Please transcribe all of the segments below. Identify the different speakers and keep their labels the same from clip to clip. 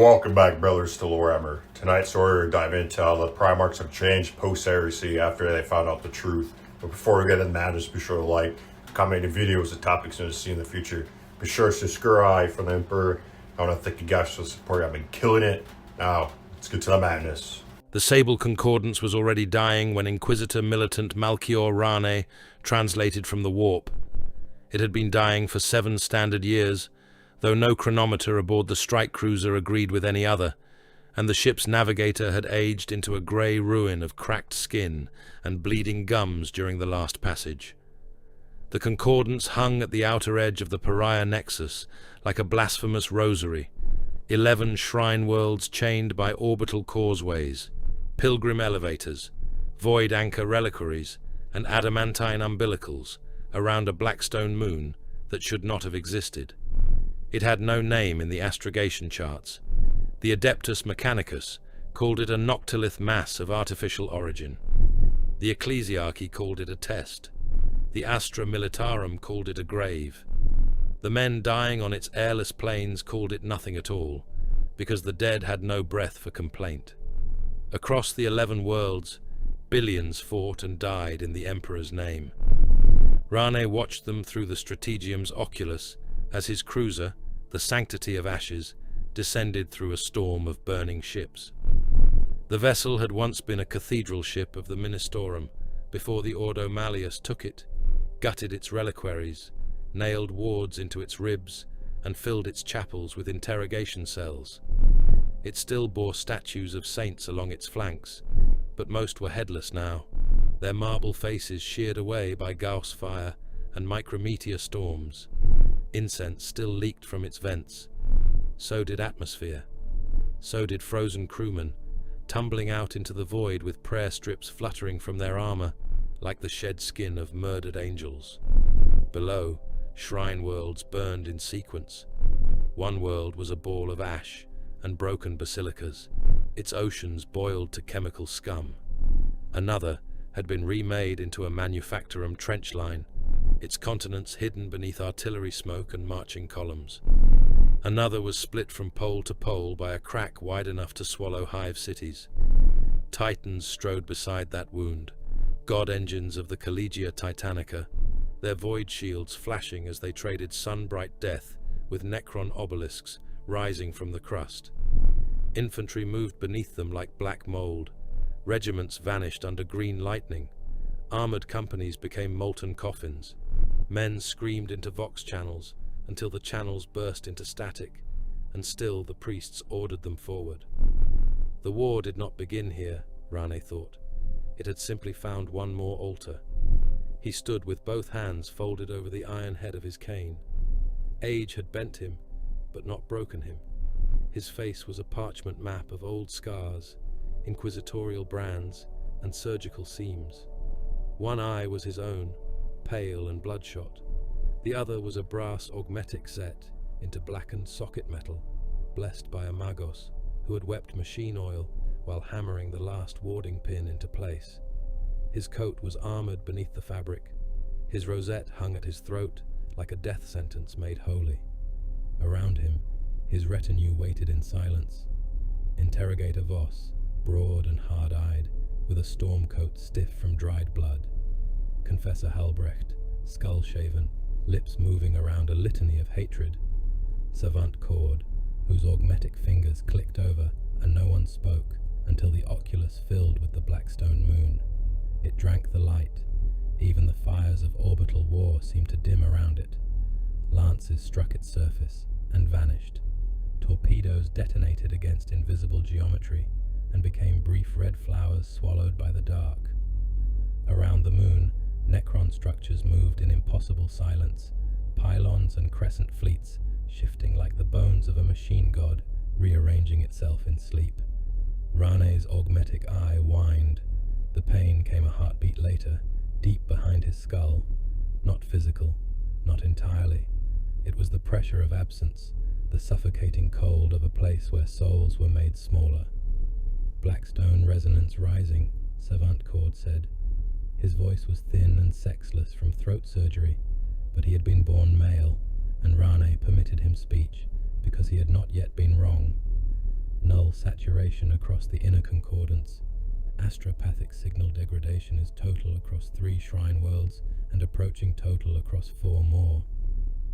Speaker 1: Welcome back, brothers, to Warhammer. Tonight's story, we're diving into how the Primarchs have changed post-heresy after they found out the truth. But before we get into madness, be sure to like, comment the videos, the topics you want to see in the future. Be sure to subscribe for the Emperor. I want to thank you guys for the support. I've been killing it. Now, let's get to the madness.
Speaker 2: The Sable Concordance was already dying when Inquisitor militant Malchior Rane translated from the warp. It had been dying for 7 standard years, though no chronometer aboard the strike cruiser agreed with any other, and the ship's navigator had aged into a grey ruin of cracked skin and bleeding gums during the last passage. The Concordance hung at the outer edge of the Pariah Nexus like a blasphemous rosary, 11 shrine worlds chained by orbital causeways, pilgrim elevators, void anchor reliquaries, and adamantine umbilicals around a blackstone moon that should not have existed. It had no name in the astrogation charts. The Adeptus Mechanicus called it a noctilith mass of artificial origin. The Ecclesiarchy called it a test. The Astra Militarum called it a grave. The men dying on its airless plains called it nothing at all, because the dead had no breath for complaint. Across the 11 worlds, billions fought and died in the Emperor's name. Rane watched them through the Strategium's oculus as his cruiser, the Sanctity of Ashes, descended through a storm of burning ships. The vessel had once been a cathedral ship of the Ministorum before the Ordo Malleus took it, gutted its reliquaries, nailed wards into its ribs, and filled its chapels with interrogation cells. It still bore statues of saints along its flanks, but most were headless now, their marble faces sheared away by Gauss fire and micrometeor storms. Incense still leaked from its vents. So did atmosphere. So did frozen crewmen, tumbling out into the void with prayer strips fluttering from their armor, like the shed skin of murdered angels. Below, shrine worlds burned in sequence. One world was a ball of ash and broken basilicas, its oceans boiled to chemical scum. Another had been remade into a manufactorum trench line, its continents hidden beneath artillery smoke and marching columns. Another was split from pole to pole by a crack wide enough to swallow hive cities. Titans strode beside that wound, god engines of the Collegia Titanica, their void shields flashing as they traded sun-bright death with Necron obelisks rising from the crust. Infantry moved beneath them like black mold. Regiments vanished under green lightning. Armored companies became molten coffins. Men screamed into vox channels until the channels burst into static, and still the priests ordered them forward. The war did not begin here, Rane thought. It had simply found one more altar. He stood with both hands folded over the iron head of his cane. Age had bent him, but not broken him. His face was a parchment map of old scars, inquisitorial brands, and surgical seams. One eye was his own, pale and bloodshot. The other was a brass augmetic set into blackened socket metal, blessed by a magos who had wept machine oil while hammering the last warding pin into place. His coat was armored beneath the fabric. His rosette hung at his throat like a death sentence made holy. Around him, his retinue waited in silence. Interrogator Voss, broad and hard-eyed, with a storm coat stiff from dried blood. Confessor Halbrecht, skull-shaven, lips moving around a litany of hatred. Savant Cord, whose augmetic fingers clicked over and no one spoke until the oculus filled with the Blackstone moon. It drank the light. Even the fires of orbital war seemed to dim around it. Lances struck its surface and vanished. Torpedoes detonated against invisible geometry and became brief red flowers swallowed by the dark. Around the moon, Necron structures moved in impossible silence, pylons and crescent fleets shifting like the bones of a machine god, rearranging itself in sleep. Rane's augmetic eye whined. The pain came a heartbeat later, deep behind his skull. Not physical, not entirely. It was the pressure of absence, the suffocating cold of a place where souls were made smaller. Blackstone resonance rising, Savant Cord said. His voice was thin and sexless from throat surgery, but he had been born male, and Rane permitted him speech because he had not yet been wrong.
Speaker 3: saturation across the inner concordance. Astropathic signal degradation is total across 3 shrine worlds and approaching total across 4 more.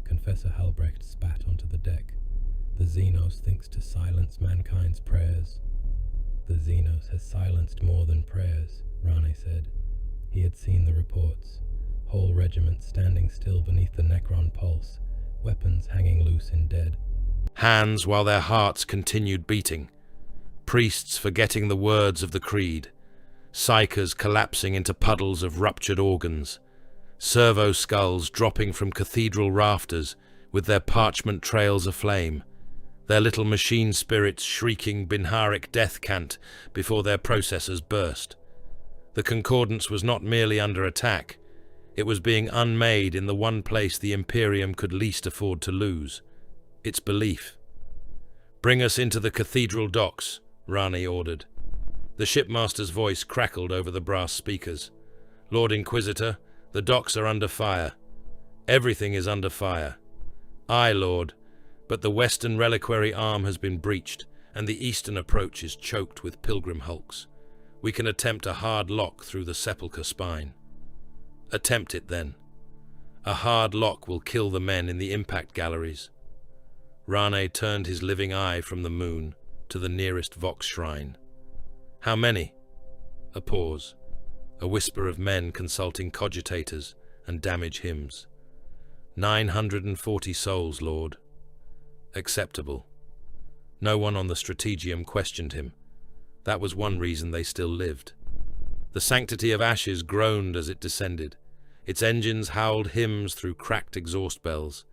Speaker 3: Confessor Halbrecht spat onto the deck. The Xenos thinks to silence mankind's prayers. The Xenos has silenced more than prayers, Rane said. He had seen the reports. Whole regiments standing still beneath the Necron pulse, weapons hanging loose in dead.
Speaker 2: Hands while their hearts continued beating. Priests forgetting the words of the creed. Psychers collapsing into puddles of ruptured organs. Servo skulls dropping from cathedral rafters with their parchment trails aflame. Their little machine spirits shrieking Binharic death cant before their processors burst. The Concordance was not merely under attack, it was being unmade in the one place the Imperium could least afford to lose, its belief. "Bring us into the cathedral docks," Rane ordered. The shipmaster's voice crackled over the brass speakers. "Lord Inquisitor, the docks are under fire. Everything is under fire. Aye, Lord, but the western reliquary arm has been breached, and the eastern approach is choked with pilgrim hulks. We can attempt a hard lock through the sepulchre spine." "Attempt it, then. A hard lock will kill the men in the impact galleries." Rane turned his living eye from the moon to the nearest Vox shrine. "How many?" A pause. A whisper of men consulting cogitators and damage hymns. 940 souls, Lord." Acceptable. No one on the Strategium questioned him. That was one reason they still lived. The Sanctity of Ashes groaned as it descended. Its engines howled hymns through cracked exhaust bells.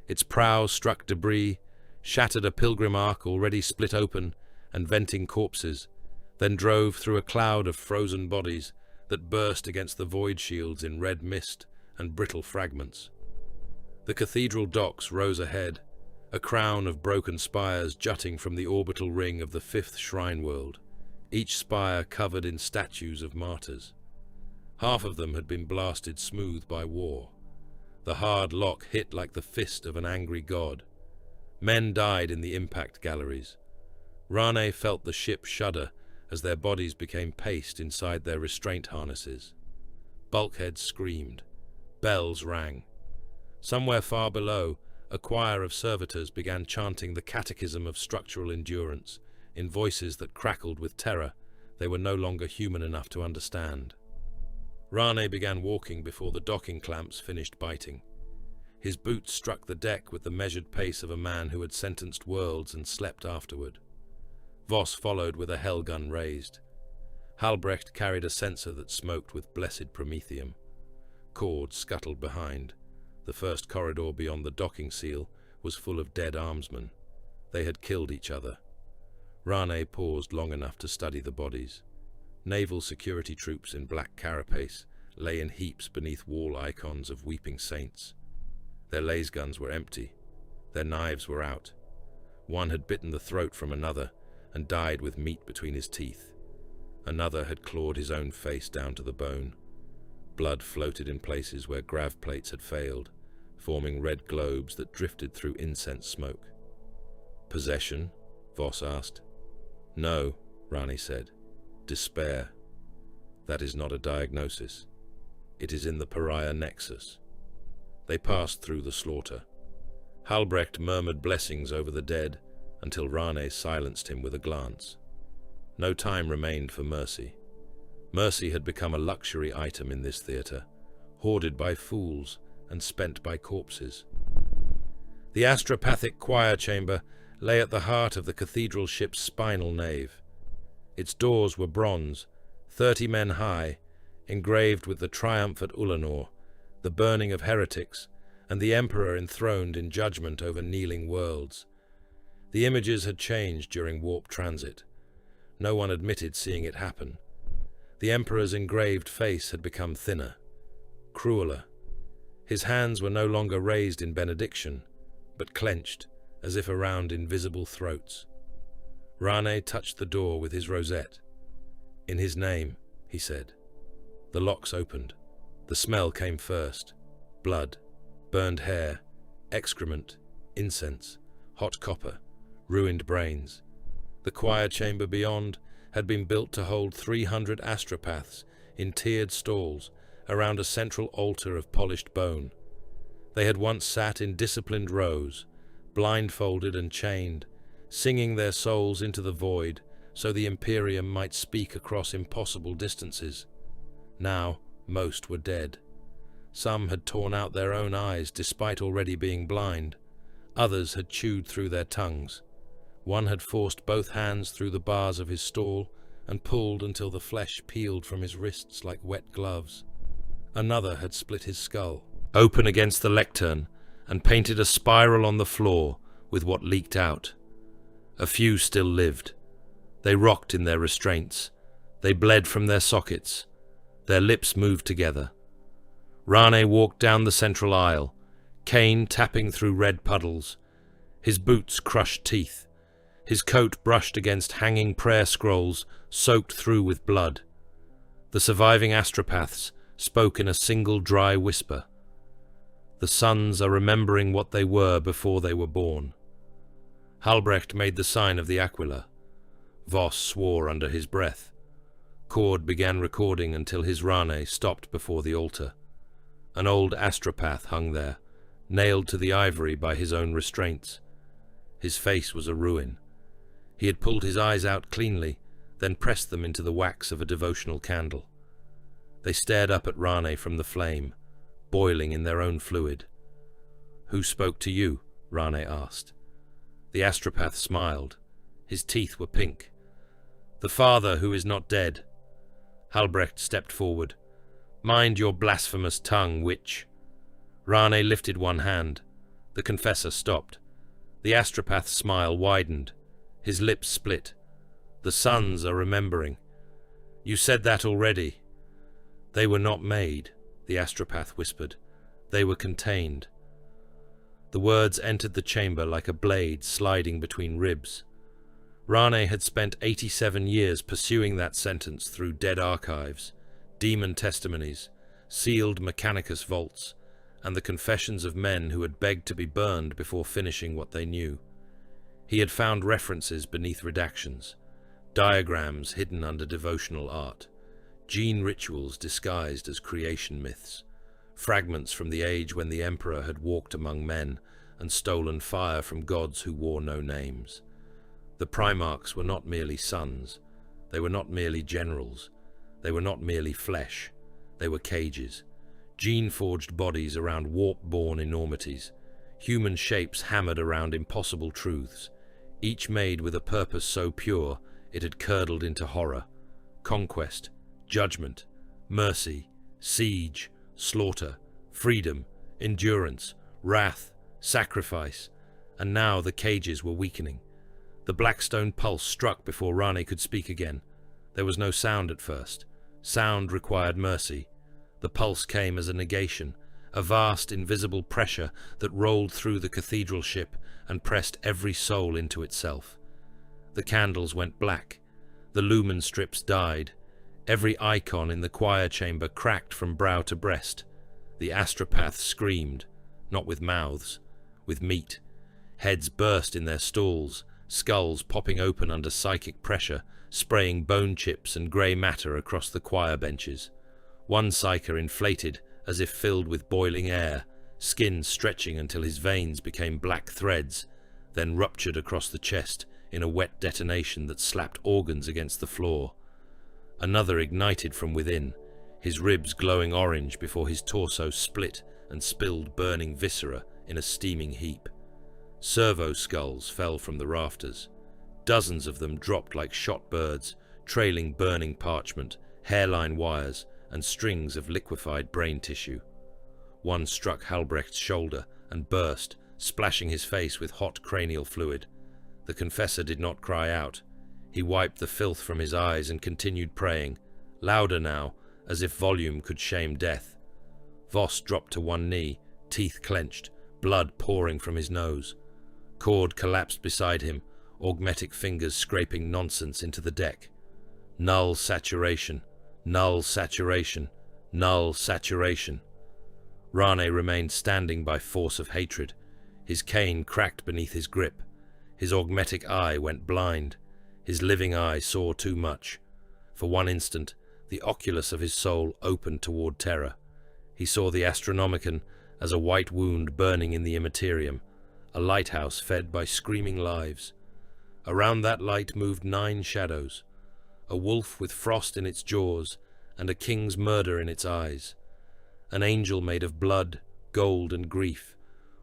Speaker 2: Its prow struck debris, shattered a pilgrim ark already split open and venting corpses, then drove through a cloud of frozen bodies that burst against the void shields in red mist and brittle fragments. The cathedral docks rose ahead, a crown of broken spires jutting from the orbital ring of the 5th shrine world, each spire covered in statues of martyrs. Half of them had been blasted smooth by war. The hard lock hit like the fist of an angry god. Men died in the impact galleries. Rane felt the ship shudder as their bodies became paste inside their restraint harnesses. Bulkheads screamed. Bells rang. Somewhere far below, a choir of servitors began chanting the catechism of structural endurance, in voices that crackled with terror they were no longer human enough to understand. Rane began walking before the docking clamps finished biting. His boots struck the deck with the measured pace of a man who had sentenced worlds and slept afterward. Voss followed with a hell gun raised. Halbrecht carried a censer that smoked with blessed promethium. Cord scuttled behind. The first corridor beyond the docking seal was full of dead armsmen. They had killed each other. Rane paused long enough to study the bodies. Naval security troops in black carapace lay in heaps beneath wall icons of weeping saints. Their laser guns were empty. Their knives were out. One had bitten the throat from another and died with meat between his teeth. Another had clawed his own face down to the bone. Blood floated in places where grav plates had failed, forming red globes that drifted through incense smoke. "Possession?" Voss asked. "No," Rane said. "Despair. That is not a diagnosis. It is in the pariah nexus." They passed through the slaughter. Halbrecht murmured blessings over the dead until Rane silenced him with a glance. No time remained for mercy. Mercy had become a luxury item in this theatre, hoarded by fools and spent by corpses. The astropathic choir chamber lay at the heart of the cathedral ship's spinal nave. Its doors were bronze, 30 men high, engraved with the triumph at Ulanor, the burning of heretics, and the Emperor enthroned in judgment over kneeling worlds. The images had changed during warp transit. No one admitted seeing it happen. The Emperor's engraved face had become thinner, crueler. His hands were no longer raised in benediction, but clenched, as if around invisible throats. Rane touched the door with his rosette. "In his name," he said. The locks opened. The smell came first. Blood, burned hair, excrement, incense, hot copper, ruined brains. The choir chamber beyond had been built to hold 300 astropaths in tiered stalls around a central altar of polished bone. They had once sat in disciplined rows, blindfolded and chained, singing their souls into the void so the Imperium might speak across impossible distances. Now, most were dead. Some had torn out their own eyes despite already being blind. Others had chewed through their tongues. One had forced both hands through the bars of his stall and pulled until the flesh peeled from his wrists like wet gloves. Another had split his skull open against the lectern and painted a spiral on the floor with what leaked out. A few still lived. They rocked in their restraints. They bled from their sockets. Their lips moved together. Rane walked down the central aisle, cane tapping through red puddles. His boots crushed teeth. His coat brushed against hanging prayer scrolls soaked through with blood. The surviving astropaths spoke in a single dry whisper. The sons are remembering what they were before they were born. Halbrecht made the sign of the Aquila. Voss swore under his breath. Cord began recording until his Rane stopped before the altar. An old astropath hung there, nailed to the ivory by his own restraints. His face was a ruin. He had pulled his eyes out cleanly, then pressed them into the wax of a devotional candle. They stared up at Rane from the flame, boiling in their own fluid. "Who spoke to you?" Rane asked. The astropath smiled. His teeth were pink. "The father who is not dead." Halbrecht stepped forward. "Mind your blasphemous tongue, witch." Rane lifted one hand. The confessor stopped. The astropath's smile widened. His lips split. "The sons are remembering." "You said that already." "They were not made," the astropath whispered. "They were contained." The words entered the chamber like a blade sliding between ribs. Rane had spent 87 years pursuing that sentence through dead archives, demon testimonies, sealed Mechanicus vaults, and the confessions of men who had begged to be burned before finishing what they knew. He had found references beneath redactions, diagrams hidden under devotional art, gene rituals disguised as creation myths, fragments from the age when the Emperor had walked among men and stolen fire from gods who wore no names. The Primarchs were not merely sons. They were not merely generals. They were not merely flesh. They were cages, gene-forged bodies around warp-born enormities, human shapes hammered around impossible truths, each made with a purpose so pure it had curdled into horror, conquest, judgment, mercy, siege, slaughter, freedom, endurance, wrath, sacrifice, and now the cages were weakening. The Blackstone pulse struck before Rane could speak again. There was no sound at first. Sound required mercy. The pulse came as a negation, a vast invisible pressure that rolled through the cathedral ship and pressed every soul into itself. The candles went black. The lumen strips died. Every icon in the choir chamber cracked from brow to breast. The astropaths screamed, not with mouths, with meat. Heads burst in their stalls, skulls popping open under psychic pressure, spraying bone chips and grey matter across the choir benches. One psyker inflated as if filled with boiling air, skin stretching until his veins became black threads, then ruptured across the chest in a wet detonation that slapped organs against the floor. Another ignited from within, his ribs glowing orange before his torso split and spilled burning viscera in a steaming heap. Servo skulls fell from the rafters. Dozens of them dropped like shot birds, trailing burning parchment, hairline wires, and strings of liquefied brain tissue. One struck Halbrecht's shoulder and burst, splashing his face with hot cranial fluid. The confessor did not cry out. He wiped the filth from his eyes and continued praying, louder now, as if volume could shame death. Voss dropped to one knee, teeth clenched, blood pouring from his nose. Cord collapsed beside him, augmetic fingers scraping nonsense into the deck. Null saturation, null saturation, null saturation. Rane remained standing by force of hatred. His cane cracked beneath his grip. His augmetic eye went blind. His living eye saw too much. For one instant, the oculus of his soul opened toward terror. He saw the Astronomicon as a white wound burning in the immaterium, a lighthouse fed by screaming lives. Around that light moved 9 shadows, a wolf with frost in its jaws and a king's murder in its eyes, an angel made of blood, gold, and grief,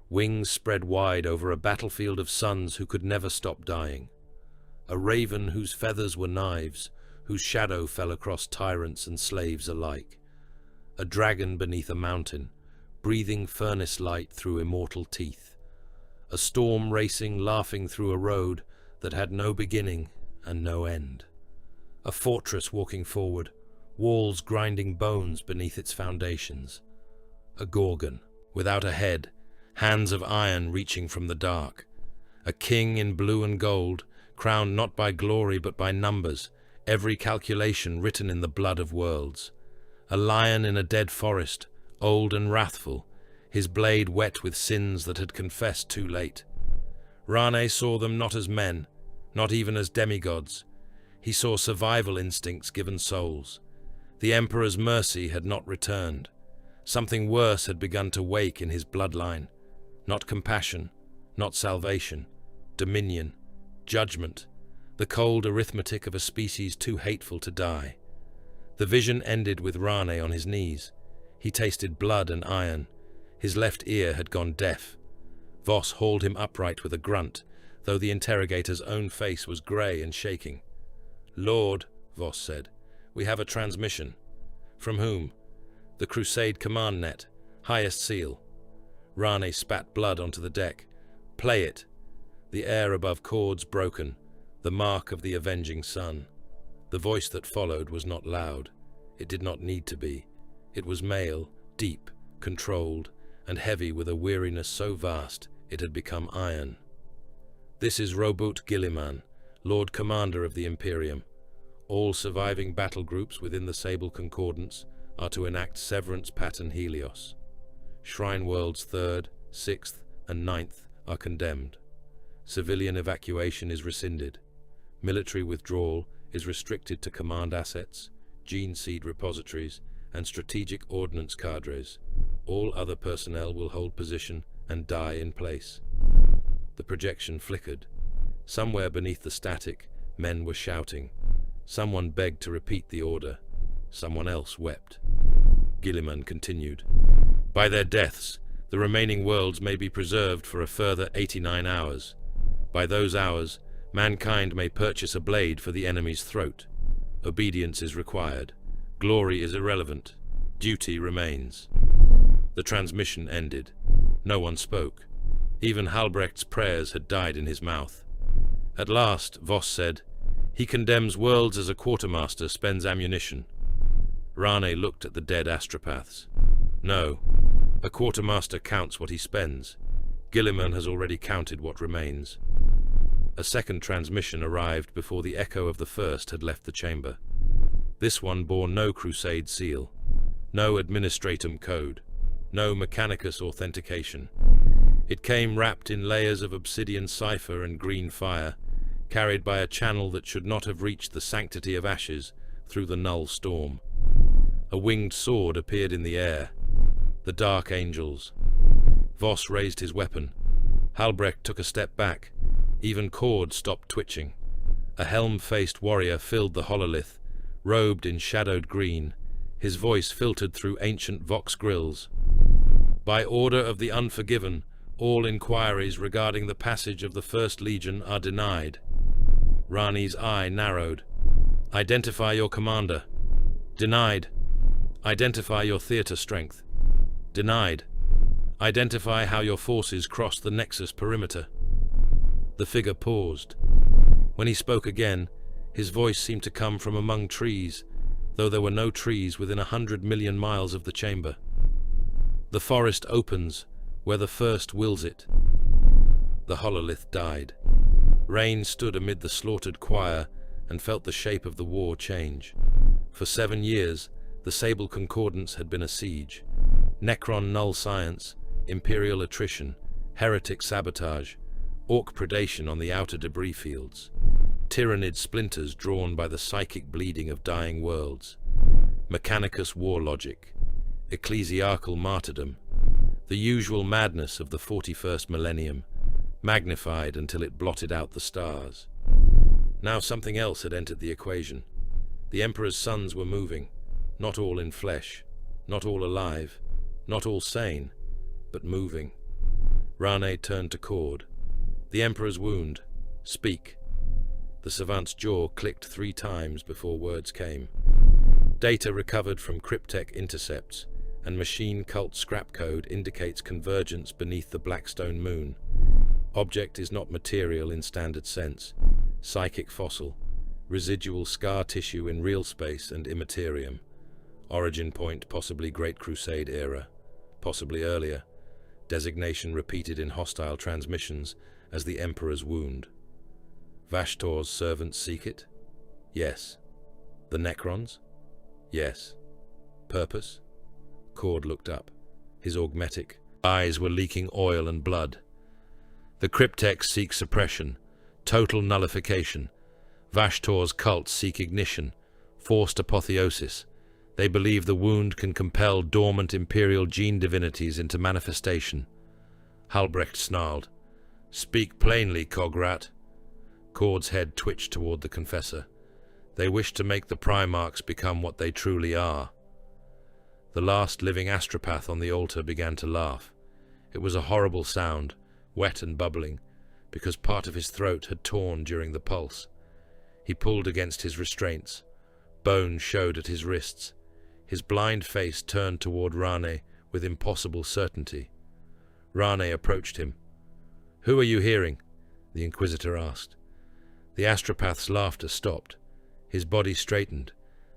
Speaker 2: wings spread wide over a battlefield of sons who could never stop dying, a raven whose feathers were knives, whose shadow fell across tyrants and slaves alike, a dragon beneath a mountain, breathing furnace light through immortal teeth, a storm racing, laughing through a road that had no beginning and no end, a fortress walking forward, walls grinding bones beneath its foundations, a gorgon without a head, hands of iron reaching from the dark, a king in blue and gold, crowned not by glory but by numbers, every calculation written in the blood of worlds, a lion in a dead forest, old and wrathful, his blade wet with sins that had confessed too late. Rane saw them not as men, not even as demigods. He saw survival instincts given souls. The Emperor's mercy had not returned. Something worse had begun to wake in his bloodline. Not compassion, not salvation, dominion, judgment, the cold arithmetic of a species too hateful to die. The vision ended with Rane on his knees. He tasted blood and iron. His left ear had gone deaf. Voss hauled him upright with a grunt, though the interrogator's own face was grey and shaking. "Lord," Voss said, "we have a transmission." "From whom?" "The Crusade Command Net, highest seal." Rane spat blood onto the deck. "Play it." The air above chords broken, the mark of the avenging sun. The voice that followed was not loud. It did not need to be. It was male, deep, controlled, and heavy with a weariness so vast it had become iron. "This is Robert Guilliman, Lord Commander of the Imperium. All surviving battle groups within the Sable Concordance are to enact Severance Pattern Helios. Shrine Worlds 3rd, 6th, and 9th are condemned. Civilian evacuation is rescinded. Military withdrawal is restricted to command assets, gene seed repositories, and strategic ordnance cadres. All other personnel will hold position and die in place." The projection flickered. Somewhere beneath the static, men were shouting. Someone begged to repeat the order. Someone else wept. Guilliman continued. "By their deaths, the remaining worlds may be preserved for a further 89 hours. By those hours, mankind may purchase a blade for the enemy's throat. Obedience is required. Glory is irrelevant. Duty remains." The transmission ended. No one spoke. Even Halbrecht's prayers had died in his mouth. At last, Voss said, "He condemns worlds as a quartermaster spends ammunition." Rane looked at the dead astropaths. "No, a quartermaster counts what he spends. Guilliman has already counted what remains." A second transmission arrived before the echo of the first had left the chamber. This one bore no Crusade seal, no administratum code, no Mechanicus authentication. It came wrapped in layers of obsidian cipher and green fire, carried by a channel that should not have reached the sanctity of ashes through the null storm. A winged sword appeared in the air. The Dark Angels. Voss raised his weapon. Halbrecht took a step back. Even Cord stopped twitching. A helm-faced warrior filled the hololith, robed in shadowed green. His voice filtered through ancient vox grills. "By order of the Unforgiven, all inquiries regarding the passage of the First Legion are denied." Rane's eye narrowed. "Identify your commander." "Denied." "Identify your theater strength." "Denied." "Identify how your forces crossed the Nexus perimeter." The figure paused. When he spoke again, his voice seemed to come from among trees, though there were no trees within 100 million miles of the chamber. "The forest opens where the first wills it." The hololith died. Rain stood amid the slaughtered choir and felt the shape of the war change. For 7 years, the Sable Concordance had been a siege. Necron null science, imperial attrition, heretic sabotage, orc predation on the outer debris fields. tyrannid splinters drawn by the psychic bleeding of dying worlds, mechanicus war logic, ecclesiarchal martyrdom, the usual madness of the 41st millennium, magnified until it blotted out the stars. Now something else had entered the equation. The Emperor's sons were moving, not all in flesh, not all alive, not all sane, but moving. Rane turned to Cord. The Emperor's wound. Speak. The savant's jaw clicked 3 times before words came. Data recovered from cryptech intercepts and machine cult scrap code indicates convergence beneath the Blackstone moon. Object is not material in standard sense. Psychic fossil. Residual scar tissue in real space and immaterium. Origin point possibly Great Crusade era. Possibly earlier. Designation repeated in hostile transmissions as the Emperor's wound. Vashtor's servants seek it? Yes. The Necrons? Yes. Purpose? Cord looked up. His augmetic eyes were leaking oil and blood. The cryptech seek suppression, total nullification. Vashtor's cults seek ignition, forced apotheosis. They believe the wound can compel dormant imperial gene divinities into manifestation. Halbrecht snarled. Speak plainly, Cograt. Cord's head twitched toward the confessor. They wish to make the Primarchs become what they truly are. The last living astropath on the altar began to laugh. It was a horrible sound, wet and bubbling, because part of his throat had torn during the pulse. He pulled against his restraints. Bone showed at his wrists. His blind face turned toward Rane with impossible certainty. Rane approached him. "Who are you hearing?" the Inquisitor asked. The astropath's laughter stopped. His body straightened.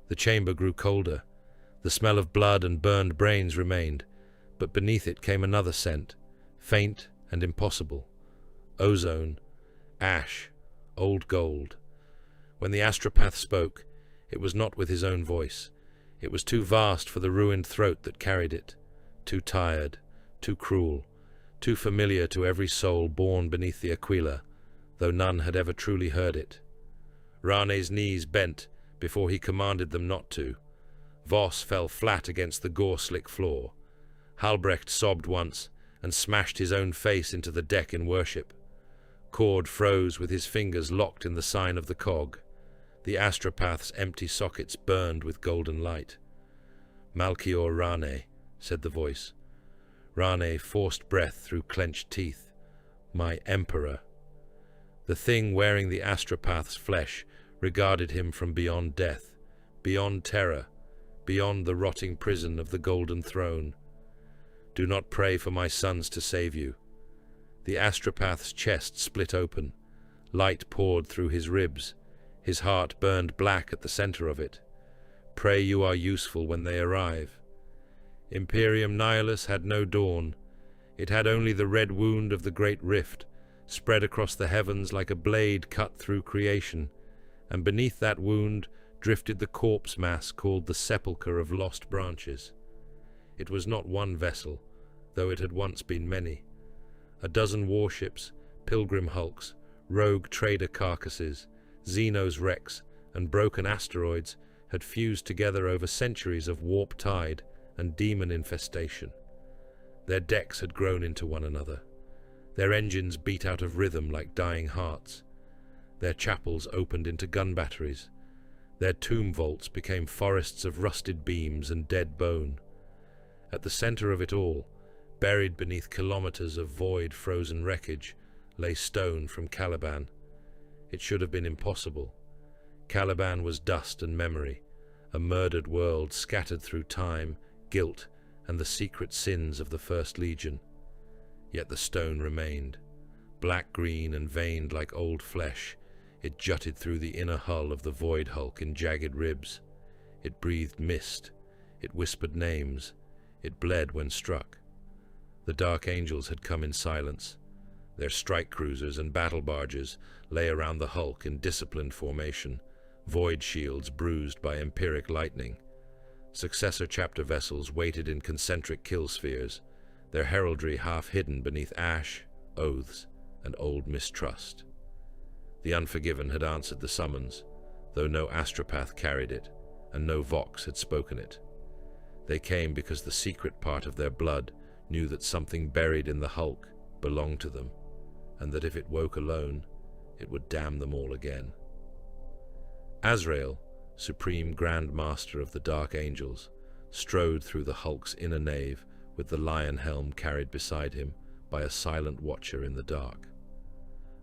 Speaker 2: The chamber grew colder. The smell of blood and burned brains remained, but beneath it came another scent, faint and impossible. Ozone, ash, old gold. When the astropath spoke, it was not with his own voice. It was too vast for the ruined throat that carried it, too tired, too cruel, too familiar to every soul born beneath the Aquila, though none had ever truly heard it. Rane's knees bent before he commanded them not to. Voss fell flat against the gore-slick floor. Halbrecht sobbed once and smashed his own face into the deck in worship. Cord froze with his fingers locked in the sign of the cog. The astropath's empty sockets burned with golden light. "Malchior Rane," said the voice. Rane forced breath through clenched teeth. "My Emperor." The thing wearing the astropath's flesh regarded him from beyond death, beyond terror, beyond the rotting prison of the Golden Throne. "Do not pray for my sons to save you." The astropath's chest split open. Light poured through his ribs. His heart burned black at the center of it. "Pray you are useful when they arrive." Imperium Nihilus had no dawn. It had only the red wound of the great rift, spread across the heavens like a blade cut through creation, and beneath that wound drifted the corpse mass called the Sepulchre of Lost Branches. It was not one vessel, though it had once been many. A dozen warships, pilgrim hulks, rogue trader carcasses, Xenos wrecks, and broken asteroids had fused together over centuries of warp tide and demon infestation. Their decks had grown into one another. Their engines beat out of rhythm like dying hearts. Their chapels opened into gun batteries. Their tomb vaults became forests of rusted beams and dead bone. At the center of it all, buried beneath kilometers of void frozen wreckage, lay stone from Caliban. It should have been impossible. Caliban was dust and memory, a murdered world scattered through time, guilt, and the secret sins of the First Legion. Yet the stone remained. Black-green and veined like old flesh, it jutted through the inner hull of the Void Hulk in jagged ribs. It breathed mist. It whispered names. It bled when struck. The Dark Angels had come in silence. Their strike cruisers and battle barges lay around the Hulk in disciplined formation, void shields bruised by empiric lightning. Successor chapter vessels waited in concentric kill spheres, their heraldry half hidden beneath ash, oaths, and old mistrust. The Unforgiven had answered the summons, though no astropath carried it, and no vox had spoken it. They came because the secret part of their blood knew that something buried in the hulk belonged to them, and that if it woke alone, it would damn them all again. Azrael, supreme Grand Master of the Dark Angels, strode through the hulk's inner nave with the lion helm carried beside him by a silent watcher in the dark.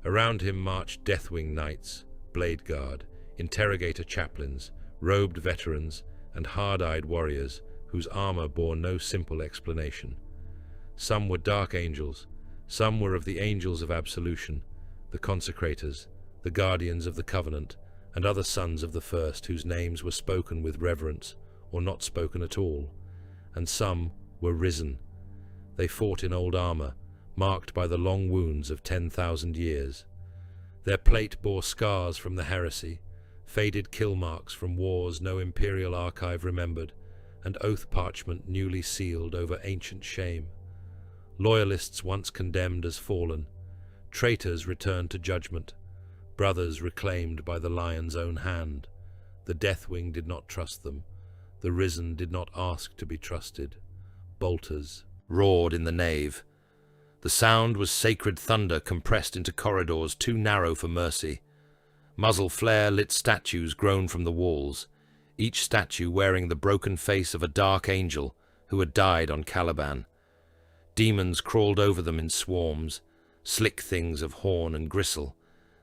Speaker 2: Around him marched Deathwing Knights, Blade Guard, Interrogator Chaplains, robed veterans, and hard-eyed warriors whose armor bore no simple explanation. Some were Dark Angels, some were of the Angels of Absolution, the Consecrators, the Guardians of the Covenant, and other sons of the First whose names were spoken with reverence or not spoken at all, and some were risen. They fought in old armor, marked by the long wounds of 10,000 years. Their plate bore scars from the heresy, faded kill marks from wars no imperial archive remembered, and oath parchment newly sealed over ancient shame. Loyalists once condemned as fallen, traitors returned to judgment, brothers reclaimed by the lion's own hand. The Deathwing did not trust them. The Risen did not ask to be trusted. Bolters roared in the nave. The sound was sacred thunder compressed into corridors too narrow for mercy. Muzzle flare-lit statues groaned from the walls, each statue wearing the broken face of a dark angel who had died on Caliban. Demons crawled over them in swarms, slick things of horn and gristle,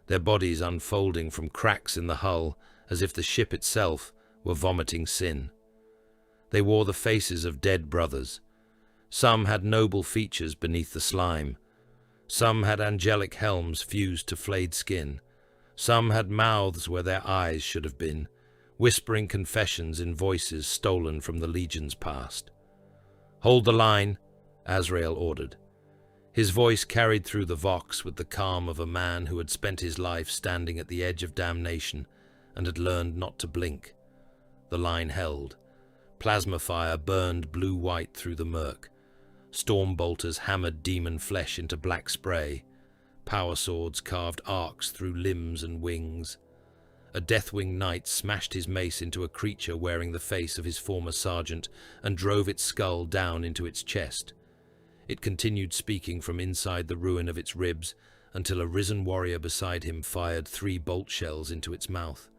Speaker 2: their bodies unfolding from cracks in the hull as if the ship itself were vomiting sin. They wore the faces of dead brothers. Some had noble features beneath the slime. Some had angelic helms fused to flayed skin. Some had mouths where their eyes should have been, whispering confessions in voices stolen from the legions past. "Hold the line," Azrael ordered. His voice carried through the vox with the calm of a man who had spent his life standing at the edge of damnation and had learned not to blink. The line held. Plasma fire burned blue-white through the murk. Storm bolters hammered demon flesh into black spray. Power swords carved arcs through limbs and wings. A Deathwing Knight smashed his mace into a creature wearing the face of his former sergeant and drove its skull down into its chest. It continued speaking from inside the ruin of its ribs until a risen warrior beside him fired 3 bolt shells into its mouth.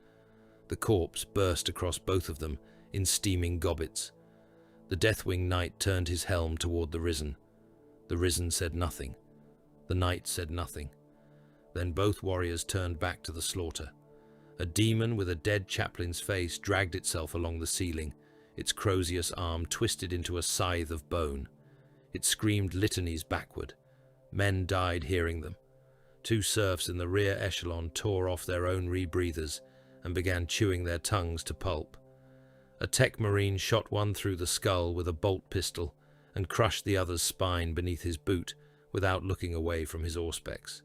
Speaker 2: The corpse burst across both of them in steaming gobbets. The Deathwing Knight turned his helm toward the Risen. The Risen said nothing. The Knight said nothing. Then both warriors turned back to the slaughter. A demon with a dead chaplain's face dragged itself along the ceiling, its crozius arm twisted into a scythe of bone. It screamed litanies backward. Men died hearing them. 2 serfs in the rear echelon tore off their own rebreathers and began chewing their tongues to pulp. A tech marine shot one through the skull with a bolt pistol and crushed the other's spine beneath his boot without looking away from his auspex.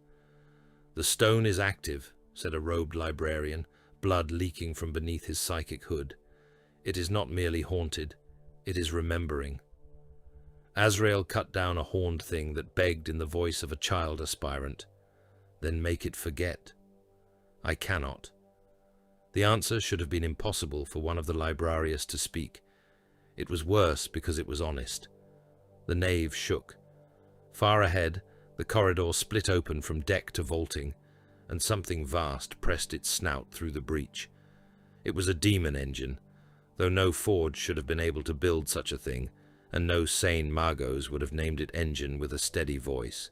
Speaker 2: "The stone is active," said a robed librarian, blood leaking from beneath his psychic hood. "It is not merely haunted, it is remembering." Azrael cut down a horned thing that begged in the voice of a child aspirant. "Then make it forget." "I cannot." The answer should have been impossible for one of the librarius to speak. It was worse because it was honest. The nave shook. Far ahead, the corridor split open from deck to vaulting, and something vast pressed its snout through the breach. It was a demon engine, though no forge should have been able to build such a thing, and no sane Magos would have named it engine with a steady voice.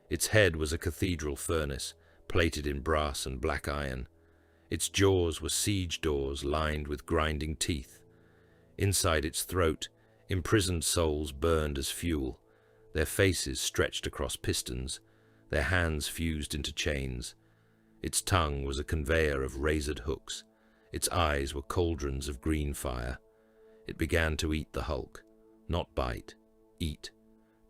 Speaker 2: Its head was a cathedral furnace, plated in brass and black iron. Its jaws were siege doors lined with grinding teeth. Inside its throat, imprisoned souls burned as fuel, their faces stretched across pistons, their hands fused into chains. Its tongue was a conveyor of razored hooks. Its eyes were cauldrons of green fire. It began to eat the hulk. Not bite, eat.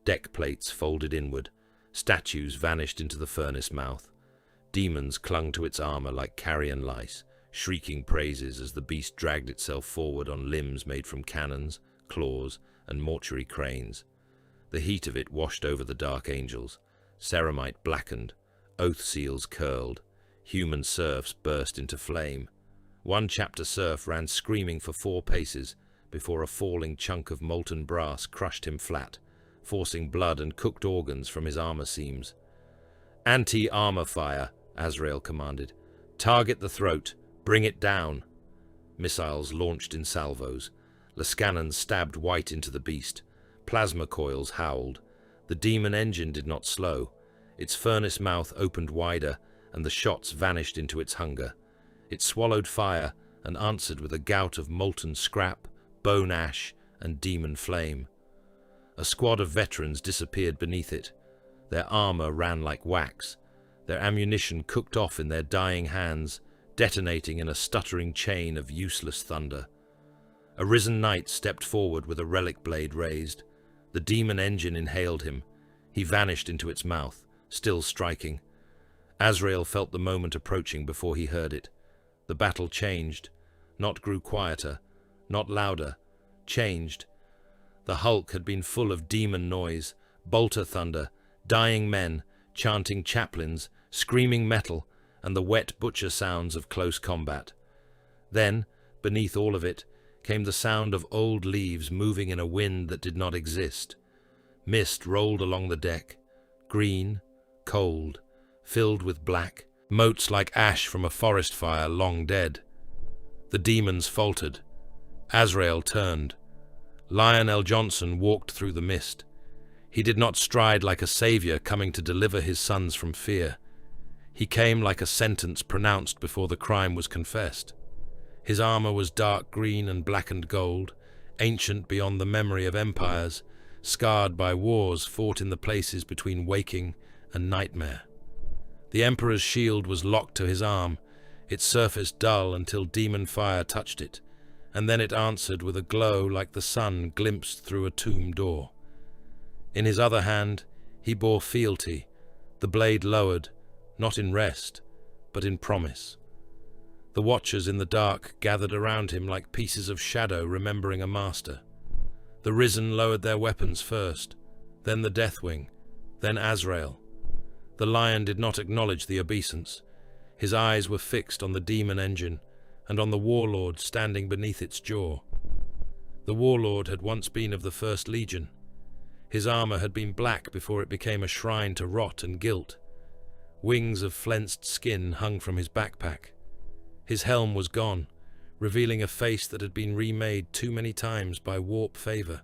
Speaker 2: Deck plates folded inward. Statues vanished into the furnace mouth. Demons clung to its armor like carrion lice, shrieking praises as the beast dragged itself forward on limbs made from cannons, claws, and mortuary cranes. The heat of it washed over the Dark Angels. Ceramite blackened, oath seals curled, Human serfs burst into flame. One chapter serf ran screaming for 4 paces before a falling chunk of molten brass crushed him flat, forcing blood and cooked organs from his armor seams. "Anti-armor fire," Azrael commanded. "Target the throat. Bring it down." Missiles launched in salvos. Lascannons stabbed white into the beast. Plasma coils howled. The demon engine did not slow. Its furnace mouth opened wider, and the shots vanished into its hunger. It swallowed fire and answered with a gout of molten scrap, bone ash, and demon flame. A squad of veterans disappeared beneath it. Their armor ran like wax. Their ammunition cooked off in their dying hands, detonating in a stuttering chain of useless thunder. A risen knight stepped forward with a relic blade raised. The demon engine inhaled him. He vanished into its mouth, still striking. Azrael felt the moment approaching before he heard it. The battle changed, not grew quieter, not louder, changed. The hulk had been full of demon noise, bolter thunder, dying men, chanting chaplains, screaming metal, and the wet butcher sounds of close combat. Then, beneath all of it, came the sound of old leaves moving in a wind that did not exist. Mist rolled along the deck, green, cold, filled with black, motes like ash from a forest fire long dead. The demons faltered. Azrael turned. Lionel Johnson walked through the mist. He did not stride like a savior coming to deliver his sons from fear. He came like a sentence pronounced before the crime was confessed. His armor was dark green and blackened gold, ancient beyond the memory of empires, scarred by wars fought in the places between waking and nightmare. The Emperor's shield was locked to his arm, its surface dull until demon fire touched it, and then it answered with a glow like the sun glimpsed through a tomb door. In his other hand, he bore fealty, the blade lowered, not in rest, but in promise. The watchers in the dark gathered around him like pieces of shadow remembering a master. The risen lowered their weapons first, then the Deathwing, then Azrael. The lion did not acknowledge the obeisance. His eyes were fixed on the demon engine and on the warlord standing beneath its jaw. The warlord had once been of the First Legion. His armor had been black before it became a shrine to rot and guilt. Wings of flensed skin hung from his backpack. His helm was gone, revealing a face that had been remade too many times by warp favor.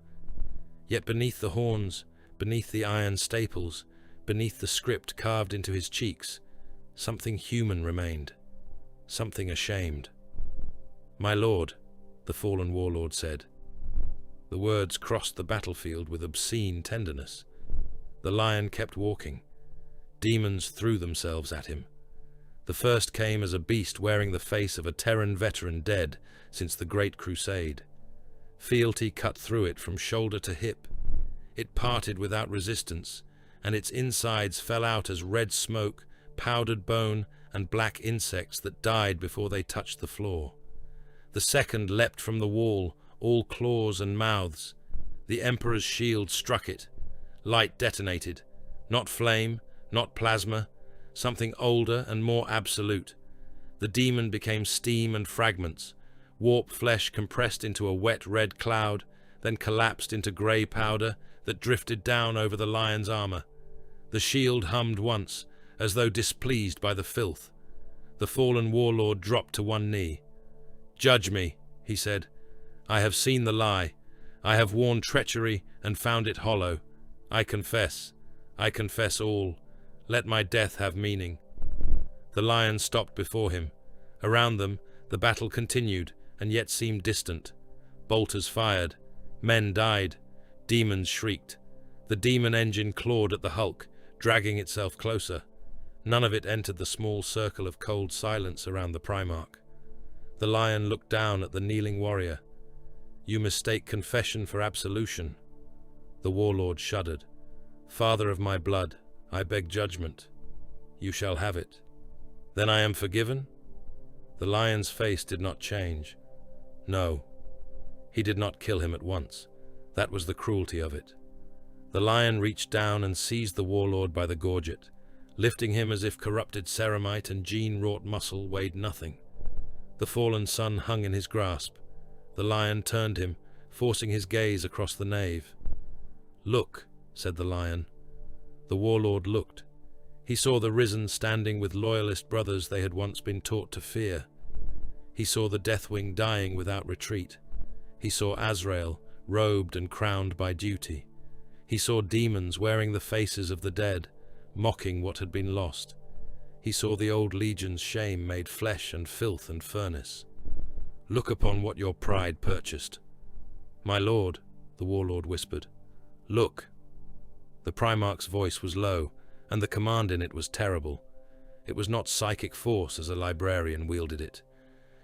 Speaker 2: Yet beneath the horns, beneath the iron staples, beneath the script carved into his cheeks, something human remained, something ashamed. "My lord," the fallen warlord said. The words crossed the battlefield with obscene tenderness. The lion kept walking. Demons threw themselves at him. The first came as a beast wearing the face of a Terran veteran dead since the Great Crusade. Fealty cut through it from shoulder to hip. It parted without resistance, and its insides fell out as red smoke, powdered bone, and black insects that died before they touched the floor. The second leapt from the wall, all claws and mouths. The Emperor's shield struck it. Light detonated. Not flame, not plasma, something older and more absolute. The demon became steam and fragments. Warp flesh compressed into a wet red cloud, then collapsed into grey powder that drifted down over the lion's armor. The shield hummed once, as though displeased by the filth. The fallen warlord dropped to one knee. "Judge me," he said. "I have seen the lie. I have worn treachery and found it hollow. I confess all. Let my death have meaning." The lion stopped before him. Around them, the battle continued, and yet seemed distant. Bolters fired. Men died. Demons shrieked. The demon engine clawed at the hulk, dragging itself closer. None of it entered the small circle of cold silence around the Primarch. The lion looked down at the kneeling warrior. "You mistake confession for absolution." The warlord shuddered. "Father of my blood, I beg judgment. You shall have it." "Then I am forgiven?" The lion's face did not change. No. He did not kill him at once. That was the cruelty of it. The lion reached down and seized the warlord by the gorget. Lifting him as if corrupted ceramite and gene-wrought muscle weighed nothing. The fallen sun hung in his grasp. The lion turned him, forcing his gaze across the nave. "Look," said the lion. The warlord looked. He saw the Risen standing with loyalist brothers they had once been taught to fear. He saw the Deathwing dying without retreat. He saw Azrael, robed and crowned by duty. He saw demons wearing the faces of the dead, mocking what had been lost. He saw the old legion's shame made flesh and filth and furnace. "Look upon what your pride purchased." "My lord," the warlord whispered. "Look." The Primarch's voice was low, and the command in it was terrible. It was not psychic force as a librarian wielded it.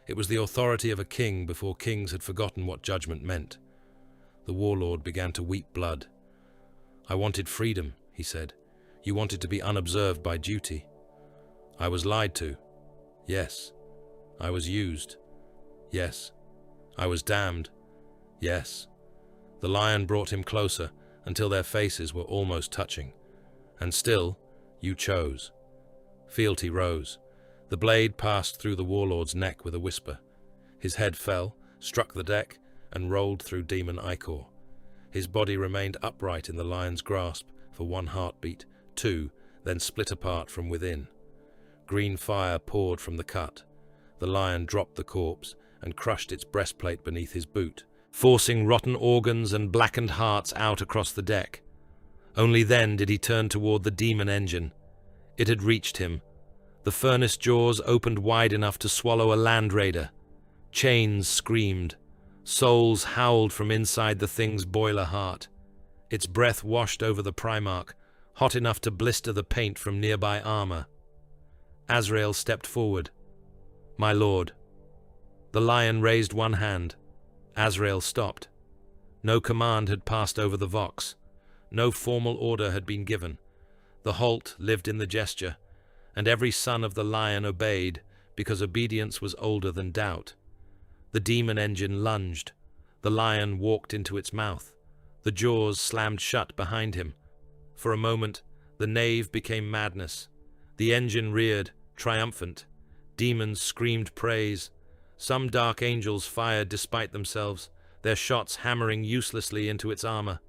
Speaker 2: It was the authority of a king before kings had forgotten what judgment meant. The warlord began to weep blood. "I wanted freedom," he said. "You wanted to be unobserved by duty. I was lied to. Yes. I was used. Yes. I was damned. Yes." The lion brought him closer until their faces were almost touching. "And still, you chose." Fealty rose. The blade passed through the warlord's neck with a whisper. His head fell, struck the deck, and rolled through demon ichor. His body remained upright in the lion's grasp for one heartbeat, two, then split apart from within. Green fire poured from the cut. The lion dropped the corpse and crushed its breastplate beneath his boot, forcing rotten organs and blackened hearts out across the deck. Only then did he turn toward the demon engine. It had reached him. The furnace jaws opened wide enough to swallow a land raider. Chains screamed. Souls howled from inside the thing's boiler heart. Its breath washed over the Primarch, hot enough to blister the paint from nearby armor. Azrael stepped forward. "My lord." The lion raised one hand. Azrael stopped. No command had passed over the Vox. No formal order had been given. The halt lived in the gesture, and every son of the lion obeyed, because obedience was older than doubt. The demon engine lunged. The lion walked into its mouth. The jaws slammed shut behind him. For a moment, the nave became madness. The engine reared, triumphant. Demons screamed praise. Some dark angels fired despite themselves, their shots hammering uselessly into its armor.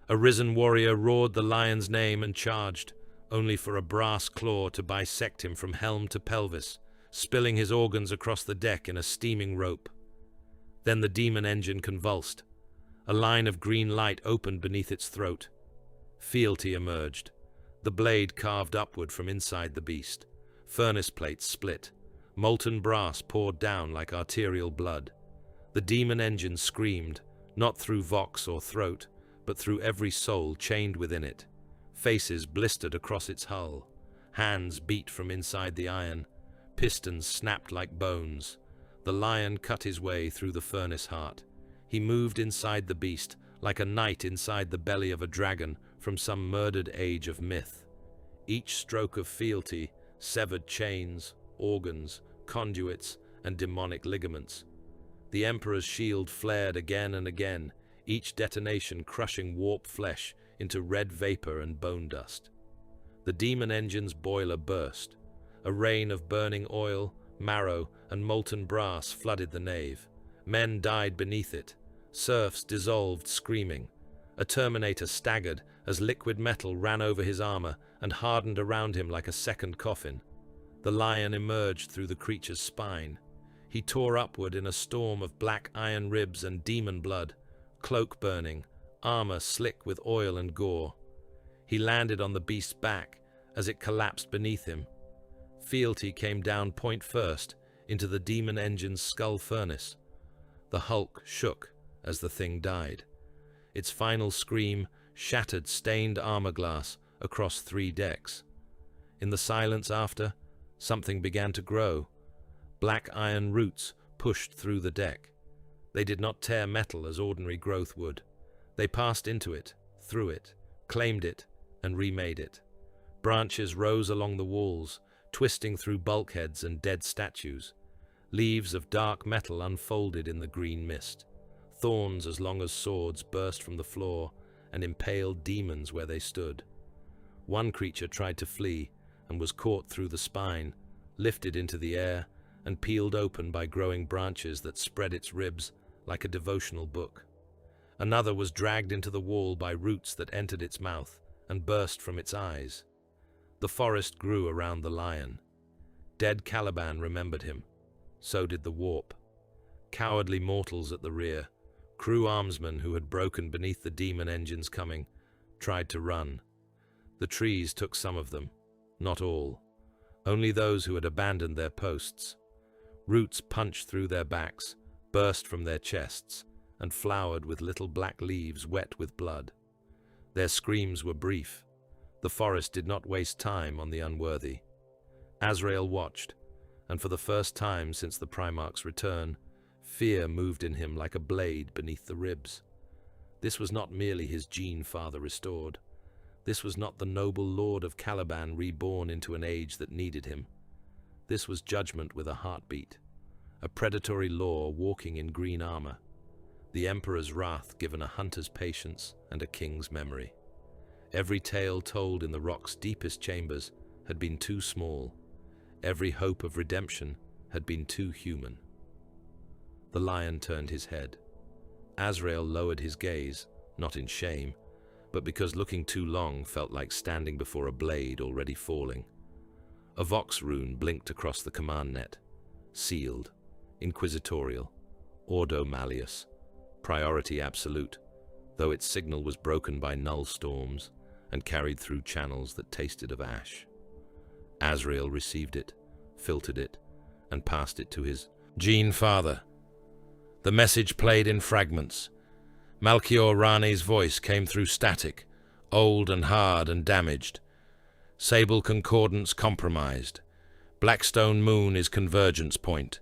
Speaker 2: A risen warrior roared the lion's name and charged, only for a brass claw to bisect him from helm to pelvis, spilling his organs across the deck in a steaming rope. Then the demon engine convulsed. A line of green light opened beneath its throat. Fealty emerged. The blade carved upward from inside the beast. Furnace plates split. Molten brass poured down like arterial blood. The demon engine screamed, not through vox or throat, but through every soul chained within it. Faces blistered across its hull. Hands beat from inside the iron. Pistons snapped like bones. The lion cut his way through the furnace heart. He moved inside the beast, like a knight inside the belly of a dragon from some murdered age of myth. Each stroke of fealty severed chains, organs, conduits, and demonic ligaments. The Emperor's shield flared again and again, each detonation crushing warp flesh into red vapor and bone dust. The demon engine's boiler burst. A rain of burning oil, marrow, and molten brass flooded the nave. Men died beneath it. Serfs dissolved screaming. A Terminator staggered as liquid metal ran over his armor and hardened around him like a second coffin. The lion emerged through the creature's spine. He tore upward in a storm of black iron ribs and demon blood, cloak burning, armor slick with oil and gore. He landed on the beast's back as it collapsed beneath him. Fealty came down point first into the demon engine's skull furnace. The hulk shook as the thing died. Its final scream shattered stained armor glass across 3 decks. In the silence after, something began to grow. Black iron roots pushed through the deck. They did not tear metal as ordinary growth would. They passed into it, through it, claimed it, and remade it. Branches rose along the walls, twisting through bulkheads and dead statues. Leaves of dark metal unfolded in the green mist. Thorns as long as swords burst from the floor and impaled demons where they stood. One creature tried to flee, and was caught through the spine, lifted into the air, and peeled open by growing branches that spread its ribs like a devotional book. Another was dragged into the wall by roots that entered its mouth and burst from its eyes. The forest grew around the lion. Dead Caliban remembered him. So did the warp. Cowardly mortals at the rear, crew armsmen who had broken beneath the demon engines coming, tried to run. The trees took some of them, not all. Only those who had abandoned their posts. Roots punched through their backs, burst from their chests, and flowered with little black leaves wet with blood. Their screams were brief. The forest did not waste time on the unworthy. Azrael watched, and for the first time since the Primarchs' return, fear moved in him like a blade beneath the ribs. This was not merely his gene father restored. This was not the noble lord of Caliban reborn into an age that needed him. This was judgment with a heartbeat, a predatory law walking in green armor, the emperor's wrath given a hunter's patience and a king's memory. Every tale told in the rock's deepest chambers had been too small. Every hope of redemption had been too human. The lion turned his head. Azrael lowered his gaze, not in shame, but because looking too long felt like standing before a blade already falling. A Vox rune blinked across the command net. Sealed, inquisitorial, ordo malleus, priority absolute, though its signal was broken by null storms and carried through channels that tasted of ash. Azrael received it, filtered it, and passed it to his gene father. The message played in fragments. Malchior Rane's voice came through static, old and hard and damaged. Sable Concordance compromised. Blackstone Moon is convergence point.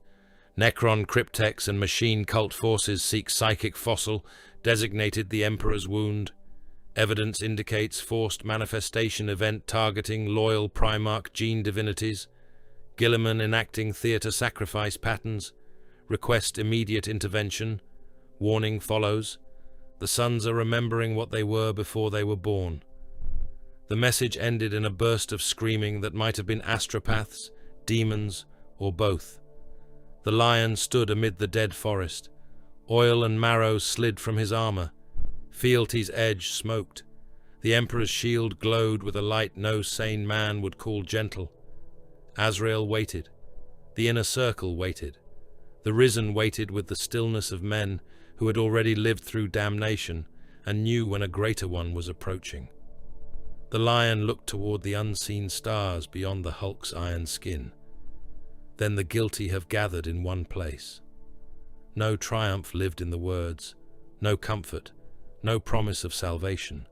Speaker 2: Necron Cryptex and machine cult forces seek psychic fossil, designated the Emperor's wound. Evidence indicates forced manifestation event targeting loyal Primarch gene divinities. Gilliman enacting theater sacrifice patterns. Request immediate intervention. Warning follows. The sons are remembering what they were before they were born. The message ended in a burst of screaming that might have been astropaths, demons, or both. The lion stood amid the dead forest. Oil and marrow slid from his armor. Fealty's edge smoked. The Emperor's shield glowed with a light no sane man would call gentle. Azrael waited. The inner circle waited. The Risen waited with the stillness of men who had already lived through damnation and knew when a greater one was approaching. The lion looked toward the unseen stars beyond the Hulk's iron skin. Then the guilty have gathered in one place. No triumph lived in the words, no comfort, no promise of salvation,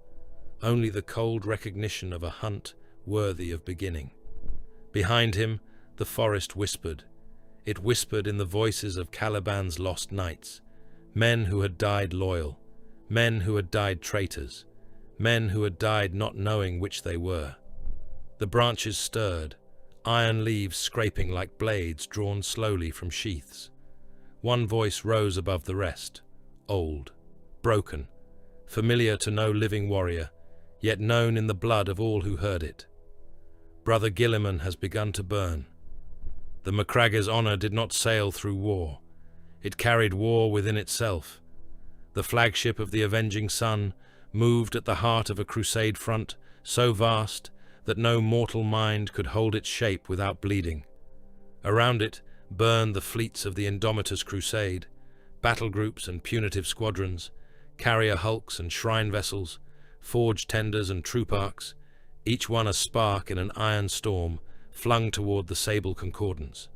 Speaker 2: only the cold recognition of a hunt worthy of beginning. Behind him, the forest whispered. It whispered in the voices of Caliban's lost knights, men who had died loyal, men who had died traitors, men who had died not knowing which they were. The branches stirred, iron leaves scraping like blades drawn slowly from sheaths. One voice rose above the rest, old, broken, familiar to no living warrior, yet known in the blood of all who heard it. Brother Gilliman has begun to burn. The Macragge's honor did not sail through war. It carried war within itself. The flagship of the avenging sun moved at the heart of a crusade front so vast that no mortal mind could hold its shape without bleeding. Around it burned the fleets of the Indomitus Crusade, battle groups and punitive squadrons, carrier hulks and shrine vessels, forge tenders and troop arcs, each one a spark in an iron storm flung toward the Sable Concordance.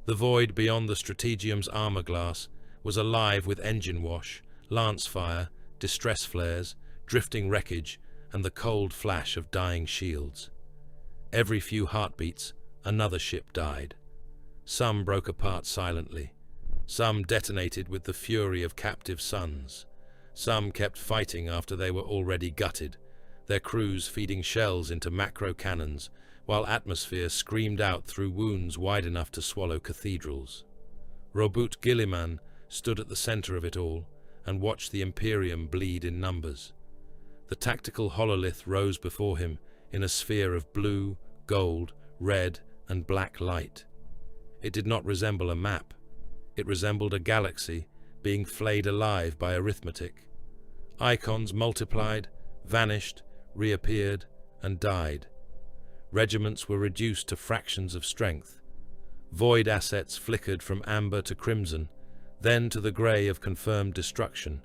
Speaker 2: The void beyond the Strategium's armor glass was alive with engine wash, lance fire, distress flares, drifting wreckage, and the cold flash of dying shields. Every few heartbeats, another ship died. Some broke apart silently. Some detonated with the fury of captive suns. Some kept fighting after they were already gutted, their crews feeding shells into macro cannons, while atmosphere screamed out through wounds wide enough to swallow cathedrals. Robut Gilliman stood at the center of it all and watched the Imperium bleed in numbers. The tactical hololith rose before him in a sphere of blue, gold, red, and black light. It did not resemble a map. It resembled a galaxy being flayed alive by arithmetic. Icons multiplied, vanished, reappeared, and died. Regiments were reduced to fractions of strength. Void assets flickered from amber to crimson, then to the grey of confirmed destruction.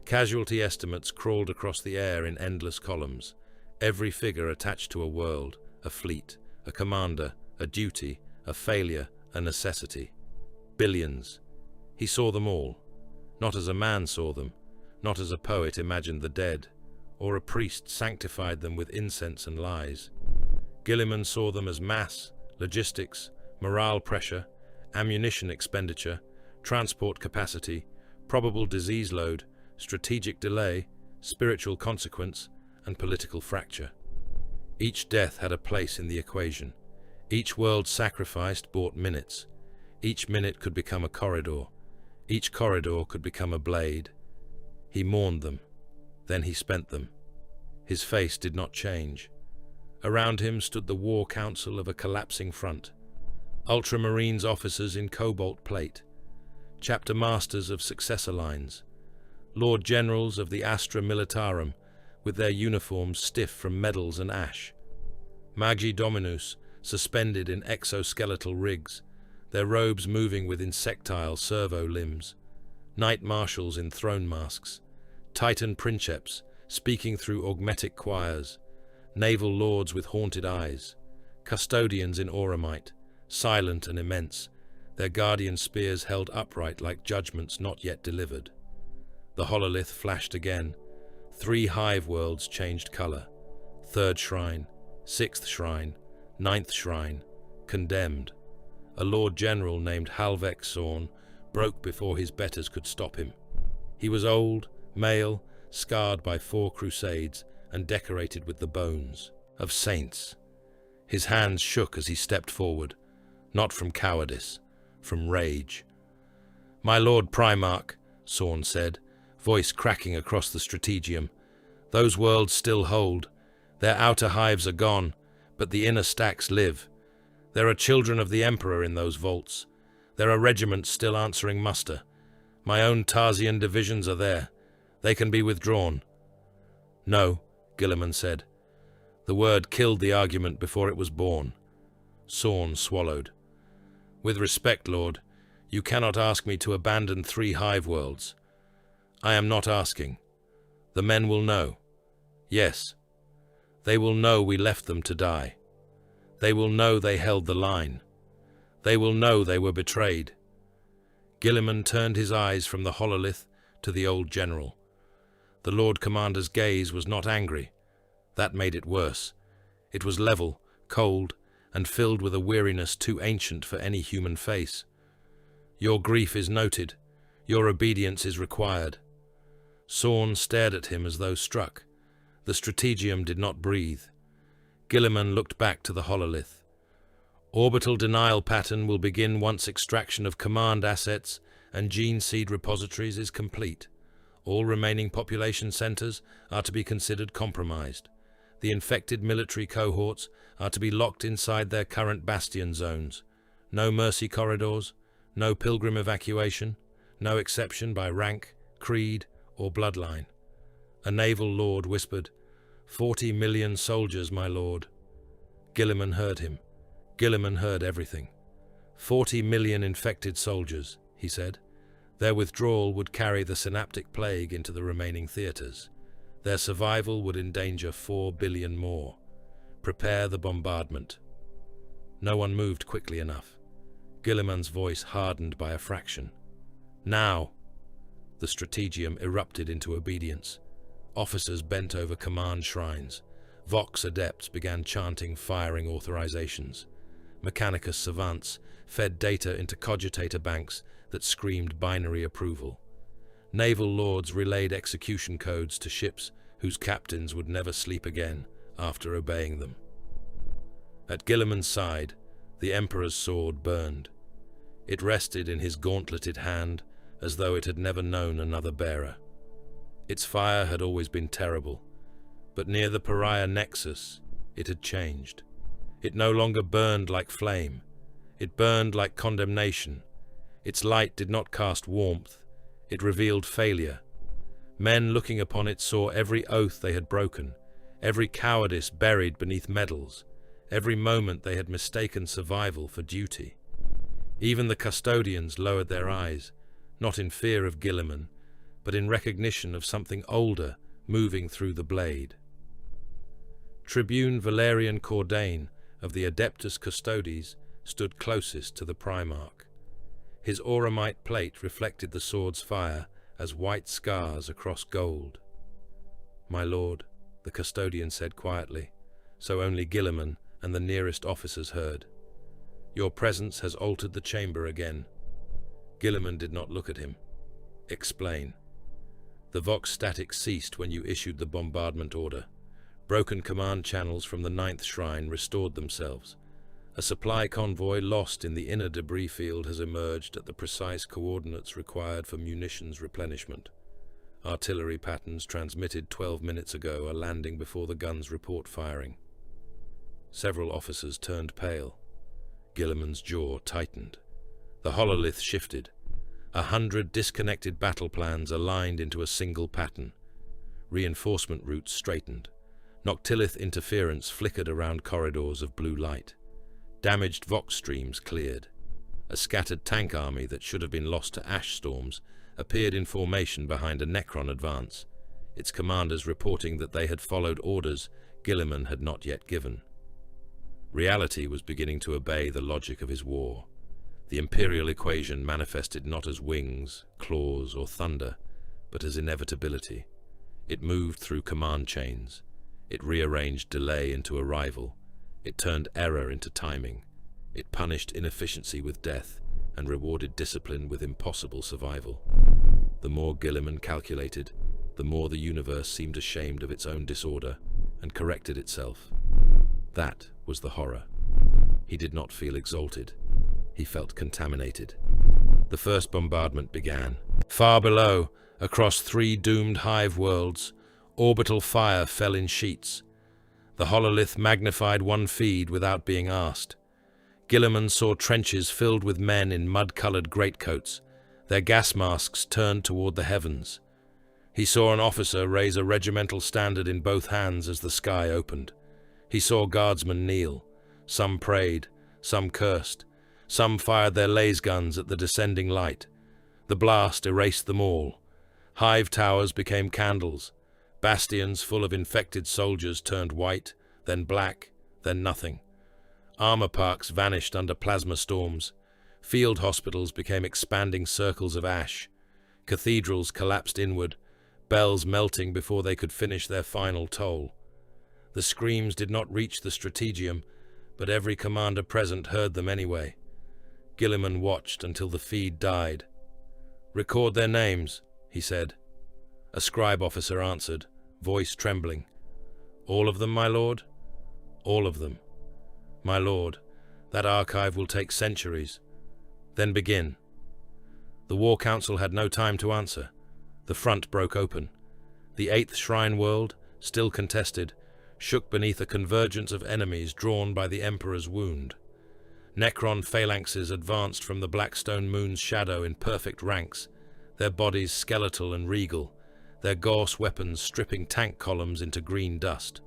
Speaker 2: Casualty estimates crawled across the air in endless columns, every figure attached to a world, a fleet, a commander, a duty, a failure, a necessity. Billions. He saw them all, not as a man saw them, not as a poet imagined the dead, or a priest sanctified them with incense and lies. Gilliman saw them as mass, logistics, morale pressure, ammunition expenditure, transport capacity, probable disease load, strategic delay, spiritual consequence, and political fracture. Each death had a place in the equation. Each world sacrificed bought minutes. Each minute could become a corridor. Each corridor could become a blade. He mourned them. Then he spent them. His face did not change. Around him stood the war council of a collapsing front. Ultramarines officers in cobalt plate. Chapter masters of successor lines. Lord generals of the Astra Militarum, with their uniforms stiff from medals and ash. Magi Dominus, suspended in exoskeletal rigs, their robes moving with insectile servo limbs. Knight marshals in throne masks. Titan princeps, speaking through augmetic choirs. Naval lords with haunted eyes. Custodians in auramite, silent and immense, their guardian spears held upright like judgments not yet delivered. The hololith flashed again. 3 hive worlds changed color. 3rd shrine, 6th shrine, 9th shrine, condemned. A Lord General named Halvek Sorn broke before his betters could stop him. He was old, male, scarred by 4 crusades, and decorated with the bones of saints. His hands shook as he stepped forward, not from cowardice, from rage. "My Lord Primarch," Sorn said, voice cracking across the strategium, "those worlds still hold. Their outer hives are gone, but the inner stacks live. There are children of the Emperor in those vaults. There are regiments still answering muster. My own Tarsian divisions are there. They can be withdrawn." "No," Gilliman said. The word killed the argument before it was born. Sorn swallowed. "With respect, Lord, you cannot ask me to abandon 3 hive worlds. I am not asking. The men will know. Yes. They will know we left them to die. They will know they held the line. They will know they were betrayed." Gilliman turned his eyes from the hololith to the old general. The Lord Commander's gaze was not angry. That made it worse. It was level, cold, and filled with a weariness too ancient for any human face. "Your grief is noted. Your obedience is required." Sorn stared at him as though struck. The strategium did not breathe. Gilliman looked back to the hololith. "Orbital denial pattern will begin once extraction of command assets and gene seed repositories is complete. All remaining population centers are to be considered compromised. The infected military cohorts are to be locked inside their current bastion zones. No mercy corridors, no pilgrim evacuation, no exception by rank, creed, or bloodline." A naval lord whispered, 40 million soldiers, my lord." Gilliman heard him. Gilliman heard everything. 40 million infected soldiers, he said. Their withdrawal would carry the synaptic plague into the remaining theaters. Their survival would endanger 4 billion more. Prepare the bombardment. No one moved quickly enough. Gilliman's voice hardened by a fraction. "Now!" The strategium erupted into obedience. Officers bent over command shrines. Vox adepts began chanting firing authorizations. Mechanicus savants fed data into cogitator banks that screamed binary approval. Naval lords relayed execution codes to ships whose captains would never sleep again after obeying them. At Gilliman's side, the Emperor's sword burned. It rested in his gauntleted hand as though it had never known another bearer. Its fire had always been terrible, but near the pariah nexus, it had changed. It no longer burned like flame. It burned like condemnation. Its light did not cast warmth. It revealed failure. Men looking upon it saw every oath they had broken, every cowardice buried beneath medals, every moment they had mistaken survival for duty. Even the custodians lowered their eyes, not in fear of Guilliman, but in recognition of something older moving through the blade. Tribune Valerian Cordain of the Adeptus Custodes stood closest to the Primarch. His auramite plate reflected the sword's fire as white scars across gold. "My lord," the custodian said quietly, so only Guilliman and the nearest officers heard. "Your presence has altered the chamber again." Guilliman did not look at him. "Explain." "The Vox static ceased when you issued the bombardment order. Broken command channels from the 9th Shrine restored themselves. A supply convoy lost in the inner debris field has emerged at the precise coordinates required for munitions replenishment. Artillery patterns transmitted 12 minutes ago are landing before the guns report firing." Several officers turned pale. Guilliman's jaw tightened. The hololith shifted. 100 disconnected battle plans aligned into a single pattern. Reinforcement routes straightened. Noctilith interference flickered around corridors of blue light. Damaged Vox streams cleared. A scattered tank army that should have been lost to ash storms appeared in formation behind a Necron advance, its commanders reporting that they had followed orders Guilliman had not yet given. Reality was beginning to obey the logic of his war. The Imperial equation manifested not as wings, claws, or thunder, but as inevitability. It moved through command chains. It rearranged delay into arrival. It turned error into timing. It punished inefficiency with death and rewarded discipline with impossible survival. The more Guilliman calculated, the more the universe seemed ashamed of its own disorder and corrected itself. That was the horror. He did not feel exalted. He felt contaminated. The first bombardment began. Far below, across 3 doomed hive worlds, orbital fire fell in sheets. The hololith magnified one feed without being asked. Guilliman saw trenches filled with men in mud-colored greatcoats, their gas masks turned toward the heavens. He saw an officer raise a regimental standard in both hands as the sky opened. He saw guardsmen kneel. Some prayed, some cursed. Some fired their laser guns at the descending light. The blast erased them all. Hive towers became candles. Bastions full of infected soldiers turned white, then black, then nothing. Armor parks vanished under plasma storms. Field hospitals became expanding circles of ash. Cathedrals collapsed inward, bells melting before they could finish their final toll. The screams did not reach the strategium, but every commander present heard them anyway. Guilliman watched until the feed died. "Record their names," he said. A scribe officer answered, voice trembling. "All of them, my lord?" "All of them." "My lord, that archive will take centuries." "Then begin." The War Council had no time to answer. The front broke open. The 8th Shrine world, still contested, shook beneath a convergence of enemies drawn by the Emperor's wound. Necron phalanxes advanced from the Blackstone Moon's shadow in perfect ranks, their bodies skeletal and regal, their gauss weapons stripping tank columns into green dust.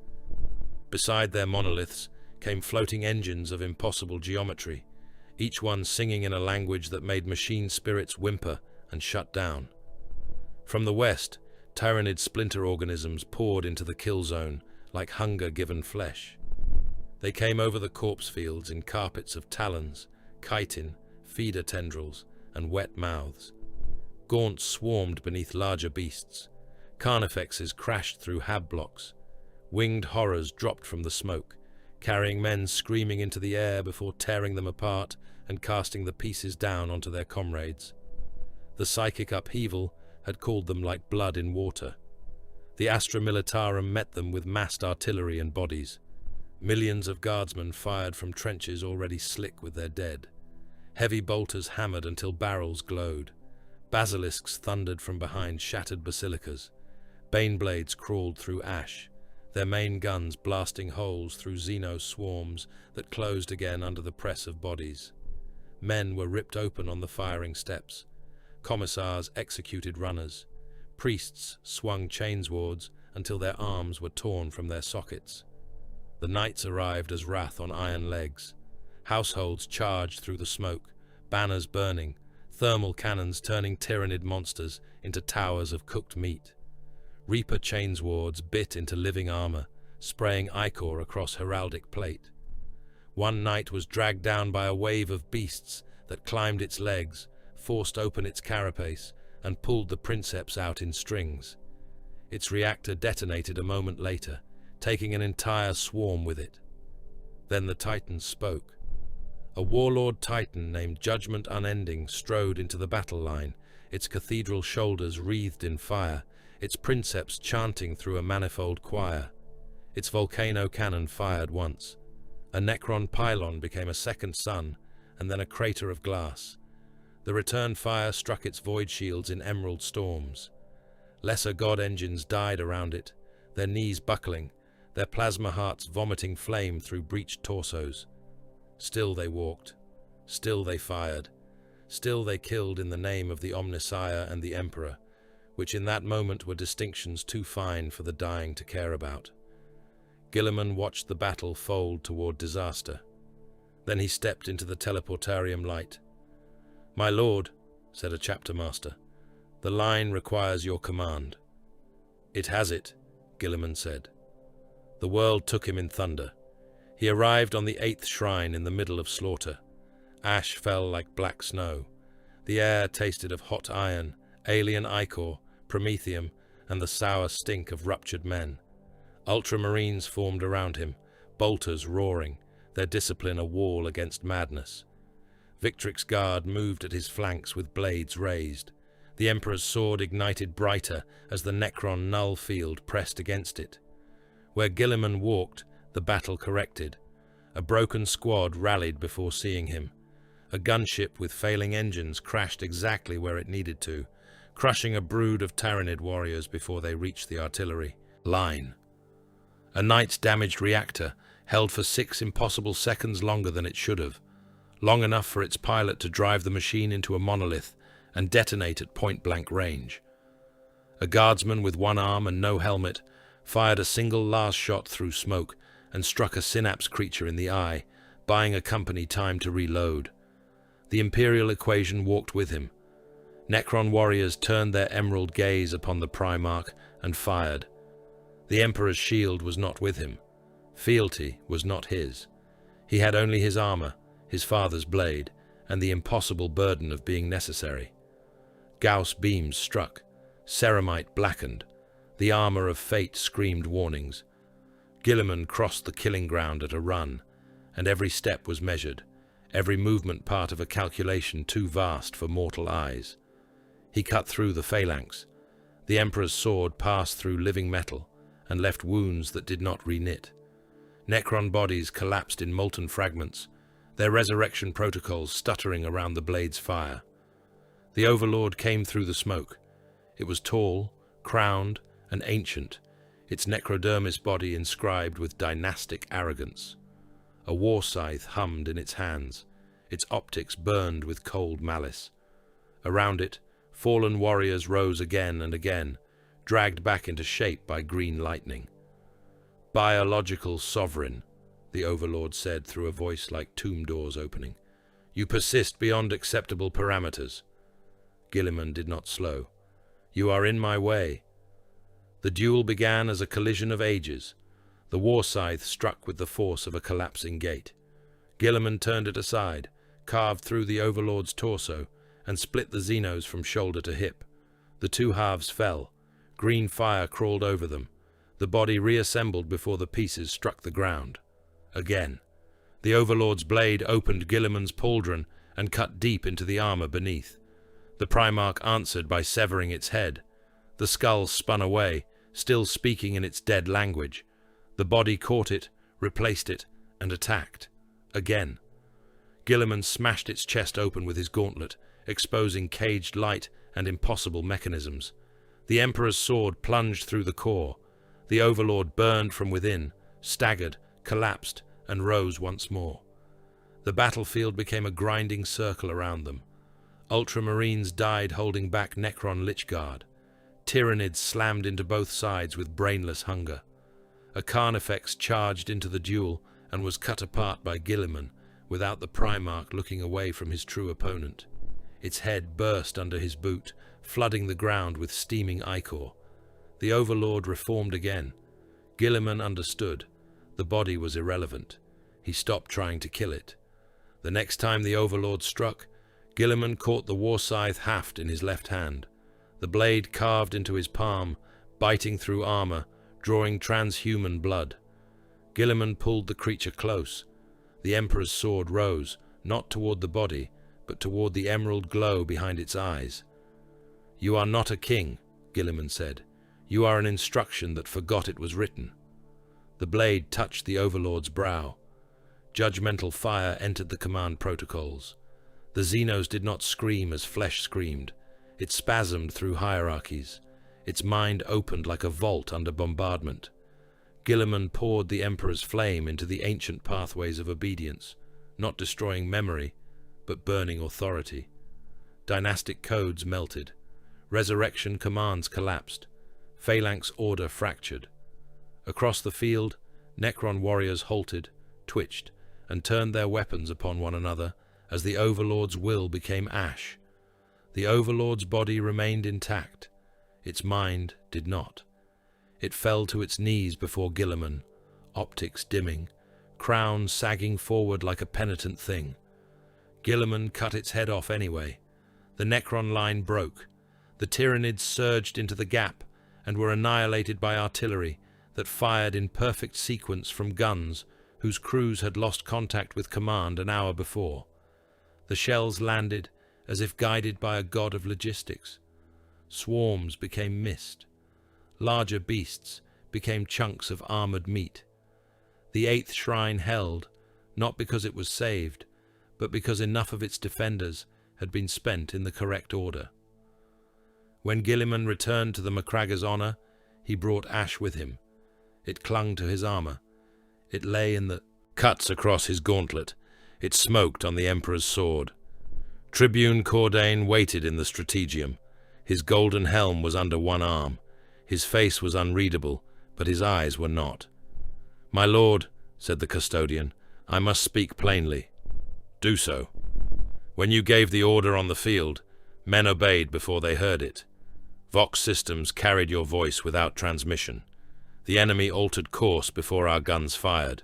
Speaker 2: Beside their monoliths came floating engines of impossible geometry, each one singing in a language that made machine spirits whimper and shut down. From the west, tyrannid splinter organisms poured into the kill zone like hunger-given flesh. They came over the corpse fields in carpets of talons, chitin, feeder tendrils, and wet mouths. Gaunts swarmed beneath larger beasts. Carnifexes crashed through hab blocks. Winged horrors dropped from the smoke, carrying men screaming into the air before tearing them apart and casting the pieces down onto their comrades. The psychic upheaval had called them like blood in water. The Astra Militarum met them with massed artillery and bodies. Millions of guardsmen fired from trenches already slick with their dead. Heavy bolters hammered until barrels glowed. Basilisks thundered from behind shattered basilicas. Baneblades crawled through ash. their main guns blasting holes through Xeno swarms that closed again under the press of bodies. Men were ripped open on the firing steps. Commissars executed runners. Priests swung chainswords until their arms were torn from their sockets. The knights arrived as wrath on iron legs. Households charged through the smoke, banners burning, thermal cannons turning tyrannid monsters into towers of cooked meat. Reaper chainswords bit into living armor, spraying ichor across heraldic plate. One knight was dragged down by a wave of beasts that climbed its legs, forced open its carapace, and pulled the princeps out in strings. Its reactor detonated a moment later, taking an entire swarm with it. Then the Titans spoke. A warlord Titan named Judgment Unending strode into the battle line, its cathedral shoulders wreathed in fire, its princeps chanting through a manifold choir. Its volcano cannon fired once. A Necron pylon became a second sun, and then a crater of glass. The return fire struck its void shields in emerald storms. Lesser god engines died around it, their knees buckling, their plasma hearts vomiting flame through breached torsos. Still they walked. Still they fired. Still they killed in the name of the Omnissiah and the Emperor, which in that moment were distinctions too fine for the dying to care about. Guilliman watched the battle fold toward disaster. Then he stepped into the teleportarium light. "My lord," said a chapter master, "the line requires your command." "It has it," Guilliman said. The world took him in thunder. He arrived on the 8th shrine in the middle of slaughter. Ash fell like black snow. The air tasted of hot iron, alien ichor, promethium, and the sour stink of ruptured men. Ultramarines formed around him, bolters roaring, their discipline a wall against madness. Victrix's guard moved at his flanks with blades raised. The Emperor's sword ignited brighter as the Necron null field pressed against it. Where Guilliman walked, the battle corrected. A broken squad rallied before seeing him. A gunship with failing engines crashed exactly where it needed to, crushing a brood of Tyrannid warriors before they reached the artillery line. A knight's damaged reactor held for 6 impossible seconds longer than it should have, long enough for its pilot to drive the machine into a monolith and detonate at point-blank range. A guardsman with one arm and no helmet fired a single last shot through smoke and struck a synapse creature in the eye, buying a company time to reload. The Imperial equation walked with him. Necron warriors turned their emerald gaze upon the Primarch and fired. The Emperor's shield was not with him. Fealty was not his. He had only his armor, his father's blade, and the impossible burden of being necessary. Gauss beams struck. Ceramite blackened. The armor of fate screamed warnings. Guilliman crossed the killing ground at a run, and every step was measured, every movement part of a calculation too vast for mortal eyes. He cut through the phalanx. The Emperor's sword passed through living metal and left wounds that did not reknit. Necron bodies collapsed in molten fragments, their resurrection protocols stuttering around the blade's fire. The Overlord came through the smoke. It was tall, crowned, and ancient, its necrodermis body inscribed with dynastic arrogance. A war scythe hummed in its hands, its optics burned with cold malice. Around it, fallen warriors rose again and again, dragged back into shape by green lightning. "Biological sovereign," the Overlord said through a voice like tomb doors opening. "You persist beyond acceptable parameters." Guilliman did not slow. "You are in my way." The duel began as a collision of ages. The war scythe struck with the force of a collapsing gate. Guilliman turned it aside, carved through the Overlord's torso, and split the Xenos from shoulder to hip. The two halves fell. Green fire crawled over them. The body reassembled before the pieces struck the ground. Again. The Overlord's blade opened Guilliman's pauldron and cut deep into the armor beneath. The Primarch answered by severing its head. The skull spun away, still speaking in its dead language. The body caught it, replaced it, and attacked. Again. Guilliman smashed its chest open with his gauntlet, exposing caged light and impossible mechanisms. The Emperor's sword plunged through the core. The Overlord burned from within, staggered, collapsed, and rose once more. The battlefield became a grinding circle around them. Ultramarines died holding back Necron Lichguard. Tyranids slammed into both sides with brainless hunger. A Carnifex charged into the duel and was cut apart by Guilliman, without the Primarch looking away from his true opponent. Its head burst under his boot, flooding the ground with steaming ichor. The Overlord reformed again. Guilliman understood. The body was irrelevant. He stopped trying to kill it. The next time the Overlord struck, Guilliman caught the war scythe haft in his left hand. The blade carved into his palm, biting through armor, drawing transhuman blood. Guilliman pulled the creature close. The Emperor's sword rose, not toward the body, but toward the emerald glow behind its eyes. "You are not a king," Guilliman said. "You are an instruction that forgot it was written." The blade touched the Overlord's brow. Judgmental fire entered the command protocols. The Xenos did not scream as flesh screamed. It spasmed through hierarchies. Its mind opened like a vault under bombardment. Guilliman poured the Emperor's flame into the ancient pathways of obedience, not destroying memory, but burning authority. Dynastic codes melted. Resurrection commands collapsed. Phalanx order fractured. Across the field, Necron warriors halted, twitched, and turned their weapons upon one another as the Overlord's will became ash. The Overlord's body remained intact. Its mind did not. It fell to its knees before Guilliman, optics dimming, crown sagging forward like a penitent thing. Guilliman cut its head off anyway. The Necron line broke. The Tyranids surged into the gap and were annihilated by artillery that fired in perfect sequence from guns whose crews had lost contact with command an hour before. The shells landed as if guided by a god of logistics. Swarms became mist. Larger beasts became chunks of armored meat. The 8th shrine held, not because it was saved, but because enough of its defenders had been spent in the correct order. When Guilliman returned to the Macragge's honor, he brought ash with him. It clung to his armor. It lay in the cuts across his gauntlet. It smoked on the Emperor's sword. Tribune Cordain waited in the strategium. His golden helm was under one arm. His face was unreadable, but his eyes were not. "My lord," said the custodian, "I must speak plainly." "Do so." "When you gave the order on the field, men obeyed before they heard it. Vox systems carried your voice without transmission. The enemy altered course before our guns fired.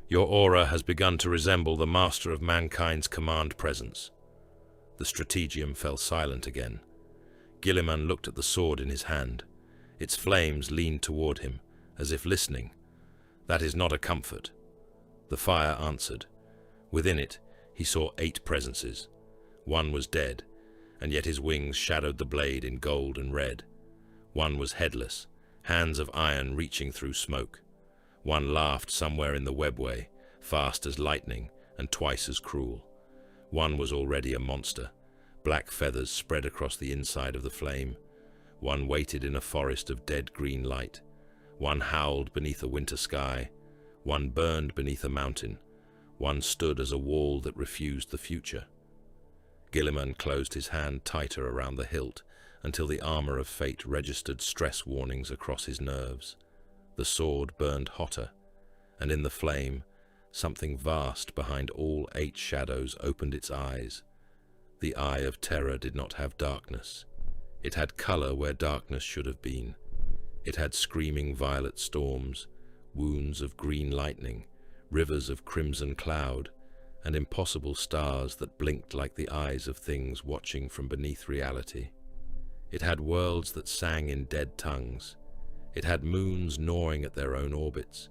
Speaker 2: Your aura has begun to resemble the master of mankind's command presence." The strategium fell silent again. Guilliman looked at the sword in his hand. Its flames leaned toward him, as if listening. "That is not a comfort." The fire answered. Within it, he saw 8 presences. One was dead, and yet his wings shadowed the blade in gold and red. One was headless, hands of iron reaching through smoke. One laughed somewhere in the webway, fast as lightning and twice as cruel. One was already a monster. Black feathers spread across the inside of the flame. One waited in a forest of dead green light. One howled beneath a winter sky. One burned beneath a mountain. One stood as a wall that refused the future. Guilliman closed his hand tighter around the hilt until the armor of fate registered stress warnings across his nerves. The sword burned hotter, and in the flame, something vast behind all 8 shadows opened its eyes. The eye of terror did not have darkness. It had color where darkness should have been. It had screaming violet storms, wounds of green lightning, rivers of crimson cloud, and impossible stars that blinked like the eyes of things watching from beneath reality. It had worlds that sang in dead tongues. It had moons gnawing at their own orbits.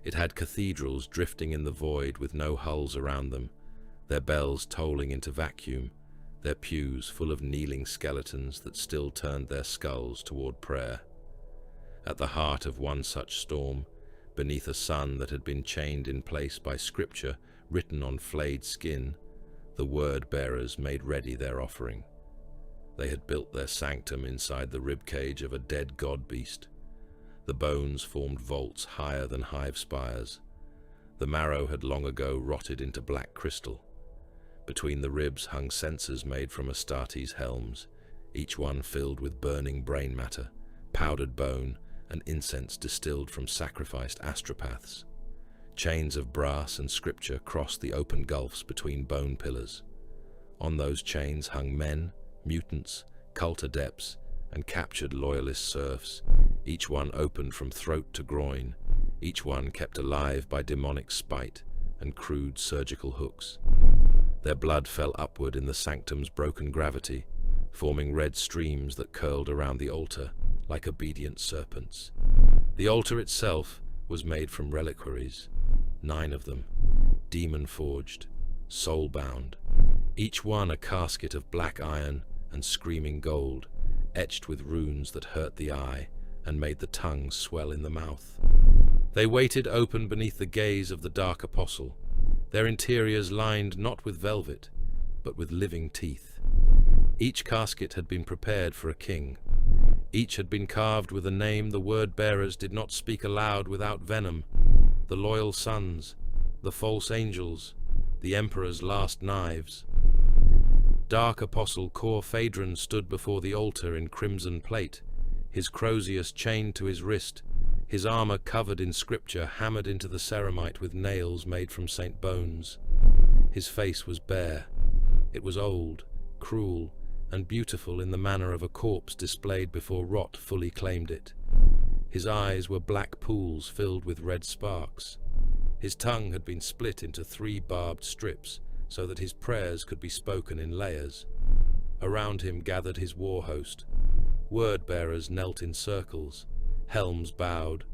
Speaker 2: It had cathedrals drifting in the void with no hulls around them, their bells tolling into vacuum, their pews full of kneeling skeletons that still turned their skulls toward prayer. At the heart of one such storm, beneath a sun that had been chained in place by scripture written on flayed skin, the word-bearers made ready their offering. They had built their sanctum inside the ribcage of a dead god-beast. The bones formed vaults higher than hive spires. The marrow had long ago rotted into black crystal. Between the ribs hung censers made from Astartes' helms, each one filled with burning brain matter, powdered bone, and incense distilled from sacrificed astropaths. Chains of brass and scripture crossed the open gulfs between bone pillars. On those chains hung men, mutants, cult adepts, and captured loyalist serfs, each one opened from throat to groin, each one kept alive by demonic spite and crude surgical hooks. Their blood fell upward in the sanctum's broken gravity, forming red streams that curled around the altar like obedient serpents. The altar itself was made from reliquaries, 9 of them, demon-forged, soul-bound, each one a casket of black iron and screaming gold, etched with runes that hurt the eye and made the tongue swell in the mouth. They waited open beneath the gaze of the dark apostle, their interiors lined not with velvet, but with living teeth. Each casket had been prepared for a king. Each had been carved with a name the word-bearers did not speak aloud without venom: the loyal sons, the false angels, the emperor's last knives. Dark Apostle Cor Phaedron stood before the altar in crimson plate, his crozius chained to his wrist, his armor covered in scripture hammered into the ceramite with nails made from Saint Bones. His face was bare. It was old, cruel, and beautiful in the manner of a corpse displayed before rot fully claimed it. His eyes were black pools filled with red sparks. His tongue had been split into 3 barbed strips, so that his prayers could be spoken in layers. Around him gathered his war host. Word-bearers knelt in circles, helms bowed,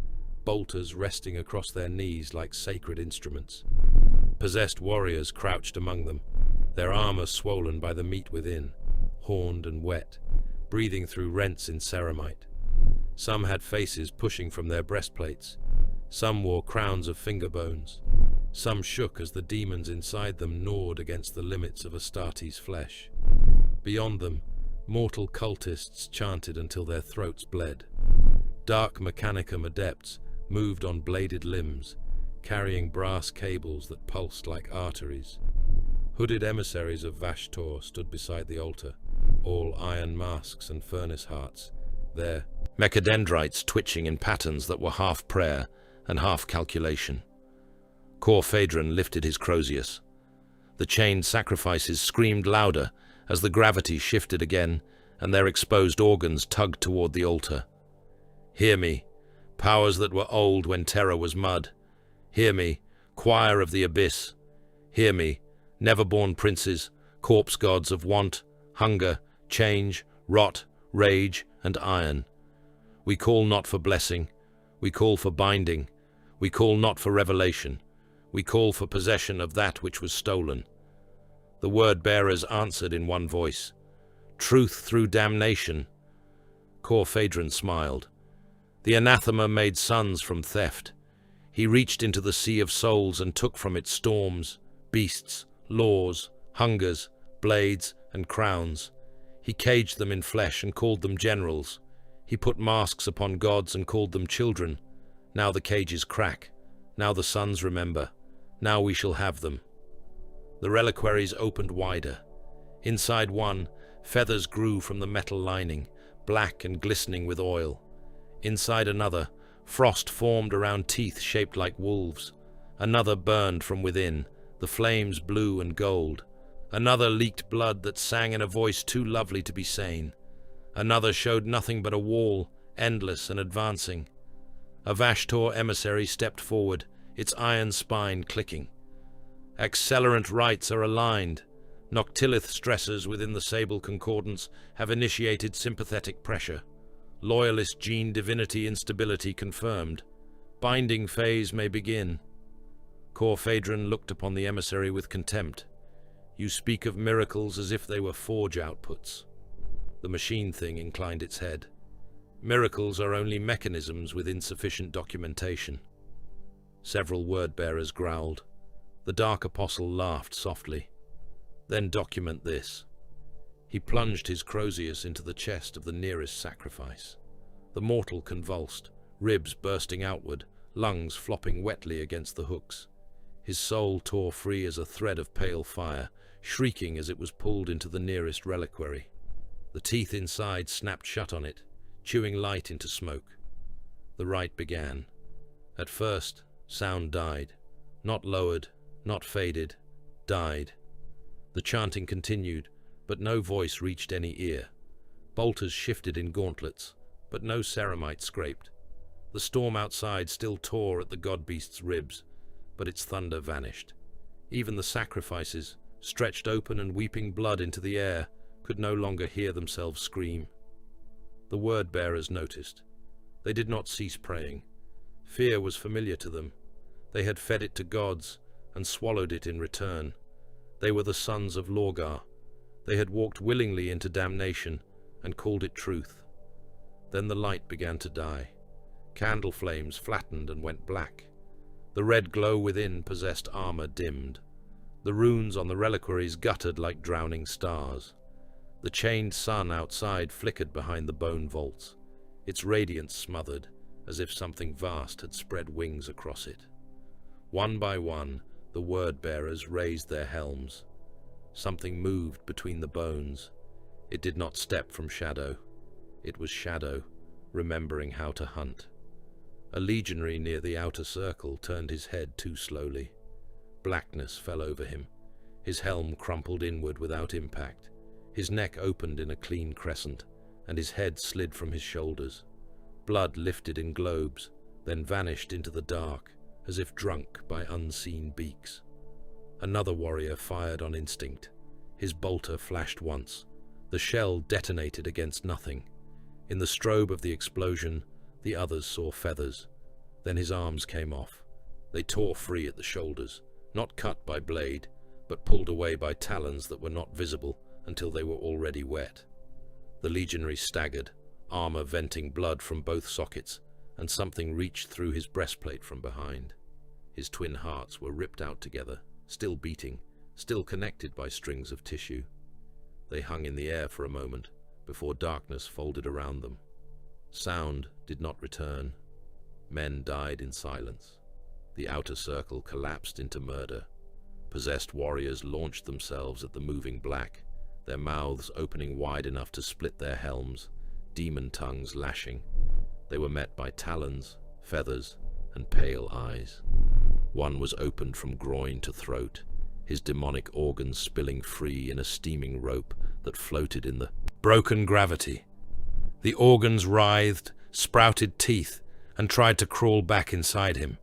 Speaker 2: bolters resting across their knees like sacred instruments. Possessed warriors crouched among them, their armor swollen by the meat within, horned and wet, breathing through rents in ceramite. Some had faces pushing from their breastplates. Some wore crowns of finger bones. Some shook as the demons inside them gnawed against the limits of Astartes' flesh. Beyond them, mortal cultists chanted until their throats bled. Dark Mechanicum adepts moved on bladed limbs, carrying brass cables that pulsed like arteries. Hooded emissaries of Vashtor stood beside the altar, all iron masks and furnace hearts, their mechadendrites twitching in patterns that were half prayer and half calculation. Cor Phaedron lifted his crozius. The chained sacrifices screamed louder as the gravity shifted again and their exposed organs tugged toward the altar. Hear me, powers that were old when terror was mud. Hear me, choir of the abyss. Hear me, never-born princes, corpse gods of want, hunger, change, rot, rage, and iron. We call not for blessing. We call for binding. We call not for revelation. We call for possession of that which was stolen. The word-bearers answered in one voice. Truth through damnation. Cor Phaedron smiled. The anathema made sons from theft. He reached into the sea of souls and took from it storms, beasts, laws, hungers, blades, and crowns. He caged them in flesh and called them generals. He put masks upon gods and called them children. Now the cages crack. Now the sons remember. Now we shall have them. The reliquaries opened wider. Inside one, feathers grew from the metal lining, black and glistening with oil. Inside another, frost formed around teeth shaped like wolves. Another burned from within, the flames blue and gold. Another leaked blood that sang in a voice too lovely to be sane. Another showed nothing but a wall, endless and advancing. A Vashtor emissary stepped forward, its iron spine clicking. Accelerant rites are aligned. Noctilith stressors within the Sable Concordance have initiated sympathetic pressure. Loyalist gene divinity instability confirmed. Binding phase may begin. Cor Phaedron looked upon the emissary with contempt. You speak of miracles as if they were forge outputs. The machine thing inclined its head. Miracles are only mechanisms with insufficient documentation. Several word-bearers growled. The Dark Apostle laughed softly. Then document this. He plunged his crozius into the chest of the nearest sacrifice. The mortal convulsed, ribs bursting outward, lungs flopping wetly against the hooks. His soul tore free as a thread of pale fire, shrieking as it was pulled into the nearest reliquary. The teeth inside snapped shut on it, chewing light into smoke. The rite began. At first, sound died. Not lowered, not faded, died. The chanting continued, but no voice reached any ear. Bolters shifted in gauntlets, but no ceramite scraped. The storm outside still tore at the god-beast's ribs, but its thunder vanished. Even the sacrifices, stretched open and weeping blood into the air, could no longer hear themselves scream. The word-bearers noticed. They did not cease praying. Fear was familiar to them. They had fed it to gods and swallowed it in return. They were the sons of Lorgar. They had walked willingly into damnation and called it truth. Then the light began to die. Candle flames flattened and went black. The red glow within possessed armor dimmed. The runes on the reliquaries guttered like drowning stars. The chained sun outside flickered behind the bone vaults, its radiance smothered, as if something vast had spread wings across it. One by one, the word-bearers raised their helms. Something moved between the bones. It did not step from shadow. It was shadow, remembering how to hunt. A legionary near the outer circle turned his head too slowly. Blackness fell over him. His helm crumpled inward without impact. His neck opened in a clean crescent, and his head slid from his shoulders. Blood lifted in globes, then vanished into the dark, as if drunk by unseen beaks. Another warrior fired on instinct. His bolter flashed once. The shell detonated against nothing. In the strobe of the explosion, the others saw feathers. Then his arms came off. They tore free at the shoulders, not cut by blade, but pulled away by talons that were not visible until they were already wet. The legionary staggered, armor venting blood from both sockets, and something reached through his breastplate from behind. His twin hearts were ripped out together, still beating, still connected by strings of tissue. They hung in the air for a moment, before darkness folded around them. Sound did not return. Men died in silence. The outer circle collapsed into murder. Possessed warriors launched themselves at the moving black, their mouths opening wide enough to split their helms, demon tongues lashing. They were met by talons, feathers, and pale eyes. One was opened from groin to throat, his demonic organs spilling free in a steaming rope that floated in the broken gravity. The organs writhed, sprouted teeth, and tried to crawl back inside him.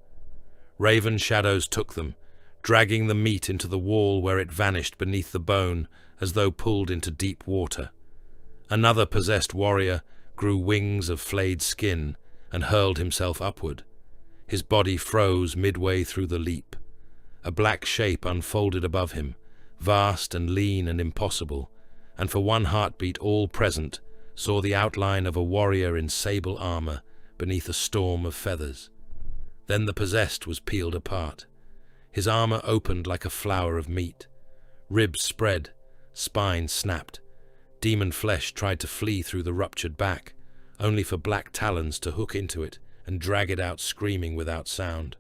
Speaker 2: Raven shadows took them, dragging the meat into the wall where it vanished beneath the bone as though pulled into deep water. Another possessed warrior grew wings of flayed skin and hurled himself upward. His body froze midway through the leap. A black shape unfolded above him, vast and lean and impossible, and for one heartbeat all present saw the outline of a warrior in sable armor beneath a storm of feathers. Then the possessed was peeled apart. His armor opened like a flower of meat. Ribs spread, spine snapped. Demon flesh tried to flee through the ruptured back, only for black talons to hook into it and drag it out screaming without sound.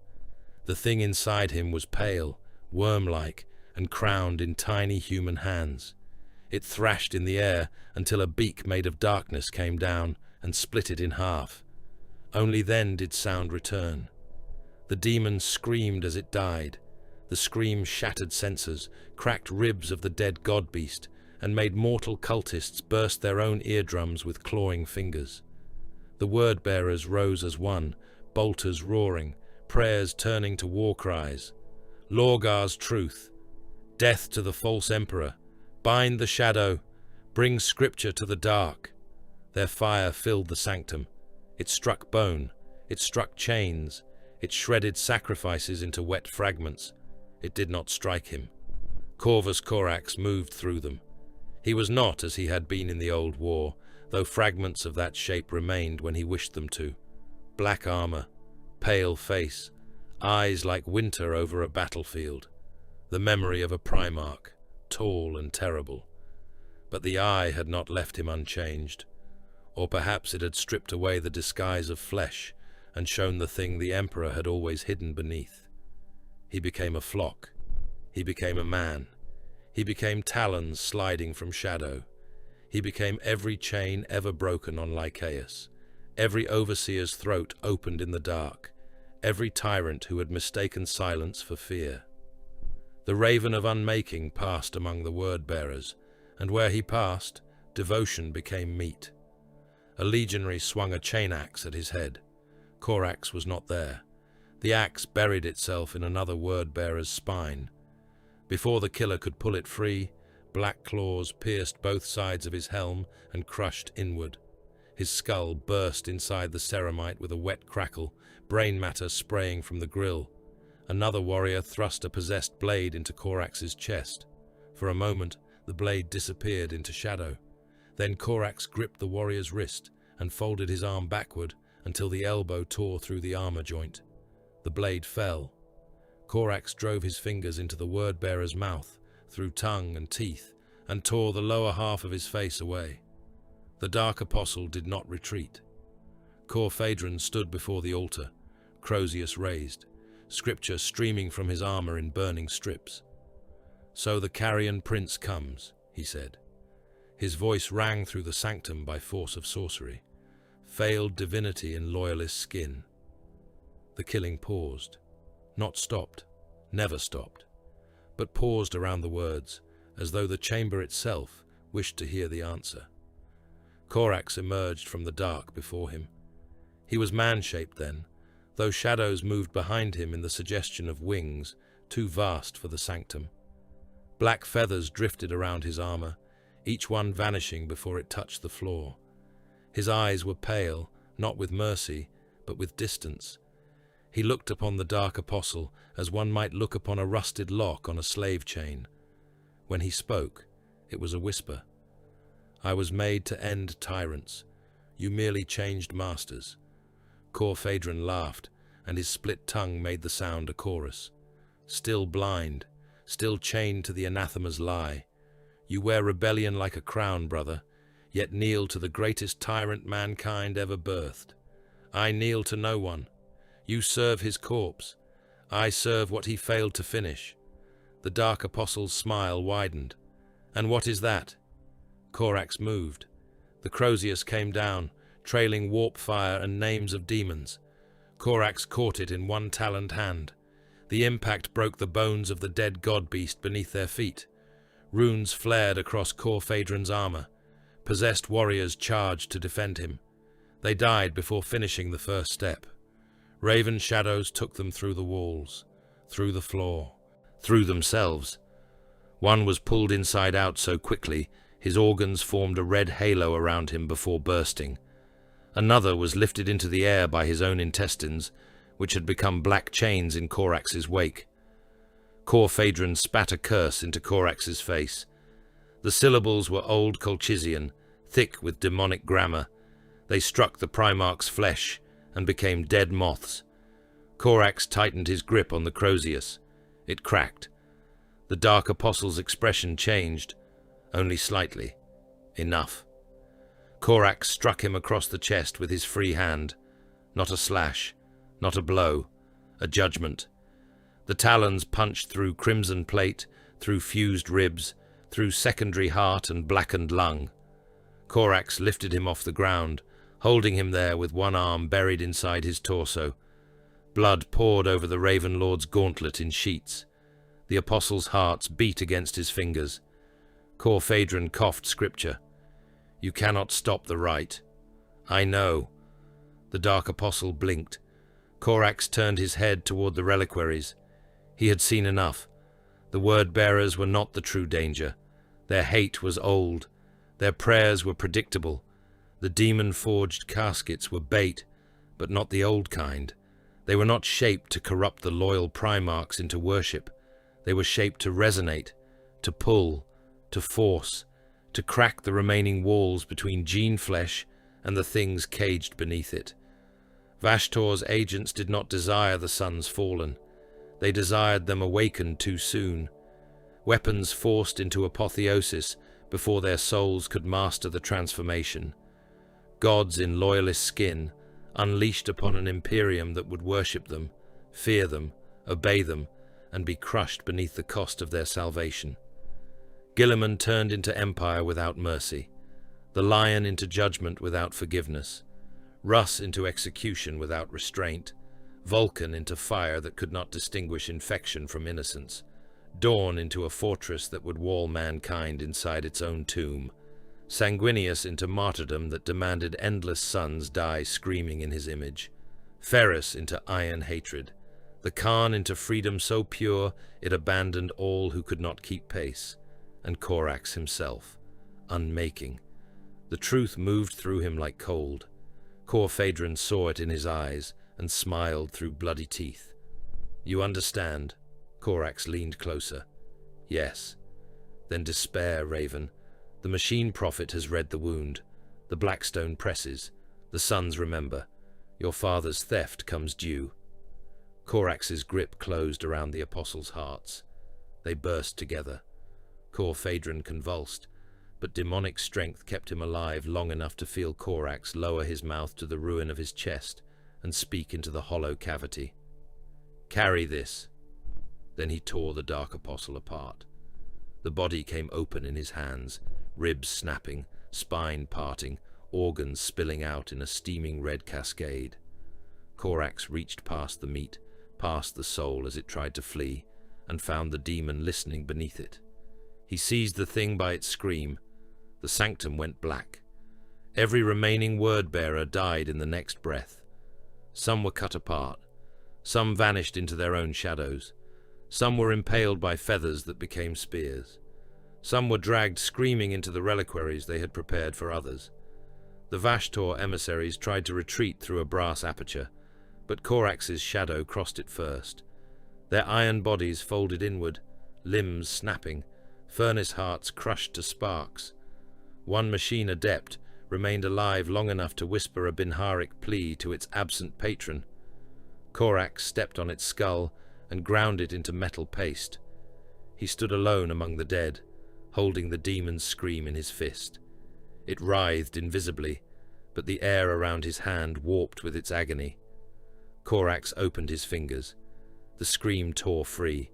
Speaker 2: The thing inside him was pale, worm-like, and crowned in tiny human hands. It thrashed in the air until a beak made of darkness came down and split it in half. Only then did sound return. The demon screamed as it died. The scream shattered sensors, cracked ribs of the dead god-beast, and made mortal cultists burst their own eardrums with clawing fingers. The word-bearers rose as one, bolters roaring, prayers turning to war cries. Lorgar's truth. Death to the false emperor. Bind the shadow. Bring scripture to the dark. Their fire filled the sanctum. It struck bone. It struck chains. It shredded sacrifices into wet fragments. It did not strike him. Corvus Corax moved through them. He was not as he had been in the old war, though fragments of that shape remained when he wished them to. Black armor, pale face, eyes like winter over a battlefield. The memory of a Primarch, tall and terrible. But the eye had not left him unchanged. Or perhaps it had stripped away the disguise of flesh and shown the thing the Emperor had always hidden beneath. He became a flock. He became a man. He became talons sliding from shadow. He became every chain ever broken on Lycaeus, every overseer's throat opened in the dark, every tyrant who had mistaken silence for fear. The Raven of Unmaking passed among the word-bearers, and where he passed, devotion became meat. A legionary swung a chain axe at his head. Corax was not there. The axe buried itself in another word-bearer's spine. Before the killer could pull it free, black claws pierced both sides of his helm and crushed inward. His skull burst inside the ceramite with a wet crackle, brain matter spraying from the grill. Another warrior thrust a possessed blade into Corax's chest. For a moment, the blade disappeared into shadow. Then Corax gripped the warrior's wrist and folded his arm backward until the elbow tore through the armor joint. The blade fell. Corax drove his fingers into the word-bearer's mouth, through tongue and teeth, and tore the lower half of his face away. The Dark Apostle did not retreat. Cor Phaedron stood before the altar, Crozius raised, scripture streaming from his armor in burning strips. "So the Carrion Prince comes," he said. His voice rang through the sanctum by force of sorcery, failed divinity in loyalist skin. The killing paused, not stopped, never stopped, but paused around the words, as though the chamber itself wished to hear the answer. Corax emerged from the dark before him. He was man-shaped then, though shadows moved behind him in the suggestion of wings, too vast for the sanctum. Black feathers drifted around his armor, each one vanishing before it touched the floor. His eyes were pale, not with mercy, but with distance. He looked upon the Dark Apostle as one might look upon a rusted lock on a slave chain. When he spoke, it was a whisper. "I was made to end tyrants. You merely changed masters." Cor Phaedron laughed, and his split tongue made the sound a chorus. "Still blind, still chained to the anathema's lie. You wear rebellion like a crown, brother, yet kneel to the greatest tyrant mankind ever birthed. I kneel to no one. You serve his corpse. I serve what he failed to finish." The Dark Apostle's smile widened. "And what is that?" Corax moved. The Crozius came down, trailing warp fire and names of demons. Corax caught it in one taloned hand. The impact broke the bones of the dead god-beast beneath their feet. Runes flared across Cor Phaedron's armor. Possessed warriors charged to defend him. They died before finishing the first step. Raven shadows took them through the walls, through the floor, through themselves. One was pulled inside out so quickly, his organs formed a red halo around him before bursting. Another was lifted into the air by his own intestines, which had become black chains in Corax's wake. Cor Phaedron spat a curse into Corax's face. The syllables were old Colchizian, thick with demonic grammar. They struck the Primarch's flesh and became dead moths. Corax tightened his grip on the Crozius. It cracked. The Dark Apostle's expression changed, only slightly. Enough. Corax struck him across the chest with his free hand. Not a slash, not a blow, a judgment. The talons punched through crimson plate, through fused ribs, through secondary heart and blackened lung. Corax lifted him off the ground, holding him there with one arm buried inside his torso. Blood poured over the Raven Lord's gauntlet in sheets. The apostles' hearts beat against his fingers. Cor Phaedron coughed scripture. "You cannot stop the right." "I know." The Dark Apostle blinked. Corax turned his head toward the reliquaries. He had seen enough. The word-bearers were not the true danger. Their hate was old. Their prayers were predictable. The demon-forged caskets were bait, but not the old kind. They were not shaped to corrupt the loyal Primarchs into worship. They were shaped to resonate, to pull, to force, to crack the remaining walls between gene flesh and the things caged beneath it. Vashtor's agents did not desire the sons fallen. They desired them awakened too soon. Weapons forced into apotheosis before their souls could master the transformation. Gods in loyalist skin, unleashed upon an imperium that would worship them, fear them, obey them, and be crushed beneath the cost of their salvation. Guilliman turned into empire without mercy, the lion into judgment without forgiveness, Russ into execution without restraint, Vulcan into fire that could not distinguish infection from innocence, Dawn into a fortress that would wall mankind inside its own tomb, Sanguinius into martyrdom that demanded endless sons die screaming in his image, Ferrus into iron hatred, the Khan into freedom so pure it abandoned all who could not keep pace, and Corax himself, unmaking. The truth moved through him like cold. Cor Phaedron saw it in his eyes and smiled through bloody teeth. "You understand?" Corax leaned closer. "Yes." "Then despair, Raven. The machine prophet has read the wound. The Blackstone presses. The sons remember. Your father's theft comes due." Corax's grip closed around the apostles' hearts. They burst together. Cor Phaedron convulsed, but demonic strength kept him alive long enough to feel Corax lower his mouth to the ruin of his chest and speak into the hollow cavity. "Carry this." Then he tore the dark apostle apart. The body came open in his hands, ribs snapping, spine parting, organs spilling out in a steaming red cascade. Corax reached past the meat, past the soul as it tried to flee, and found the demon listening beneath it. He seized the thing by its scream. The sanctum went black. Every remaining word-bearer died in the next breath. Some were cut apart. Some vanished into their own shadows. Some were impaled by feathers that became spears. Some were dragged screaming into the reliquaries they had prepared for others. The Vashtor emissaries tried to retreat through a brass aperture, but Corax's shadow crossed it first. Their iron bodies folded inward, limbs snapping, furnace hearts crushed to sparks. One machine adept remained alive long enough to whisper a Binharic plea to its absent patron. Corax stepped on its skull and ground it into metal paste. He stood alone among the dead, holding the demon's scream in his fist. It writhed invisibly, but the air around his hand warped with its agony. Corax opened his fingers. The scream tore free.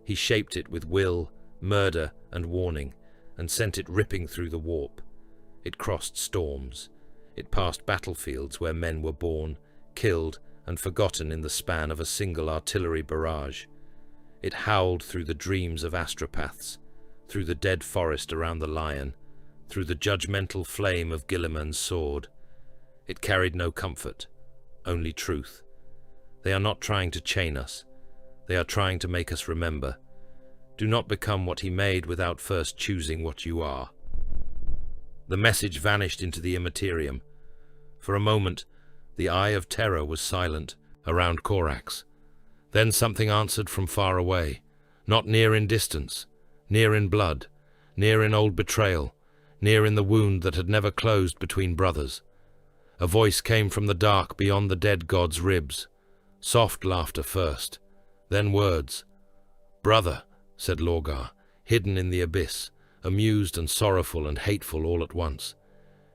Speaker 2: He shaped it with will, murder, and warning, and sent it ripping through the warp. It crossed storms. It passed battlefields where men were born, killed, and forgotten in the span of a single artillery barrage. It howled through the dreams of astropaths, through the dead forest around the lion, through the judgmental flame of Guilliman's sword. It carried no comfort, only truth. They are not trying to chain us. They are trying to make us remember. Do not become what he made without first choosing what you are. The message vanished into the immaterium. For a moment, the eye of terror was silent around Corax. Then something answered from far away, not near in distance, near in blood, near in old betrayal, near in the wound that had never closed between brothers. A voice came from the dark beyond the dead god's ribs. Soft laughter first, then words. "Brother," said Lorgar, hidden in the abyss, amused and sorrowful and hateful all at once.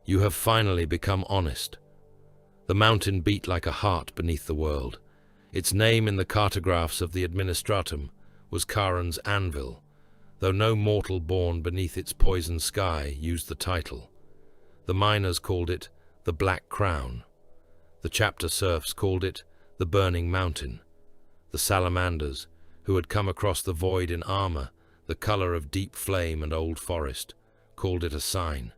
Speaker 2: "You have finally become honest." The mountain beat like a heart beneath the world. Its name in the cartographs of the Administratum was Charon's Anvil, though no mortal born beneath its poison sky used the title. The miners called it the Black Crown. The chapter serfs called it the Burning Mountain. The salamanders, who had come across the void in armor, the color of deep flame and old forest, called it a sign.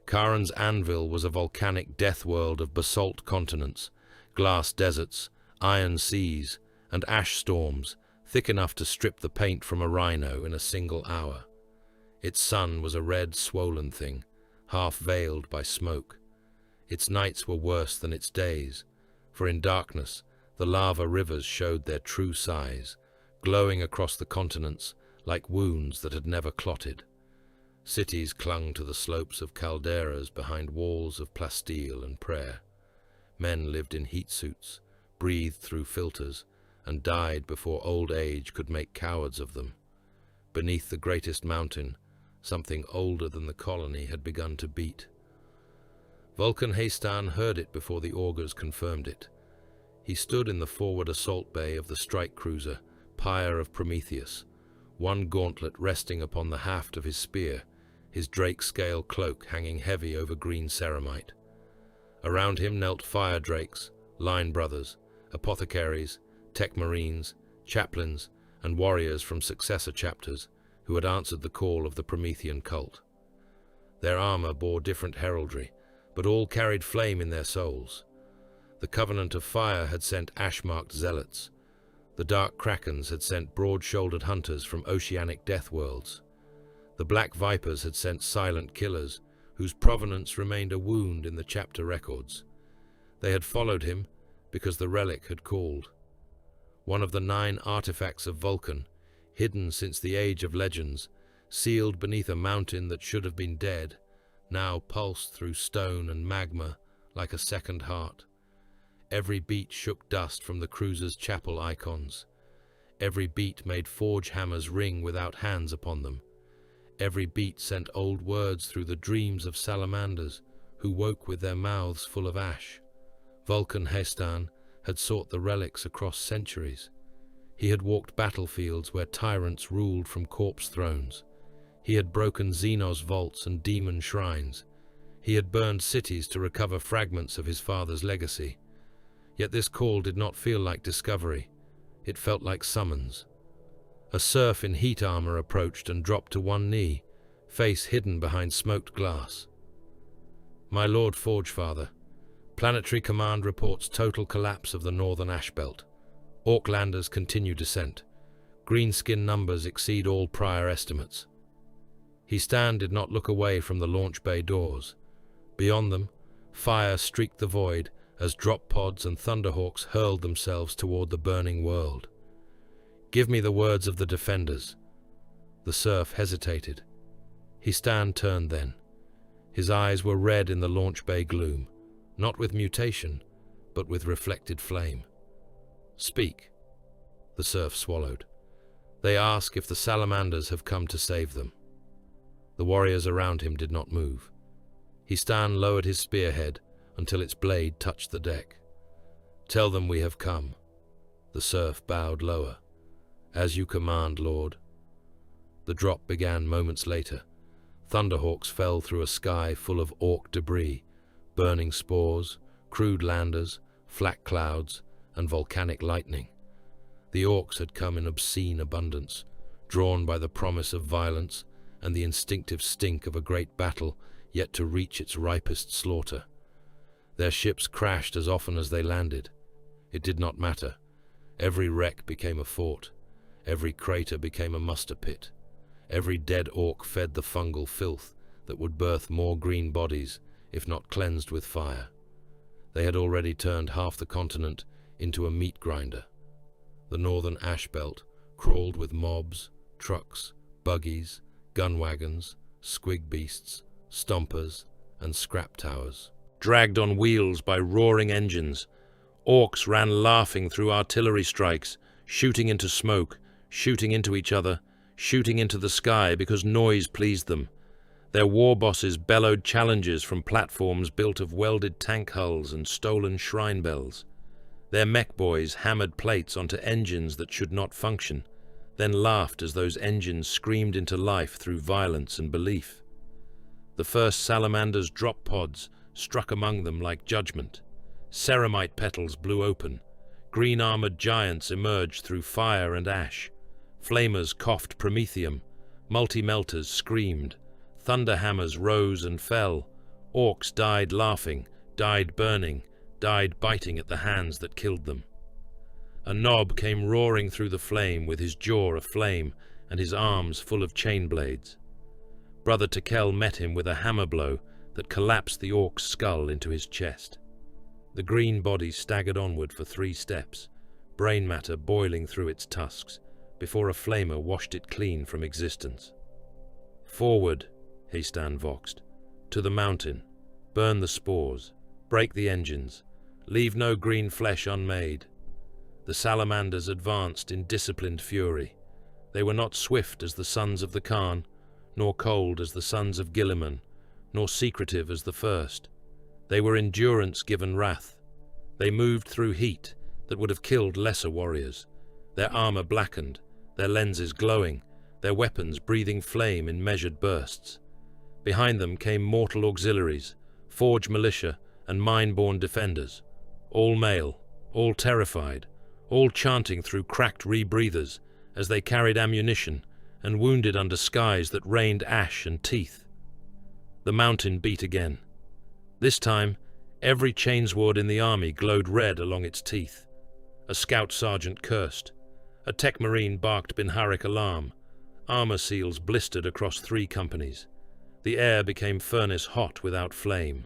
Speaker 2: Charon's Anvil was a volcanic death world of basalt continents, glass deserts, iron seas, and ash storms, thick enough to strip the paint from a rhino in a single hour. Its sun was a red, swollen thing, half veiled by smoke. Its nights were worse than its days, for in darkness the lava rivers showed their true size, glowing across the continents like wounds that had never clotted. Cities clung to the slopes of calderas behind walls of plasteel and prayer. Men lived in heat suits, breathed through filters, and died before old age could make cowards of them. Beneath the greatest mountain, something older than the colony had begun to beat. Vulcan Hastan heard it before the augurs confirmed it. He stood in the forward assault bay of the strike cruiser, Pyre of Prometheus, one gauntlet resting upon the haft of his spear, his drake-scale cloak hanging heavy over green ceramite. Around him knelt fire drakes, line brothers, apothecaries, tech marines, chaplains, and warriors from successor chapters who had answered the call of the Promethean cult. Their armor bore different heraldry, but all carried flame in their souls. The Covenant of Fire had sent ash-marked zealots. The Dark Krakens had sent broad-shouldered hunters from oceanic death worlds. The Black Vipers had sent silent killers, whose provenance remained a wound in the chapter records. They had followed him because the relic had called. One of the 9 artifacts of Vulcan, hidden since the Age of Legends, sealed beneath a mountain that should have been dead, now pulsed through stone and magma like a second heart. Every beat shook dust from the cruiser's chapel icons. Every beat made forge hammers ring without hands upon them. Every beat sent old words through the dreams of salamanders, who woke with their mouths full of ash. Vulcan Hastan had sought the relics across centuries. He had walked battlefields where tyrants ruled from corpse thrones. He had broken Xenos vaults and demon shrines. He had burned cities to recover fragments of his father's legacy. Yet this call did not feel like discovery. It felt like summons. A serf in heat armor approached and dropped to one knee, face hidden behind smoked glass. "My Lord Forgefather, Planetary Command reports total collapse of the northern ash belt. Orklanders continue descent. Greenskin numbers exceed all prior estimates." Hastan did not look away from the launch bay doors. Beyond them, fire streaked the void as drop pods and thunderhawks hurled themselves toward the burning world. "Give me the words of the defenders." The serf hesitated. Hastan turned then. His eyes were red in the launch bay gloom, not with mutation, but with reflected flame. "Speak." The serf swallowed. "They ask if the salamanders have come to save them." The warriors around him did not move. Hastan lowered his spearhead until its blade touched the deck. "Tell them we have come." The serf bowed lower. "As you command, Lord." The drop began moments later. Thunderhawks fell through a sky full of orc debris, burning spores, crude landers, flak clouds, and volcanic lightning. The orcs had come in obscene abundance, drawn by the promise of violence and the instinctive stink of a great battle yet to reach its ripest slaughter. Their ships crashed as often as they landed. It did not matter. Every wreck became a fort. Every crater became a muster pit. Every dead orc fed the fungal filth that would birth more green bodies, if not cleansed with fire. They had already turned half the continent into a meat grinder. The northern ash belt crawled with mobs, trucks, buggies, gun wagons, squig beasts, stompers, and scrap towers. Dragged on wheels by roaring engines, orcs ran laughing through artillery strikes, shooting into smoke, shooting into each other, shooting into the sky because noise pleased them. Their war bosses bellowed challenges from platforms built of welded tank hulls and stolen shrine bells. Their mech boys hammered plates onto engines that should not function, then laughed as those engines screamed into life through violence and belief. The first salamanders' drop pods struck among them like judgment. Ceramite petals blew open. Green-armored giants emerged through fire and ash. Flamers coughed promethium. Multi-melters screamed. Thunderhammers rose and fell. Orcs died laughing, died burning, died biting at the hands that killed them. A knob came roaring through the flame with his jaw aflame and his arms full of chain blades. Brother Tekel met him with a hammer blow that collapsed the orc's skull into his chest. The green body staggered onward for 3 steps, brain matter boiling through its tusks, before a flamer washed it clean from existence. "Forward," Hastan voxed. "To the mountain. Burn the spores. Break the engines. Leave no green flesh unmade." The salamanders advanced in disciplined fury. They were not swift as the sons of the Khan, nor cold as the sons of Gilliman, nor secretive as the first. They were endurance given wrath. They moved through heat that would have killed lesser warriors, their armor blackened, their lenses glowing, their weapons breathing flame in measured bursts. Behind them came mortal auxiliaries, forge militia, and mine-borne defenders, all male, all terrified, all chanting through cracked rebreathers as they carried ammunition and wounded under skies that rained ash and teeth. The mountain beat again. This time, every chainsword in the army glowed red along its teeth. A scout sergeant cursed. A tech marine barked Binharic alarm. Armor seals blistered across 3 companies. The air became furnace hot without flame.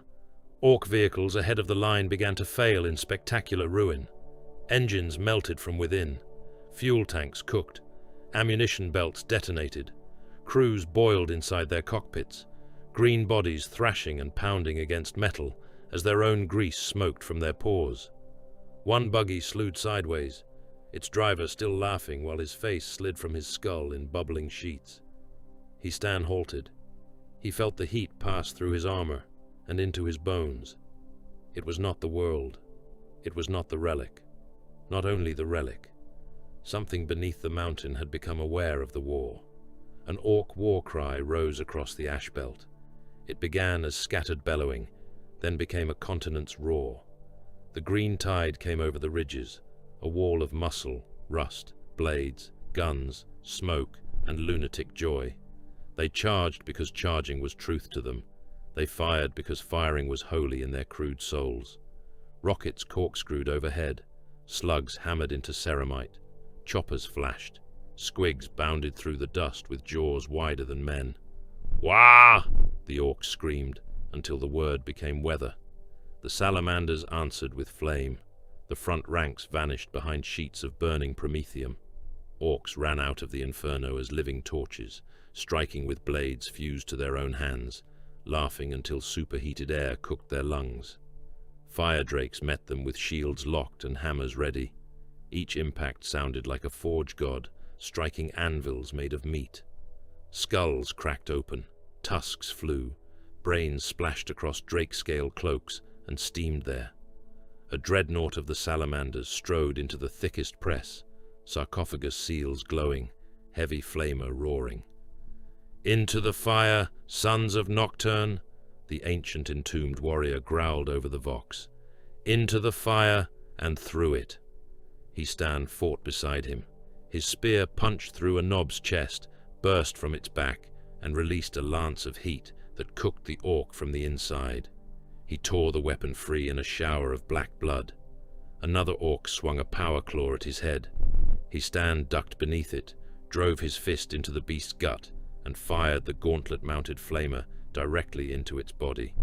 Speaker 2: Orc vehicles ahead of the line began to fail in spectacular ruin. Engines melted from within. Fuel tanks cooked. Ammunition belts detonated. Crews boiled inside their cockpits. Green bodies thrashing and pounding against metal as their own grease smoked from their pores. One buggy slewed sideways, its driver still laughing while his face slid from his skull in bubbling sheets. Histan halted. He felt the heat pass through his armor and into his bones. It was not the world. It was not the relic. Not only the relic. Something beneath the mountain had become aware of the war. An orc war cry rose across the ash belt. It began as scattered bellowing, then became a continent's roar. The green tide came over the ridges, a wall of muscle, rust, blades, guns, smoke, and lunatic joy. They charged because charging was truth to them. They fired because firing was holy in their crude souls. Rockets corkscrewed overhead, slugs hammered into ceramite, choppers flashed, squigs bounded through the dust with jaws wider than men. "Wah!" the orcs screamed, until the word became weather. The salamanders answered with flame. The front ranks vanished behind sheets of burning promethium. Orcs ran out of the inferno as living torches, striking with blades fused to their own hands, laughing until superheated air cooked their lungs. Fire drakes met them with shields locked and hammers ready. Each impact sounded like a forge god, striking anvils made of meat. Skulls cracked open, tusks flew, brains splashed across drake-scale cloaks and steamed there. A dreadnought of the salamanders strode into the thickest press, sarcophagus seals glowing, heavy flamer roaring. "Into the fire, sons of Nocturne," the ancient entombed warrior growled over the vox. "Into the fire and through it." Histan fought beside him. His spear punched through a knob's chest, burst from its back, and released a lance of heat that cooked the orc from the inside. He tore the weapon free in a shower of black blood. Another orc swung a power claw at his head. Histan ducked beneath it, drove his fist into the beast's gut, and fired the gauntlet-mounted flamer directly into its body.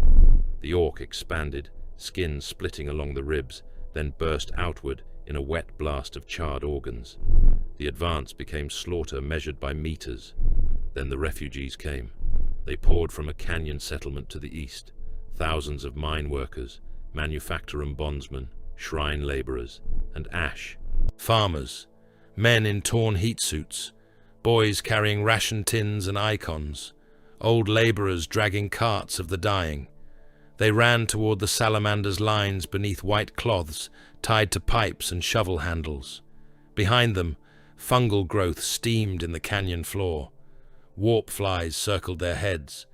Speaker 2: The orc expanded, skin splitting along the ribs, then burst outward in a wet blast of charred organs. The advance became slaughter measured by meters. Then the refugees came. They poured from a canyon settlement to the east. Thousands of mine workers, manufacturer bondsmen, shrine laborers, and ash. Farmers, men in torn heat suits, boys carrying ration tins and icons, old laborers dragging carts of the dying. They ran toward the salamanders' lines beneath white cloths tied to pipes and shovel handles. Behind them, fungal growth steamed in the canyon floor. Warp flies circled their heads.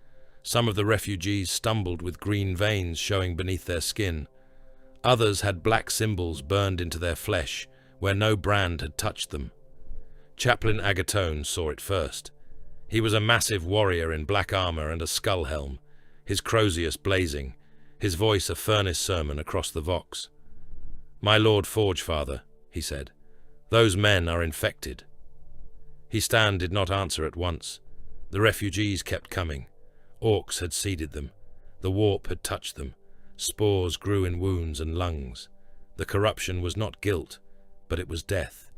Speaker 2: Some of the refugees stumbled with green veins showing beneath their skin. Others had black symbols burned into their flesh, where no brand had touched them. Chaplain Agatone saw it first. He was a massive warrior in black armor and a skull helm, his crozius blazing, his voice a furnace sermon across the vox. "My Lord Forgefather," he said, "those men are infected." Histan did not answer at once. The refugees kept coming. Orcs had seeded them. The warp had touched them. Spores grew in wounds and lungs. The corruption was not guilt, but it was death.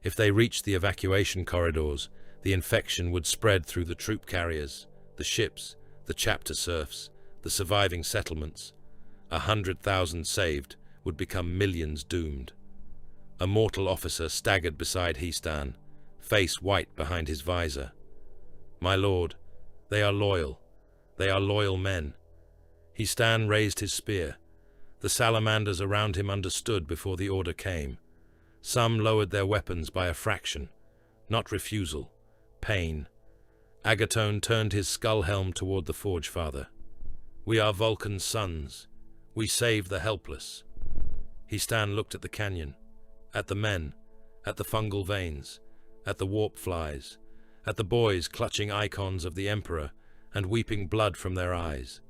Speaker 2: If they reached the evacuation corridors, the infection would spread through the troop carriers, the ships, the chapter serfs, the surviving settlements. 100,000 saved would become millions doomed. A mortal officer staggered beside Histan, face white behind his visor. "My lord, they are loyal. They are loyal men." Histan raised his spear. The salamanders around him understood before the order came. Some lowered their weapons by a fraction. Not refusal. Pain. Agaton turned his skull helm toward the Forge Father. "We are Vulcan's sons. We save the helpless." Histan looked at the canyon, at the men, at the fungal veins, at the warp flies, at the boys clutching icons of the Emperor and weeping blood from their eyes.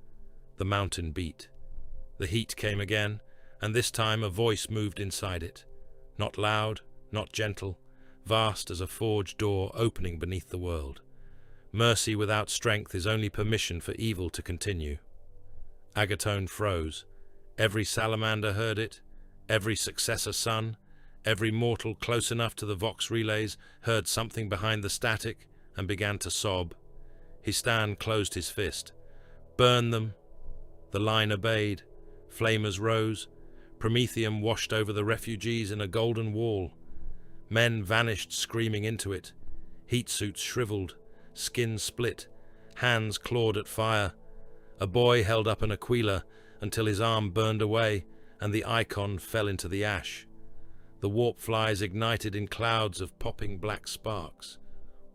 Speaker 2: The mountain beat. The heat came again, and this time a voice moved inside it. Not loud, not gentle, vast as a forge door opening beneath the world. Mercy without strength is only permission for evil to continue. Agaton froze. Every salamander heard it. Every successor son, every mortal close enough to the Vox relays heard something behind the static and began to sob. Histan closed his fist. "Burn them." The line obeyed. Flamers rose. Promethium washed over the refugees in a golden wall. Men vanished screaming into it. Heat suits shriveled. Skin split. Hands clawed at fire. A boy held up an aquila until his arm burned away and the icon fell into the ash. The warp flies ignited in clouds of popping black sparks.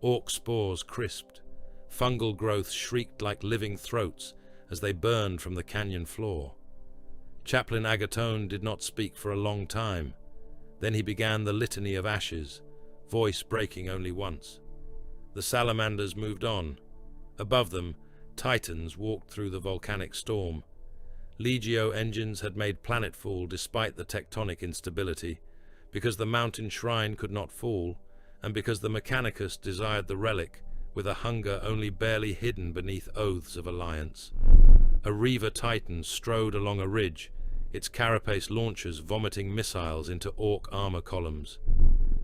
Speaker 2: Orc spores crisped. Fungal growth shrieked like living throats as they burned from the canyon floor. Chaplain Agaton did not speak for a long time. Then he began the litany of ashes, voice breaking only once. The salamanders moved on. Above them, titans walked through the volcanic storm. Legio engines had made planetfall despite the tectonic instability, because the mountain shrine could not fall, and because the Mechanicus desired the relic with a hunger only barely hidden beneath oaths of alliance. A Reaver Titan strode along a ridge, its carapace launchers vomiting missiles into orc armor columns.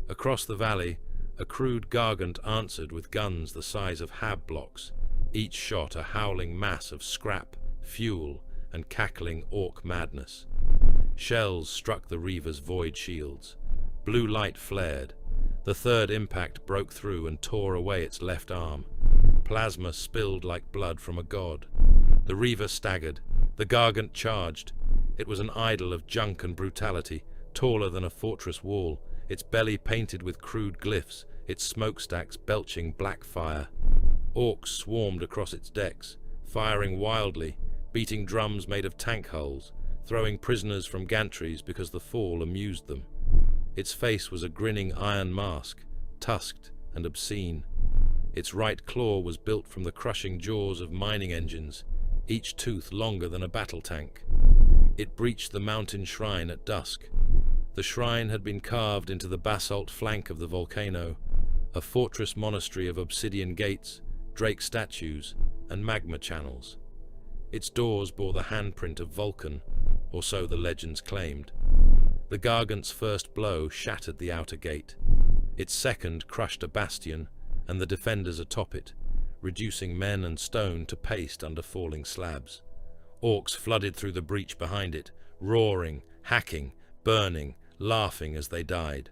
Speaker 2: Across the valley, a crude Gargant answered with guns the size of hab blocks, each shot a howling mass of scrap, fuel, and cackling orc madness. Shells struck the Reaver's void shields. Blue light flared. The third impact broke through and tore away its left arm. Plasma spilled like blood from a god. The Reaver staggered. The Gargant charged. It was an idol of junk and brutality, taller than a fortress wall, its belly painted with crude glyphs, its smokestacks belching black fire. Orcs swarmed across its decks, firing wildly, beating drums made of tank hulls, throwing prisoners from gantries because the fall amused them. Its face was a grinning iron mask, tusked and obscene. Its right claw was built from the crushing jaws of mining engines, each tooth longer than a battle tank. It breached the mountain shrine at dusk. The shrine had been carved into the basalt flank of the volcano, a fortress monastery of obsidian gates, drake statues, and magma channels. Its doors bore the handprint of Vulcan, or so the legends claimed. The Gargant's first blow shattered the outer gate. Its second crushed a bastion and the defenders atop it, reducing men and stone to paste under falling slabs. Orcs flooded through the breach behind it, roaring, hacking, burning, laughing as they died.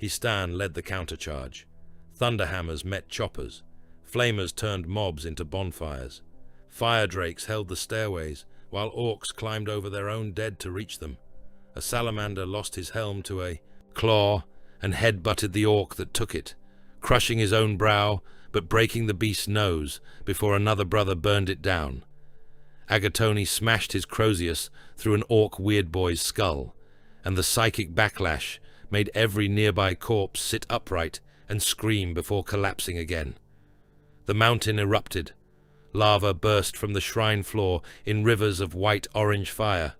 Speaker 2: Histan led the countercharge. Thunderhammers met choppers. Flamers turned mobs into bonfires. Fire drakes held the stairways, while orcs climbed over their own dead to reach them. A salamander lost his helm to a claw and head-butted the orc that took it, crushing his own brow but breaking the beast's nose before another brother burned it down. Agatoni smashed his Crozius through an orc weirdboy's skull, and the psychic backlash made every nearby corpse sit upright and scream before collapsing again. The mountain erupted. Lava burst from the shrine floor in rivers of white-orange fire.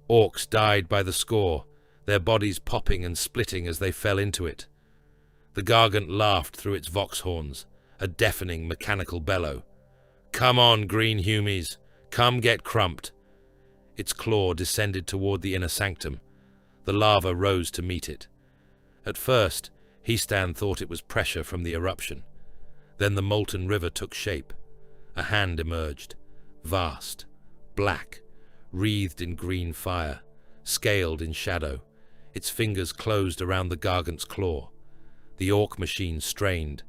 Speaker 2: Orcs died by the score, their bodies popping and splitting as they fell into it. The Gargant laughed through its vox horns, a deafening mechanical bellow. "Come on, green humies, come get crumped." Its claw descended toward the inner sanctum. The lava rose to meet it. At first, Histan thought it was pressure from the eruption. Then the molten river took shape. A hand emerged, vast, black, wreathed in green fire, scaled in shadow. Its fingers closed around the Gargant's claw. The orc machine strained,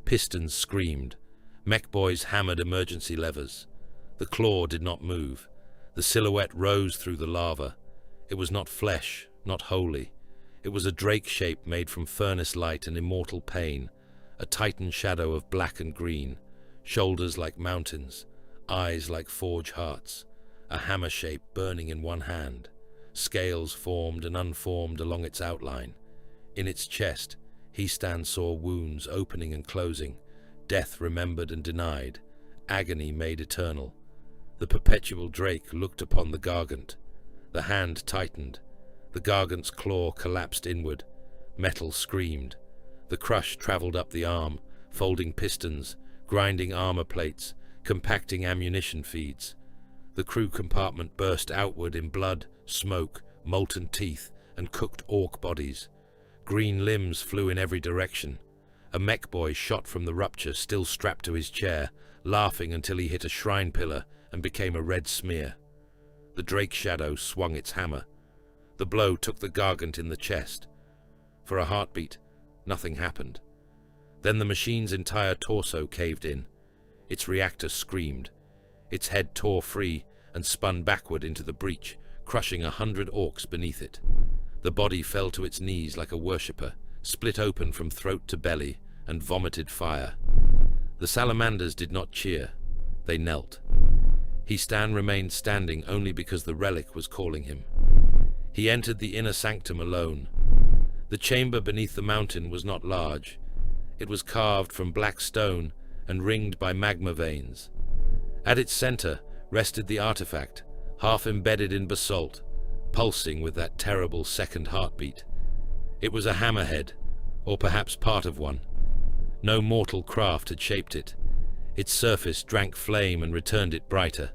Speaker 2: pistons screamed, mech boys hammered emergency levers. The claw did not move. The silhouette rose through the lava. It was not flesh, not holy. It was a drake shape made from furnace light and immortal pain, a titan shadow of black and green, shoulders like mountains, eyes like forge hearts, a hammer shape burning in one hand, scales formed and unformed along its outline. In its chest, Heastan saw wounds opening and closing, death remembered and denied, agony made eternal. The perpetual drake looked upon the gargant. The hand tightened. The gargant's claw collapsed inward. Metal screamed. The crush travelled up the arm, folding pistons, grinding armor plates, compacting ammunition feeds. The crew compartment burst outward in blood, smoke, molten teeth, and cooked orc bodies. Green limbs flew in every direction. A mech boy shot from the rupture, still strapped to his chair, laughing until he hit a shrine pillar and became a red smear. The drake shadow swung its hammer. The blow took the gargant in the chest. For a heartbeat, nothing happened. Then the machine's entire torso caved in. Its reactor screamed. Its head tore free and spun backward into the breach, crushing 100 orcs beneath it. The body fell to its knees like a worshipper, split open from throat to belly, and vomited fire. The salamanders did not cheer. They knelt. Heastan remained standing only because the relic was calling him. He entered the inner sanctum alone. The chamber beneath the mountain was not large. It was carved from black stone and ringed by magma veins. At its center rested the artifact, half embedded in basalt, pulsing with that terrible second heartbeat. It was a hammerhead, or perhaps part of one. No mortal craft had shaped it. Its surface drank flame and returned it brighter.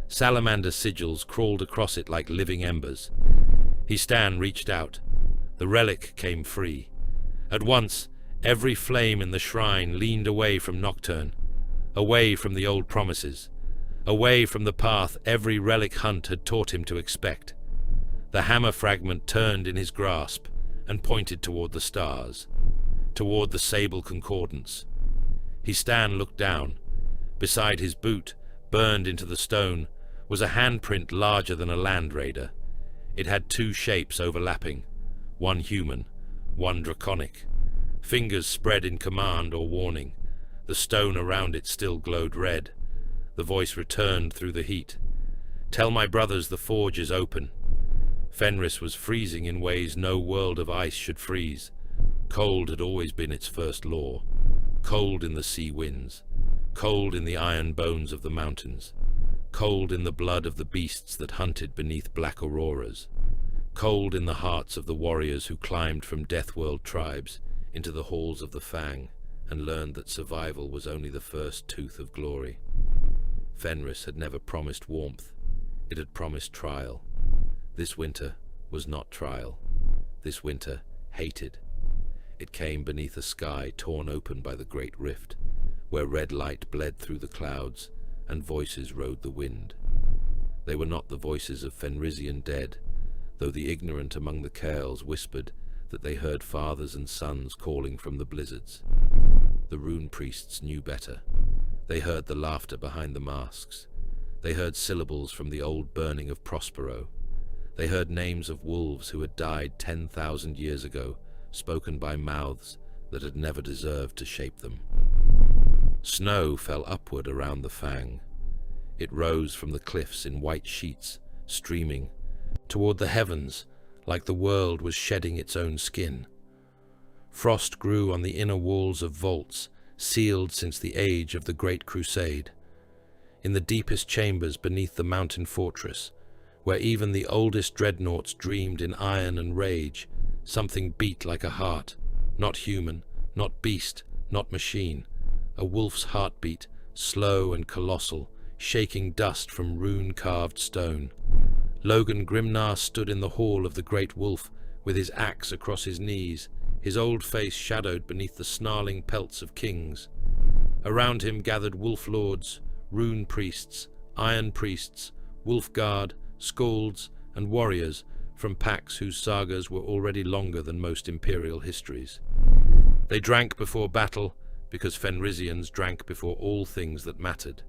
Speaker 2: Salamander sigils crawled across it like living embers. Heastan reached out. The relic came free. At once, every flame in the shrine leaned away from Nocturne, away from the old promises, away from the path every relic hunt had taught him to expect. The hammer fragment turned in his grasp and pointed toward the stars, toward the sable concordance. Heastan looked down. Beside his boot, burned into the stone, was a handprint larger than a land raider. It had two shapes overlapping, one human, one draconic. Fingers spread in command or warning. The stone around it still glowed red. The voice returned through the heat. "Tell my brothers the forge is open." Fenris was freezing in ways no world of ice should freeze. Cold had always been its first law. Cold in the sea winds. Cold in the iron bones of the mountains. Cold in the blood of the beasts that hunted beneath black auroras. Cold in the hearts of the warriors who climbed from Deathworld tribes into the halls of the Fang and learned that survival was only the first tooth of glory. Fenris had never promised warmth. It had promised trial. This winter was not trial. This winter hated. It came beneath a sky torn open by the great rift, where red light bled through the clouds and voices rode the wind. They were not the voices of Fenrisian dead, though the ignorant among the Kaels whispered that they heard fathers and sons calling from the blizzards. The rune priests knew better. They heard the laughter behind the masks. They heard syllables from the old burning of Prospero. They heard names of wolves who had died 10,000 years ago, spoken by mouths that had never deserved to shape them. Snow fell upward around the Fang. It rose from the cliffs in white sheets, streaming toward the heavens like the world was shedding its own skin. Frost grew on the inner walls of vaults, sealed since the age of the Great Crusade. In the deepest chambers beneath the mountain fortress, where even the oldest dreadnoughts dreamed in iron and rage, something beat like a heart, not human, not beast, not machine, a wolf's heartbeat, slow and colossal, shaking dust from rune-carved stone. Logan Grimnar stood in the hall of the great wolf, with his axe across his knees, his old face shadowed beneath the snarling pelts of kings. Around him gathered wolf lords, rune priests, iron priests, wolf guard, skalds, and warriors from packs whose sagas were already longer than most imperial histories. They drank before battle, because Fenrisians drank before all things that mattered.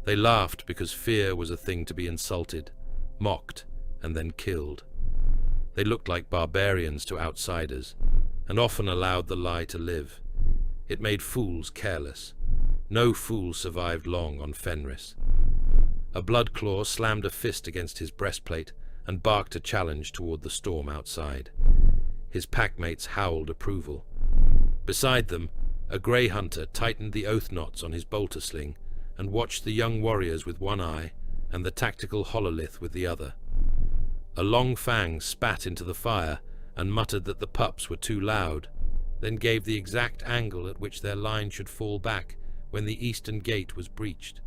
Speaker 2: They laughed because fear was a thing to be insulted, mocked, and then killed. They looked like barbarians to outsiders, and often allowed the lie to live. It made fools careless. No fool survived long on Fenris. A Bloodclaw slammed a fist against his breastplate and barked a challenge toward the storm outside. His packmates howled approval. Beside them, a grey hunter tightened the oath knots on his bolter sling and watched the young warriors with one eye and the tactical hololith with the other. A long fang spat into the fire and muttered that the pups were too loud, then gave the exact angle at which their line should fall back when the eastern gate was breached.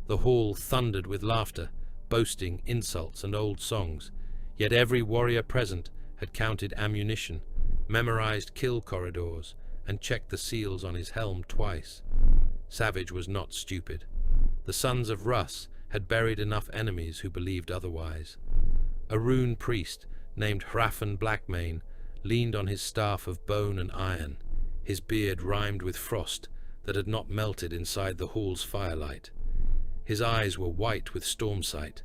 Speaker 2: The hall thundered with laughter, boasting, insults, and old songs, yet every warrior present had counted ammunition, memorized kill corridors, and checked the seals on his helm twice. Savage was not stupid. The sons of Russ had buried enough enemies who believed otherwise. A rune priest named Hrafn Blackmane leaned on his staff of bone and iron, his beard rimed with frost that had not melted inside the hall's firelight. His eyes were white with stormsight.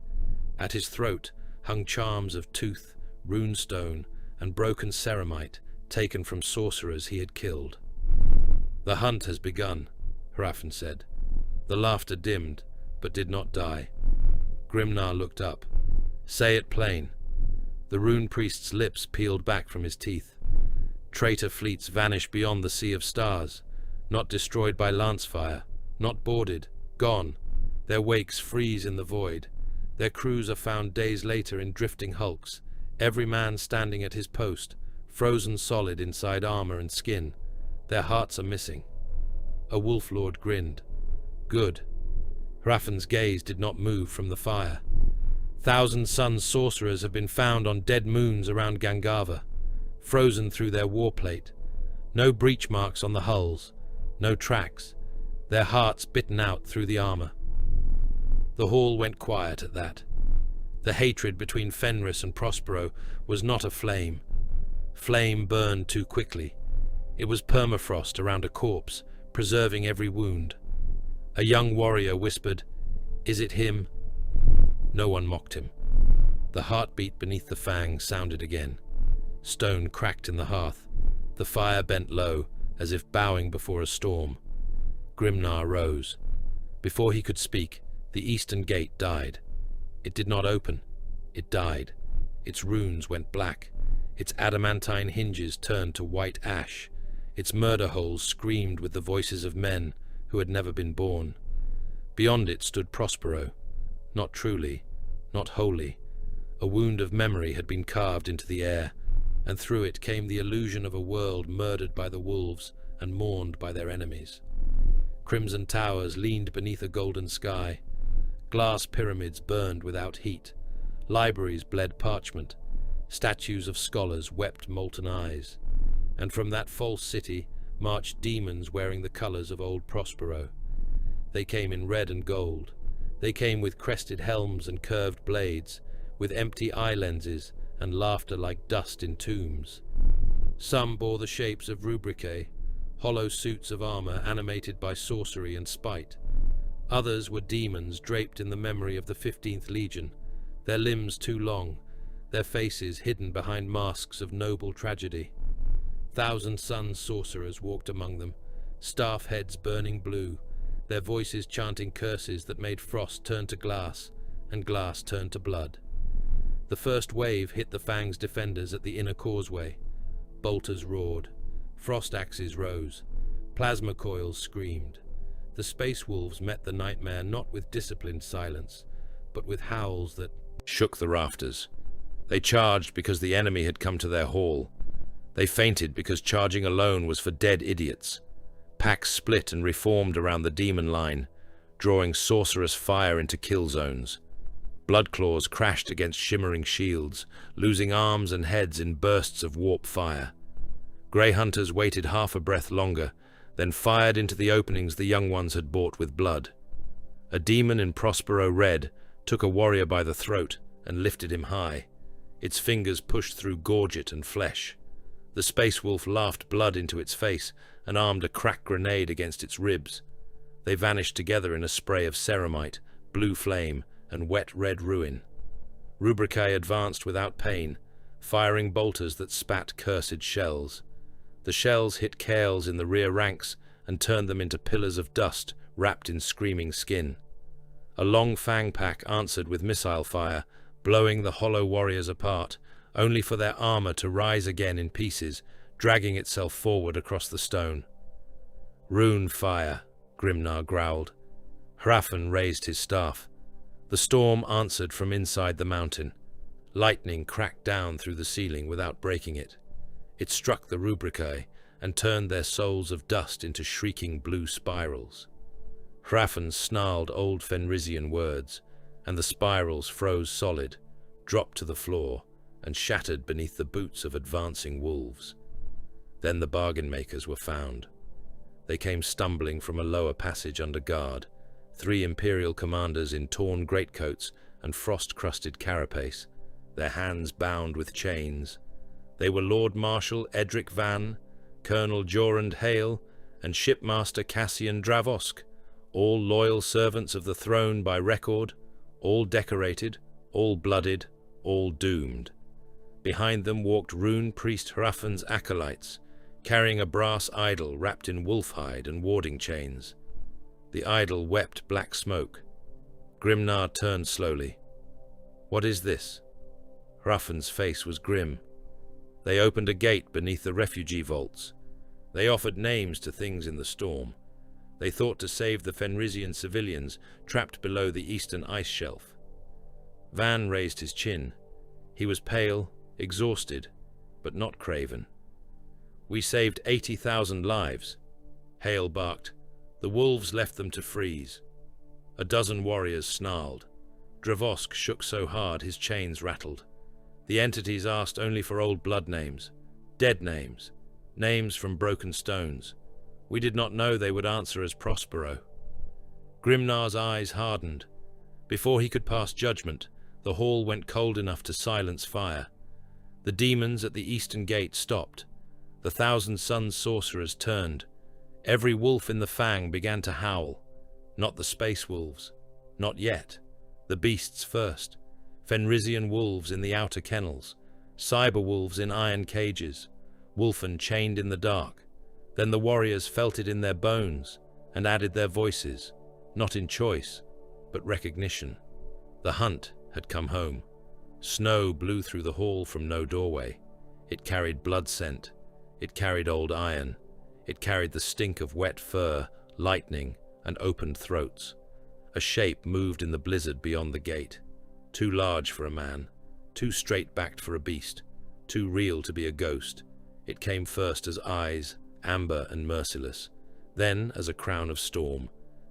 Speaker 2: At his throat hung charms of tooth, runestone, and broken ceramite taken from sorcerers he had killed. "The hunt has begun," Hrafn said. The laughter dimmed, but did not die. Grimnar looked up. "Say it plain." The rune priest's lips peeled back from his teeth. "Traitor fleets vanish beyond the sea of stars, not destroyed by lance fire, not boarded, gone. Their wakes freeze in the void. Their crews are found days later in drifting hulks, every man standing at his post, frozen solid inside armor and skin. Their hearts are missing." A wolf lord grinned. "Good." Hrafn's gaze did not move from the fire. Thousand Sun sorcerers have been found on dead moons around Gangava, frozen through their warplate. No breach marks on the hulls, no tracks, their hearts bitten out through the armor. The hall went quiet at that. The hatred between Fenris and Prospero was not a flame. Flame burned too quickly. It was permafrost around a corpse, preserving every wound. A young warrior whispered, "Is it him?" No one mocked him. The heartbeat beneath the fang sounded again. Stone cracked in the hearth. The fire bent low, as if bowing before a storm. Grimnar rose. Before he could speak, the eastern gate died. It did not open. It died. Its runes went black. Its adamantine hinges turned to white ash. Its murder holes screamed with the voices of men who had never been born. Beyond it stood Prospero. Not truly, not wholly. A wound of memory had been carved into the air, and through it came the illusion of a world murdered by the wolves and mourned by their enemies. Crimson towers leaned beneath a golden sky. Glass pyramids burned without heat. Libraries bled parchment. Statues of scholars wept molten eyes. And from that false city marched demons wearing the colors of old Prospero. They came in red and gold. They came with crested helms and curved blades, with empty eye lenses and laughter like dust in tombs. Some bore the shapes of rubricae, hollow suits of armor animated by sorcery and spite. Others were demons draped in the memory of the 15th Legion, their limbs too long, their faces hidden behind masks of noble tragedy. Thousand Sun sorcerers walked among them, staff heads burning blue, their voices chanting curses that made frost turn to glass, and glass turn to blood. The first wave hit the Fang's defenders at the inner causeway. Bolters roared. Frost axes rose. Plasma coils screamed. The space wolves met the nightmare not with disciplined silence, but with howls that shook the rafters. They charged because the enemy had come to their hall. They fainted because charging alone was for dead idiots. Packs split and reformed around the demon line, drawing sorcerous fire into kill zones. Bloodclaws crashed against shimmering shields, losing arms and heads in bursts of warp fire. Grey hunters waited half a breath longer, then fired into the openings the young ones had bought with blood. A demon in Prospero red took a warrior by the throat and lifted him high. Its fingers pushed through gorget and flesh. The space wolf laughed blood into its face and armed a crack grenade against its ribs. They vanished together in a spray of ceramite, blue flame, and wet red ruin. Rubricae advanced without pain, firing bolters that spat cursed shells. The shells hit Kaels in the rear ranks and turned them into pillars of dust wrapped in screaming skin. A long fang pack answered with missile fire, blowing the hollow warriors apart, only for their armor to rise again in pieces, dragging itself forward across the stone. "Rune fire," Grimnar growled. Hrafn raised his staff. The storm answered from inside the mountain. Lightning cracked down through the ceiling without breaking it. It struck the Rubricae and turned their souls of dust into shrieking blue spirals. Hrafn snarled old Fenrisian words, and the spirals froze solid, dropped to the floor, and shattered beneath the boots of advancing wolves. Then the bargain makers were found. They came stumbling from a lower passage under guard, 3 Imperial commanders in torn greatcoats and frost-crusted carapace, their hands bound with chains. They were Lord Marshal Edric Van, Colonel Jorund Hale, and Shipmaster Cassian Dravosk, all loyal servants of the throne by record, all decorated, all blooded, all doomed. Behind them walked Rune Priest Hrafn's acolytes, carrying a brass idol wrapped in wolf hide and warding chains. The idol wept black smoke. Grimnar turned slowly. "What is this?" Hrafn's face was grim. They opened a gate beneath the refugee vaults. They offered names to things in the storm. They thought to save the Fenrisian civilians trapped below the eastern ice shelf. Van raised his chin. He was pale, exhausted, but not craven. "We saved 80,000 lives." Hale barked. "The wolves left them to freeze." A dozen warriors snarled. Dravosk shook so hard his chains rattled. The entities asked only for old blood names, dead names, names from broken stones. We did not know they would answer as Prospero. Grimnar's eyes hardened. Before he could pass judgment, the hall went cold enough to silence fire. The demons at the eastern gate stopped. The Thousand Suns sorcerers turned. Every wolf in the fang began to howl. Not the space wolves. Not yet. The beasts first. Fenrisian wolves in the outer kennels. Cyber wolves in iron cages. Wolfen chained in the dark. Then the warriors felt it in their bones and added their voices, not in choice, but recognition. The hunt had come home. Snow blew through the hall from no doorway. It carried blood scent. It carried old iron. It carried the stink of wet fur, lightning, and opened throats. A shape moved in the blizzard beyond the gate. Too large for a man, too straight-backed for a beast, too real to be a ghost. It came first as eyes, amber and merciless, then as a crown of storm,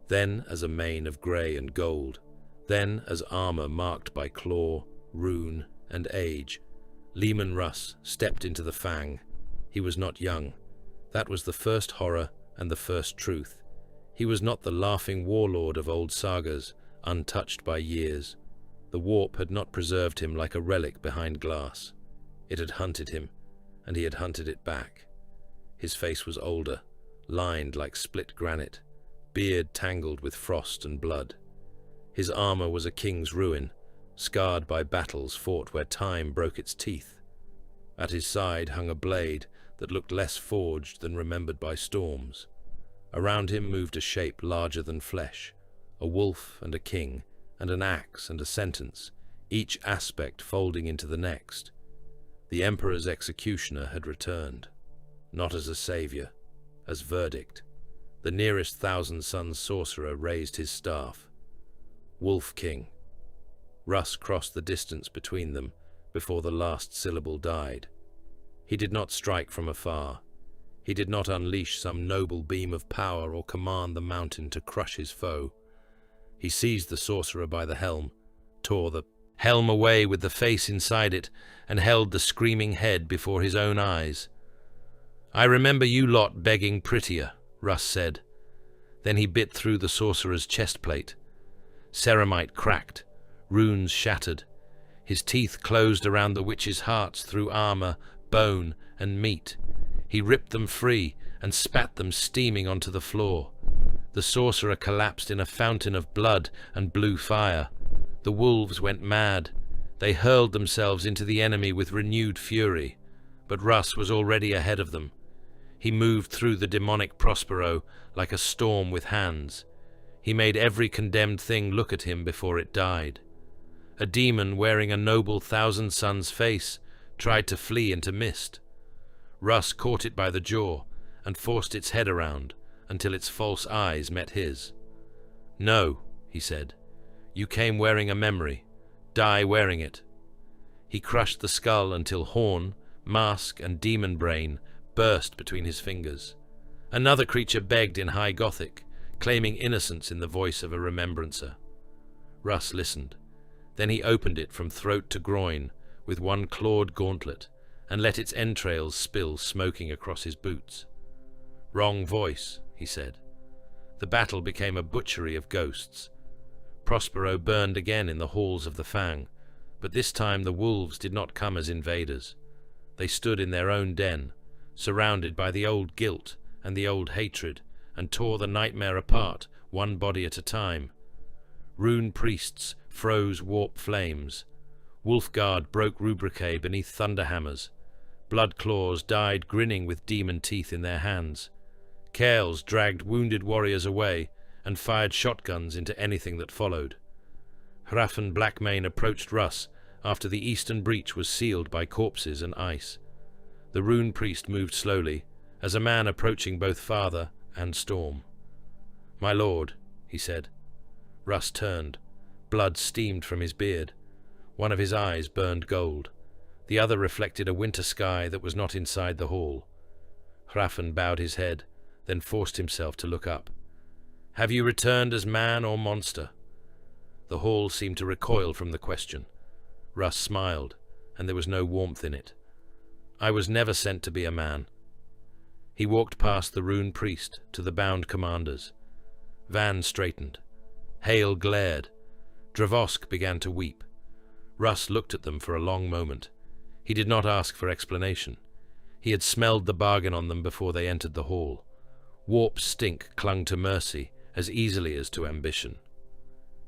Speaker 2: then as a mane of grey and gold, then as armor marked by claw, rune, and age. Leman Russ stepped into the fang. He was not young. That was the first horror and the first truth. He was not the laughing warlord of old sagas, untouched by years. The warp had not preserved him like a relic behind glass. It had hunted him, and he had hunted it back. His face was older, lined like split granite, beard tangled with frost and blood. His armor was a king's ruin, scarred by battles fought where time broke its teeth. At his side hung a blade that looked less forged than remembered by storms. Around him moved a shape larger than flesh, a wolf and a king, and an axe and a sentence, each aspect folding into the next. The Emperor's executioner had returned, not as a savior, as verdict. The nearest Thousand Suns sorcerer raised his staff. Wolf King. Russ crossed the distance between them before the last syllable died. He did not strike from afar. He did not unleash some noble beam of power or command the mountain to crush his foe. He seized the sorcerer by the helm, tore the helm away with the face inside it, and held the screaming head before his own eyes. "I remember you lot begging prettier," Russ said. Then he bit through the sorcerer's chestplate. Ceramite cracked, runes shattered. His teeth closed around the witches' hearts through armor, bone, and meat. He ripped them free and spat them steaming onto the floor. The sorcerer collapsed in a fountain of blood and blue fire. The wolves went mad. They hurled themselves into the enemy with renewed fury, but Russ was already ahead of them. He moved through the demonic Prospero like a storm with hands. He made every condemned thing look at him before it died. A demon wearing a noble Thousand Sons face tried to flee into mist. Russ caught it by the jaw and forced its head around until its false eyes met his. "No," he said. "You came wearing a memory. Die wearing it." He crushed the skull until horn, mask, and demon brain burst between his fingers. Another creature begged in High Gothic, claiming innocence in the voice of a remembrancer. Russ listened. Then he opened it from throat to groin with one clawed gauntlet and let its entrails spill smoking across his boots. "Wrong voice," he said. The battle became a butchery of ghosts. Prospero burned again in the halls of the Fang, but this time the wolves did not come as invaders. They stood in their own den, surrounded by the old guilt and the old hatred, and tore the nightmare apart, one body at a time. Rune priests froze warp flames. Wolfguard broke rubricae beneath thunderhammers. Bloodclaws died grinning with demon teeth in their hands. Kaels dragged wounded warriors away and fired shotguns into anything that followed. Hrafen Blackmane approached Russ after the eastern breach was sealed by corpses and ice. The rune priest moved slowly, as a man approaching both father and storm. "My lord," he said. Russ turned. Blood steamed from his beard. One of his eyes burned gold. The other reflected a winter sky that was not inside the hall. Hrafen bowed his head, then forced himself to look up. "Have you returned as man or monster?" The hall seemed to recoil from the question. Russ smiled, and there was no warmth in it. "I was never sent to be a man." He walked past the rune priest to the bound commanders. Van straightened. Hale glared. Dravosk began to weep. Russ looked at them for a long moment. He did not ask for explanation. He had smelled the bargain on them before they entered the hall. Warp stink clung to mercy as easily as to ambition.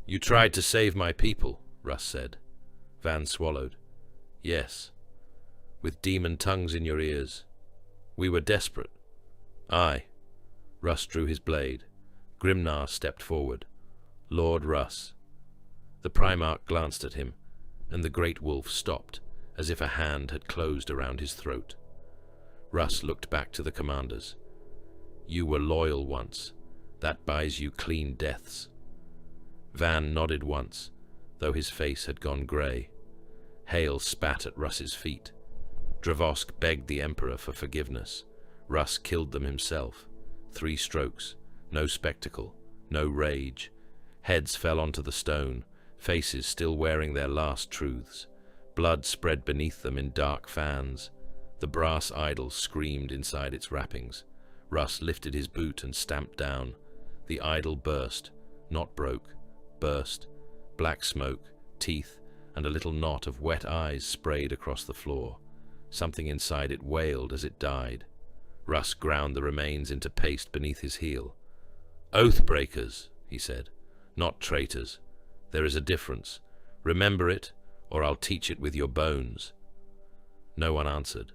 Speaker 2: "You tried to save my people," Russ said. Van swallowed. "Yes. With demon tongues in your ears. We were desperate." "Aye." Russ drew his blade. Grimnar stepped forward. "Lord Russ." The Primarch glanced at him, and the great wolf stopped, as if a hand had closed around his throat. Russ looked back to the commanders. "You were loyal once. That buys you clean deaths." Van nodded once, though his face had gone grey. Hale spat at Russ's feet. Dravosk begged the Emperor for forgiveness. Russ killed them himself. 3 strokes. No spectacle. No rage. Heads fell onto the stone, faces still wearing their last truths. Blood spread beneath them in dark fans. The brass idol screamed inside its wrappings. Russ lifted his boot and stamped down. The idol burst, not broke, burst. Black smoke, teeth, and a little knot of wet eyes sprayed across the floor. Something inside it wailed as it died. Russ ground the remains into paste beneath his heel. "Oath-breakers," he said, "not traitors. There is a difference. Remember it, or I'll teach it with your bones." No one answered.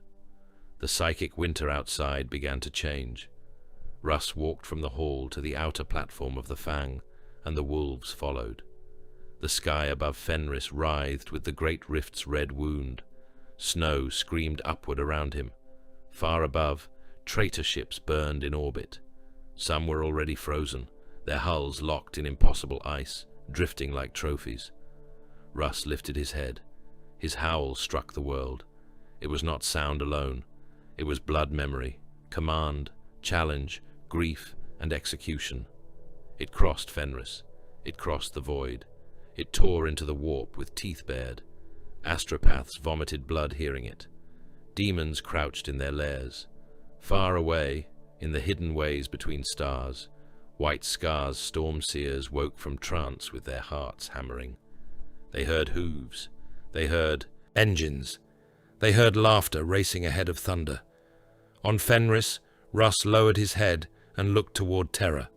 Speaker 2: The psychic winter outside began to change. Russ walked from the hall to the outer platform of the Fang, and the wolves followed. The sky above Fenris writhed with the great rift's red wound. Snow screamed upward around him. Far above, traitor ships burned in orbit. Some were already frozen, their hulls locked in impossible ice, drifting like trophies. Russ lifted his head. His howl struck the world. It was not sound alone. It was blood memory, command, challenge, grief, and execution. It crossed Fenris. It crossed the void. It tore into the warp with teeth bared. Astropaths vomited blood hearing it. Demons crouched in their lairs. Far away, in the hidden ways between stars, White Scar's storm seers woke from trance with their hearts hammering. They heard hooves. They heard engines. They heard laughter racing ahead of thunder. On Fenris, Russ lowered his head and looked toward Terra.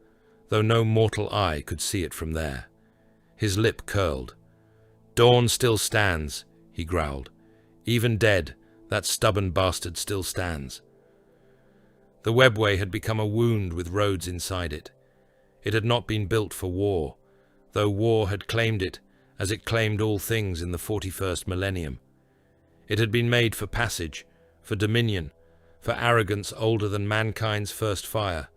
Speaker 2: though no mortal eye could see it from there. His lip curled. "Dawn still stands," he growled. "Even dead, that stubborn bastard still stands." The webway had become a wound with roads inside it. It had not been built for war, though war had claimed it as it claimed all things in the 41st millennium. It had been made for passage, for dominion, for arrogance older than mankind's first fire.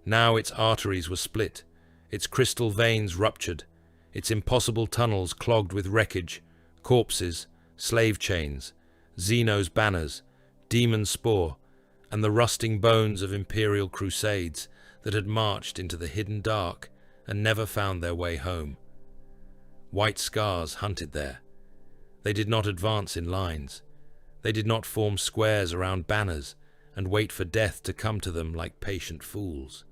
Speaker 2: Now its arteries were split, its crystal veins ruptured, its impossible tunnels clogged with wreckage, corpses, slave chains, Xeno's banners, demon spore, and the rusting bones of imperial crusades that had marched into the hidden dark and never found their way home. White scars hunted there. They did not advance in lines. They did not form squares around banners and wait for death to come to them like patient fools.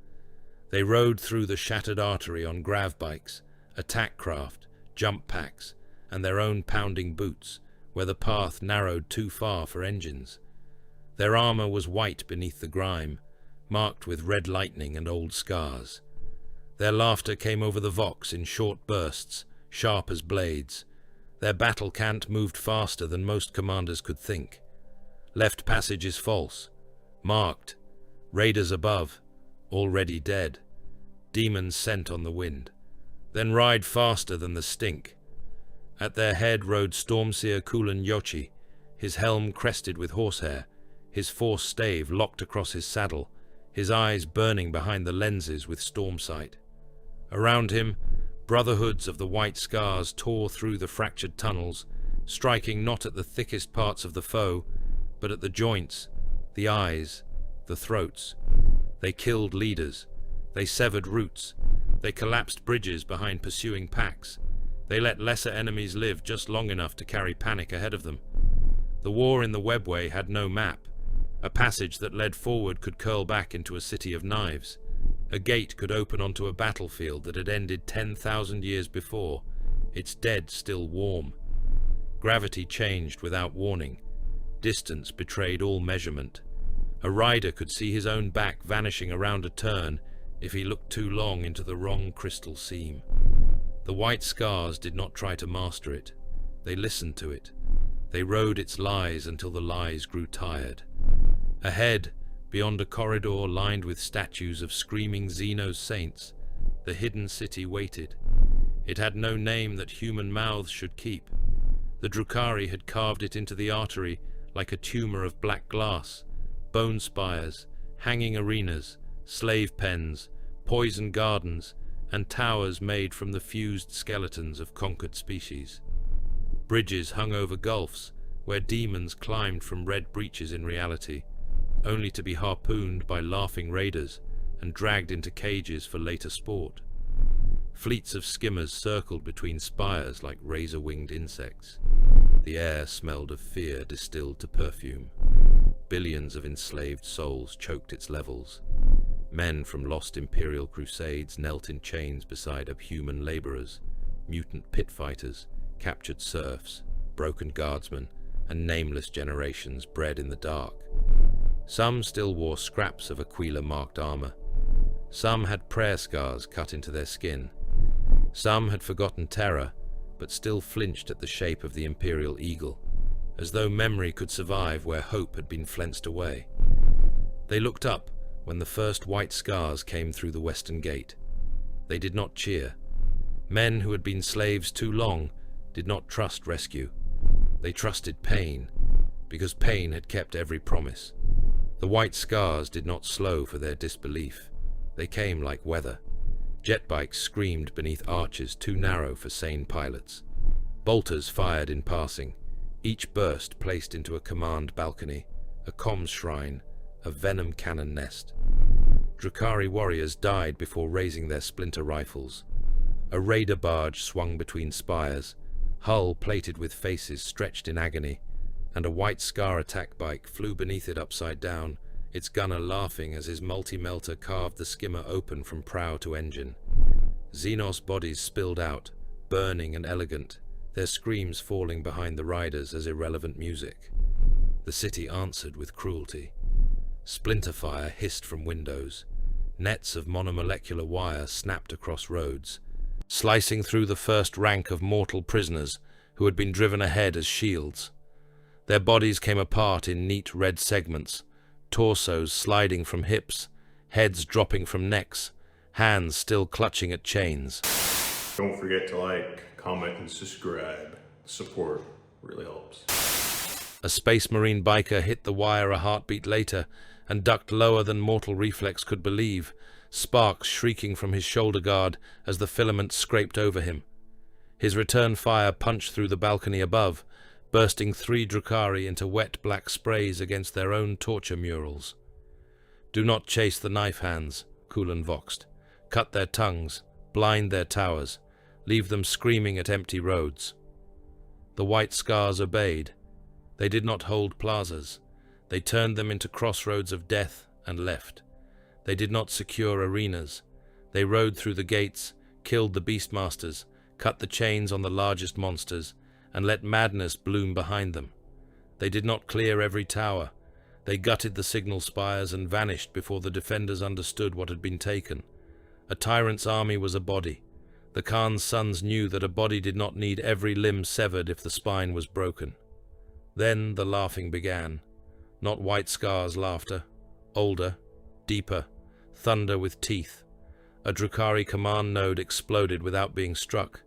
Speaker 2: They rode through the shattered artery on grav bikes, attack craft, jump packs, and their own pounding boots, where the path narrowed too far for engines. Their armor was white beneath the grime, marked with red lightning and old scars. Their laughter came over the Vox in short bursts, sharp as blades. Their battle cant moved faster than most commanders could think. Left passage is false. Marked. Raiders above. Already dead. Demons sent on the wind. Then ride faster than the stink. At their head rode Stormseer Kulan Yochi, his helm crested with horsehair, his force stave locked across his saddle, his eyes burning behind the lenses with storm sight. Around him, brotherhoods of the white scars tore through the fractured tunnels, striking not at the thickest parts of the foe, but at the joints, the eyes, the throats. They killed leaders. They severed roots. They collapsed bridges behind pursuing packs. They let lesser enemies live just long enough to carry panic ahead of them. The war in the webway had no map. A passage that led forward could curl back into a city of knives. A gate could open onto a battlefield that had ended 10,000 years before, its dead still warm. Gravity changed without warning. Distance betrayed all measurement. A rider could see his own back vanishing around a turn if he looked too long into the wrong crystal seam. The white scars did not try to master it. They listened to it. They rode its lies until the lies grew tired. Ahead, beyond a corridor lined with statues of screaming Xeno's saints, the hidden city waited. It had no name that human mouths should keep. The Drukhari had carved it into the artery like a tumor of black glass, bone spires, hanging arenas, slave pens, poison gardens, and towers made from the fused skeletons of conquered species. Bridges hung over gulfs where demons climbed from red breaches in reality, only to be harpooned by laughing raiders and dragged into cages for later sport. Fleets of skimmers circled between spires like razor-winged insects. The air smelled of fear distilled to perfume. Billions of enslaved souls choked its levels. Men from lost imperial crusades knelt in chains beside human laborers, mutant pit fighters, captured serfs, broken guardsmen, and nameless generations bred in the dark. Some still wore scraps of Aquila-marked armor. Some had prayer scars cut into their skin. Some had forgotten terror, but still flinched at the shape of the imperial eagle, as though memory could survive where hope had been flensed away. They looked up when the first white scars came through the western gate. They did not cheer. Men who had been slaves too long did not trust rescue. They trusted pain, because pain had kept every promise. The white scars did not slow for their disbelief. They came like weather. Jet bikes screamed beneath arches too narrow for sane pilots. Bolters fired in passing, each burst placed into a command balcony, a comms shrine, a venom cannon nest. Drukhari warriors died before raising their splinter rifles. A raider barge swung between spires, hull plated with faces stretched in agony, and a white scar attack bike flew beneath it upside down, its gunner laughing as his multi-melter carved the skimmer open from prow to engine. Xenos bodies spilled out, burning and elegant, their screams falling behind the riders as irrelevant music. The city answered with cruelty. Splinter fire hissed from windows. Nets of monomolecular wire snapped across roads, slicing through the first rank of mortal prisoners who had been driven ahead as shields. Their bodies came apart in neat red segments, torsos sliding from hips, heads dropping from necks, hands still clutching at chains.
Speaker 1: Don't forget to like, comment, and subscribe. Support really helps.
Speaker 2: A Space Marine biker hit the wire a heartbeat later and ducked lower than mortal reflex could believe, sparks shrieking from his shoulder guard as the filament scraped over him. His return fire punched through the balcony above, bursting 3 Drukhari into wet black sprays against their own torture murals. "Do not chase the knife hands," Kulan voxed. "Cut their tongues, blind their towers, leave them screaming at empty roads." The white scars obeyed. They did not hold plazas. They turned them into crossroads of death and left. They did not secure arenas. They rode through the gates, killed the beastmasters, cut the chains on the largest monsters, and let madness bloom behind them. They did not clear every tower. They gutted the signal spires and vanished before the defenders understood what had been taken. A tyrant's army was a body. The Khan's sons knew that a body did not need every limb severed if the spine was broken. Then the laughing began. Not White Scar's laughter. Older, deeper, thunder with teeth. A Drukhari command node exploded without being struck.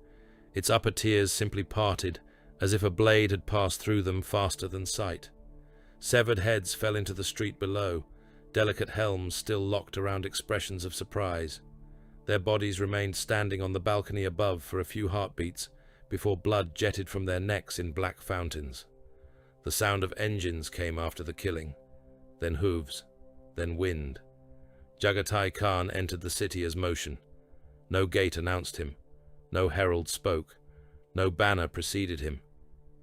Speaker 2: Its upper tiers simply parted, as if a blade had passed through them faster than sight. Severed heads fell into the street below, delicate helms still locked around expressions of surprise. Their bodies remained standing on the balcony above for a few heartbeats, before blood jetted from their necks in black fountains. The sound of engines came after the killing, then hooves, then wind. Jagatai Khan entered the city as motion. No gate announced him. No herald spoke. No banner preceded him.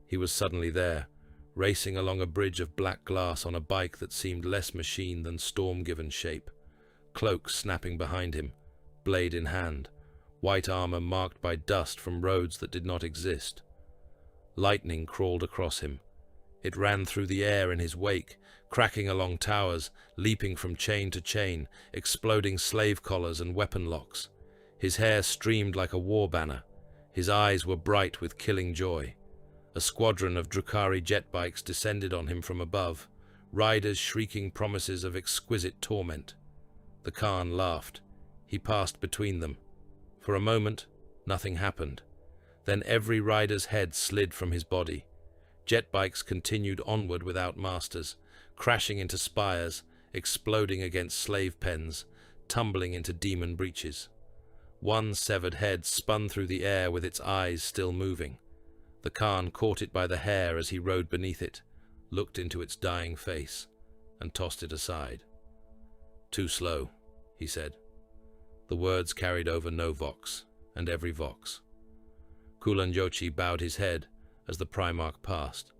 Speaker 2: He was suddenly there, racing along a bridge of black glass on a bike that seemed less machine than storm-given shape. Cloak snapping behind him, blade in hand, white armor marked by dust from roads that did not exist. Lightning crawled across him. It ran through the air in his wake, cracking along towers, leaping from chain to chain, exploding slave collars and weapon locks. His hair streamed like a war banner. His eyes were bright with killing joy. A squadron of Drukhari jet bikes descended on him from above, riders shrieking promises of exquisite torment. The Khan laughed. He passed between them. For a moment, nothing happened. Then every rider's head slid from his body. Jet bikes continued onward without masters, crashing into spires, exploding against slave pens, tumbling into demon breaches. One severed head spun through the air with its eyes still moving. The Khan caught it by the hair as he rode beneath it, looked into its dying face, and tossed it aside. "Too slow," he said. The words carried over no vox, and every vox. Kulan Jochi bowed his head as the Primarch passed,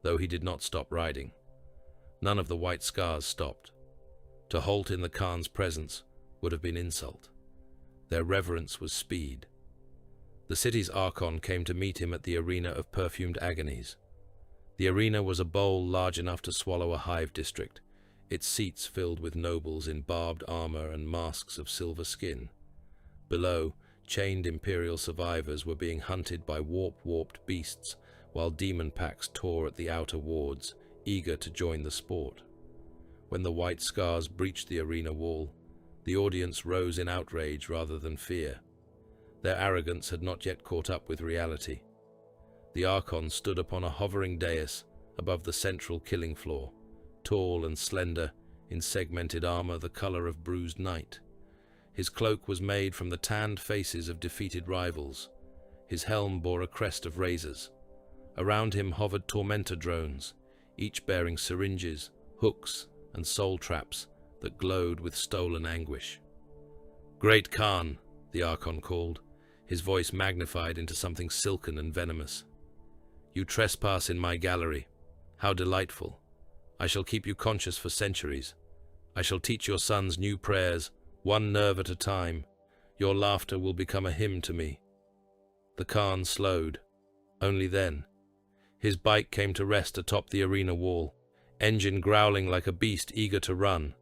Speaker 2: though he did not stop riding. None of the white scars stopped. To halt in the Khan's presence would have been insult. Their reverence was speed. The city's Archon came to meet him at the arena of perfumed agonies. The arena was a bowl large enough to swallow a hive district, its seats filled with nobles in barbed armor and masks of silver skin. Below, chained Imperial survivors were being hunted by warped beasts, while demon packs tore at the outer wards, eager to join the sport. When the white scars breached the arena wall, the audience rose in outrage rather than fear. Their arrogance had not yet caught up with reality. The Archon stood upon a hovering dais above the central killing floor, tall and slender, in segmented armor the color of bruised night. His cloak was made from the tanned faces of defeated rivals. His helm bore a crest of razors. Around him hovered tormentor drones, each bearing syringes, hooks, and soul traps that glowed with stolen anguish. "Great Khan," the Archon called, his voice magnified into something silken and venomous. "You trespass in my gallery. How delightful. I shall keep you conscious for centuries. I shall teach your sons new prayers, one nerve at a time. Your laughter will become a hymn to me." The Khan slowed. Only then. His bike came to rest atop the arena wall, engine growling like a beast eager to run.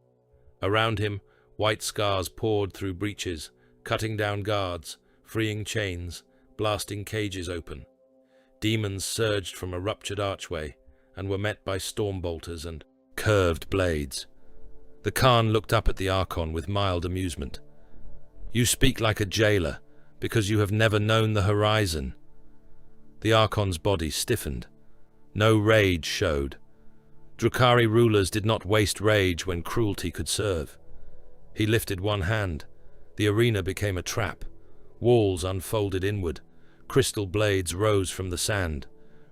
Speaker 2: Around him, White scars poured through breaches, cutting down guards, freeing chains, blasting cages open. Demons surged from a ruptured archway and were met by storm bolters and curved blades. The Khan looked up at the Archon with mild amusement. "You speak like a jailer, because you have never known the horizon." The Archon's body stiffened. No rage showed. Drukhari rulers did not waste rage when cruelty could serve. He lifted one hand. The arena became a trap. Walls unfolded inward. Crystal blades rose from the sand.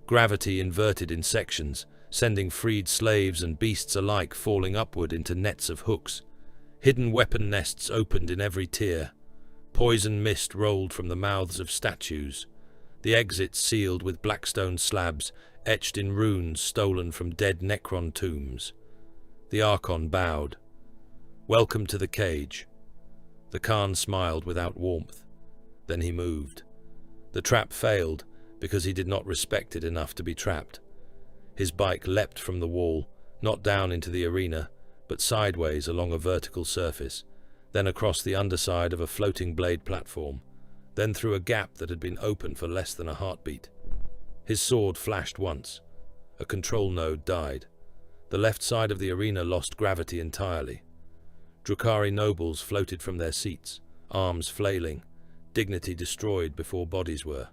Speaker 2: Gravity inverted in sections, sending freed slaves and beasts alike falling upward into nets of hooks. Hidden weapon nests opened in every tier. Poison mist rolled from the mouths of statues. The exits sealed with blackstone slabs, etched in runes stolen from dead Necron tombs. The Archon bowed. "Welcome to the cage." The Khan smiled without warmth. Then he moved. The trap failed because he did not respect it enough to be trapped. His bike leapt from the wall, not down into the arena, but sideways along a vertical surface, then across the underside of a floating blade platform, then through a gap that had been open for less than a heartbeat. His sword flashed once. A control node died. The left side of the arena lost gravity entirely. Drukhari nobles floated from their seats, arms flailing, dignity destroyed before bodies were.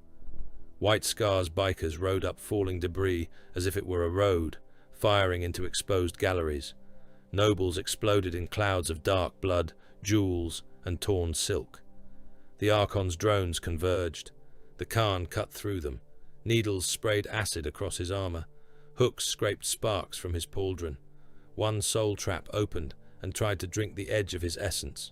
Speaker 2: White Scars bikers rode up falling debris as if it were a road, firing into exposed galleries. Nobles exploded in clouds of dark blood, jewels, and torn silk. The Archon's drones converged. The Khan cut through them. Needles sprayed acid across his armor. Hooks scraped sparks from his pauldron. One soul trap opened and tried to drink the edge of his essence.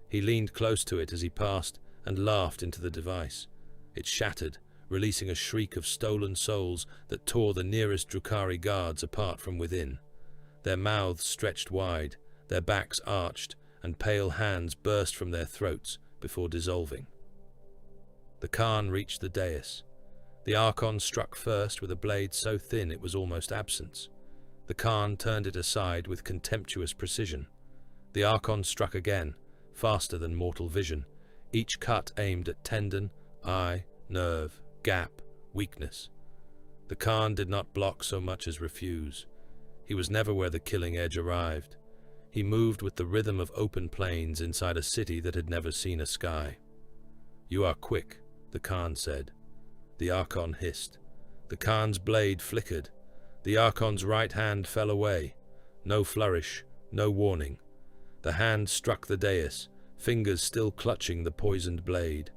Speaker 2: He leaned close to it as he passed and laughed into the device. It shattered, releasing a shriek of stolen souls that tore the nearest Drukhari guards apart from within. Their mouths stretched wide, their backs arched, and pale hands burst from their throats before dissolving. The Khan reached the dais. The Archon struck first with a blade so thin it was almost absent. The Khan turned it aside with contemptuous precision. The Archon struck again, faster than mortal vision, each cut aimed at tendon, eye, nerve, gap, weakness. The Khan did not block so much as refuse. He was never where the killing edge arrived. He moved with the rhythm of open plains inside a city that had never seen a sky. "You are quick," the Khan said. The Archon hissed. The Khan's blade flickered. The Archon's right hand fell away. No flourish, no warning. The hand struck the dais, fingers still clutching the poisoned blade.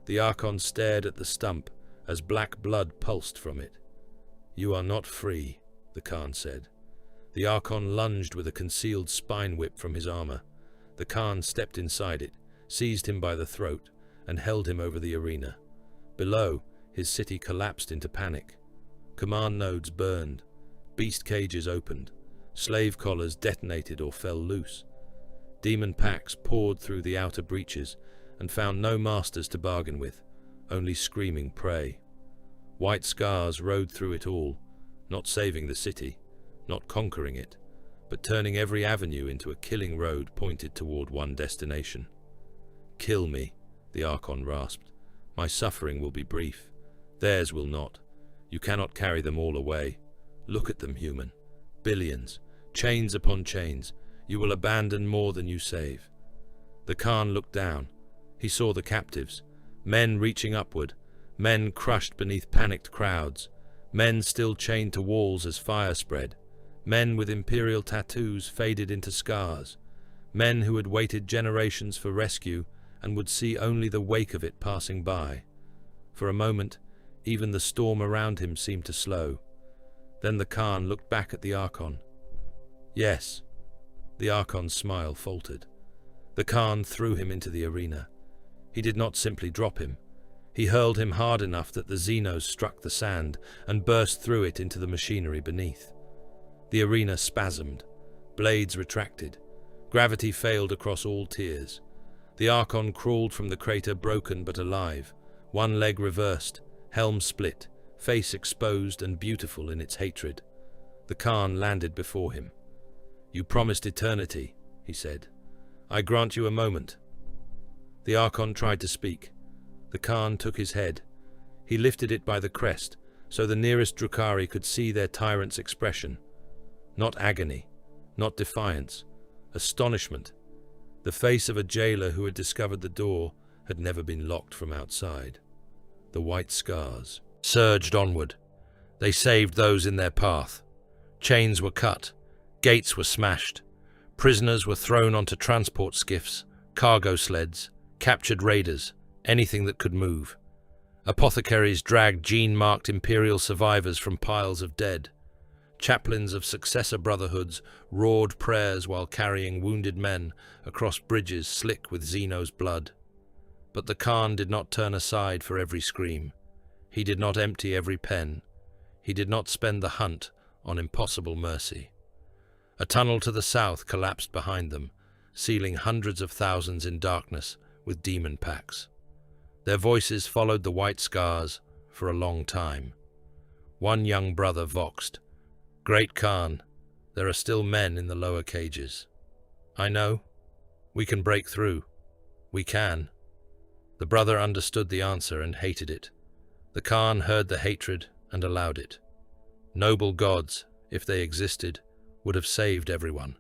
Speaker 2: The Archon stared at the stump as black blood pulsed from it. "You are not free," the Khan said. The Archon lunged with a concealed spine whip from his armor. The Khan stepped inside it, seized him by the throat, and held him over the arena. Below, his city collapsed into panic. Command nodes burned. Beast cages opened. Slave collars detonated or fell loose. Demon packs poured through the outer breaches and found no masters to bargain with, only screaming prey. White Scars rode through it all, not saving the city, not conquering it, but turning every avenue into a killing road pointed toward one destination. "Kill me," the Archon rasped. "My suffering will be brief. Theirs will not. You cannot carry them all away. Look at them, human. Billions, chains upon chains. You will abandon more than you save." The Khan looked down. He saw the captives, men reaching upward, men crushed beneath panicked crowds, men still chained to walls as fire spread, men with imperial tattoos faded into scars, men who had waited generations for rescue and would see only the wake of it passing by. For a moment, even the storm around him seemed to slow. Then the Khan looked back at the Archon. "Yes." The Archon's smile faltered. The Khan threw him into the arena. He did not simply drop him. He hurled him hard enough that the Xenos struck the sand and burst through it into the machinery beneath. The arena spasmed. Blades retracted. Gravity failed across all tiers. The Archon crawled from the crater broken but alive, one leg reversed, helm split, face exposed and beautiful in its hatred. The Khan landed before him. "You promised eternity," he said. I grant you a moment." The Archon tried to speak. The Khan took his head. He lifted it by the crest, so the nearest Drukhari could see their tyrant's expression. Not agony, not defiance, astonishment. The face of a jailer who had discovered the door had never been locked from outside. The white scars surged onward. They saved those in their path. Chains were cut, gates were smashed, prisoners were thrown onto transport skiffs, cargo sleds, captured raiders, anything that could move. Apothecaries dragged gene-marked Imperial survivors from piles of dead. Chaplains of successor brotherhoods roared prayers while carrying wounded men across bridges slick with Xeno's blood. But the Khan did not turn aside for every scream. He did not empty every pen. He did not spend the hunt on impossible mercy. A tunnel to the south collapsed behind them, sealing hundreds of thousands in darkness with demon packs. Their voices followed the white scars for a long time. One young brother voxed, "Great Khan, there are still men in the lower cages." "I know. We can break through. We can." The brother understood the answer and hated it. The Khan heard the hatred and allowed it. Noble gods, if they existed, would have saved everyone.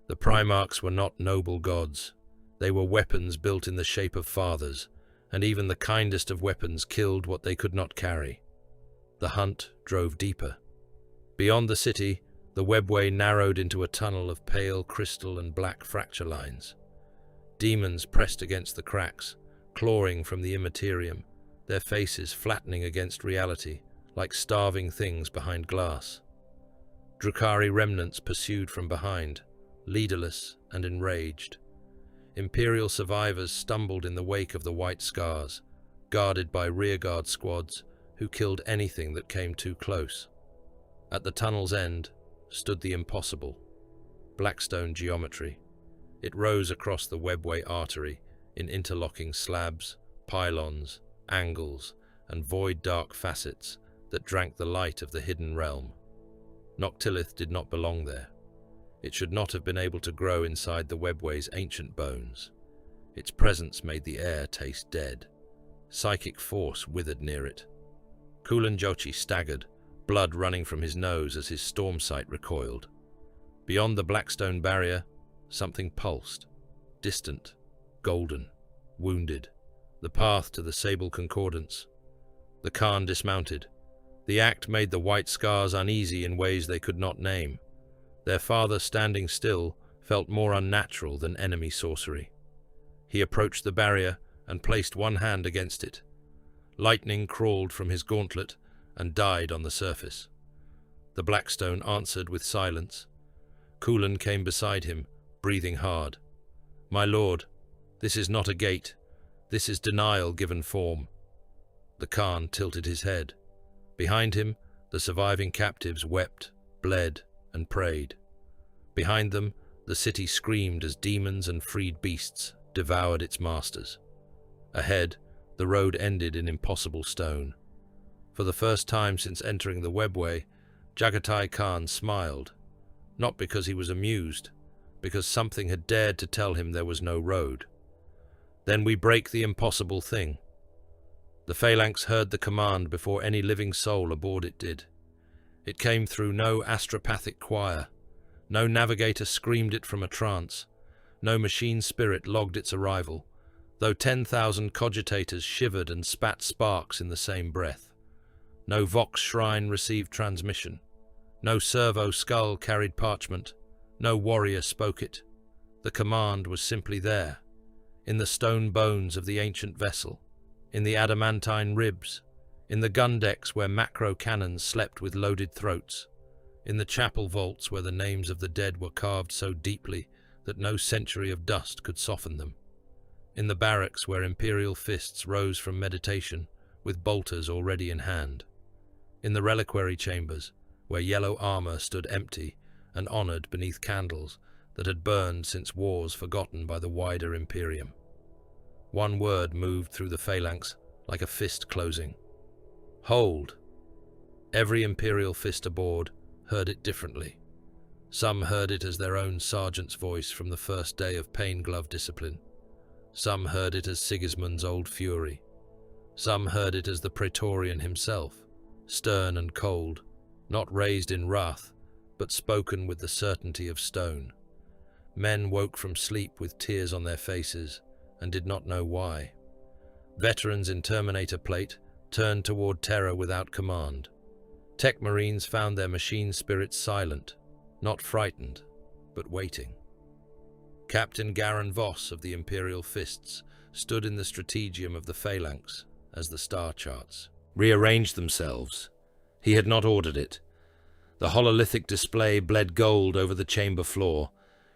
Speaker 2: The Primarchs were not noble gods. They were weapons built in the shape of fathers, and even the kindest of weapons killed what they could not carry. The hunt drove deeper. Beyond the city, the webway narrowed into a tunnel of pale crystal and black fracture lines. Demons pressed against the cracks, clawing from the immaterium, their faces flattening against reality, like starving things behind glass. Drukhari remnants pursued from behind, leaderless and enraged. Imperial survivors stumbled in the wake of the white scars, guarded by rearguard squads who killed anything that came too close. At the tunnel's end stood the impossible, blackstone geometry. It rose across the webway artery in interlocking slabs, pylons, angles, and void-dark facets that drank the light of the hidden realm. Noctilith did not belong there. It should not have been able to grow inside the webway's ancient bones. Its presence made the air taste dead. Psychic force withered near it. Kulan Jochi staggered, blood running from his nose as his storm sight recoiled. Beyond the blackstone barrier, something pulsed, distant, golden, wounded, the path to the sable concordance. The Khan dismounted. The act made the white scars uneasy in ways they could not name. Their father standing still felt more unnatural than enemy sorcery. He approached the barrier and placed one hand against it. Lightning crawled from his gauntlet and died on the surface. The Blackstone answered with silence. Kulan came beside him, breathing hard. "My lord, this is not a gate. This is denial given form." The Khan tilted his head. Behind him, the surviving captives wept, bled, and prayed. Behind them, the city screamed as demons and freed beasts devoured its masters. Ahead, the road ended in impossible stone. For the first time since entering the webway, Jagatai Khan smiled, not because he was amused, because something had dared to tell him there was no road. "Then we break the impossible thing." The phalanx heard the command before any living soul aboard it did. It came through no astropathic choir. No navigator screamed it from a trance. No machine spirit logged its arrival, though 10,000 cogitators shivered and spat sparks in the same breath. No Vox shrine received transmission. No servo skull carried parchment. No warrior spoke it. The command was simply there, in the stone bones of the ancient vessel, in the adamantine ribs, in the gun decks where macro cannons slept with loaded throats, in the chapel vaults where the names of the dead were carved so deeply that no century of dust could soften them, in the barracks where imperial fists rose from meditation with bolters already in hand, in the reliquary chambers where yellow armor stood empty and honored beneath candles that had burned since wars forgotten by the wider Imperium. One word moved through the phalanx like a fist closing. "Hold!" Every Imperial fist aboard heard it differently. Some heard it as their own sergeant's voice from the first day of pain-glove discipline. Some heard it as Sigismund's old fury. Some heard it as the Praetorian himself, stern and cold, not raised in wrath, but spoken with the certainty of stone. Men woke from sleep with tears on their faces and did not know why. Veterans in Terminator plate turned toward terror without command. Tech Marines found their machine spirits silent, not frightened, but waiting. Captain Garen Voss of the Imperial Fists stood in the strategium of the phalanx as the star charts rearranged themselves. He had not ordered it. The hololithic display bled gold over the chamber floor,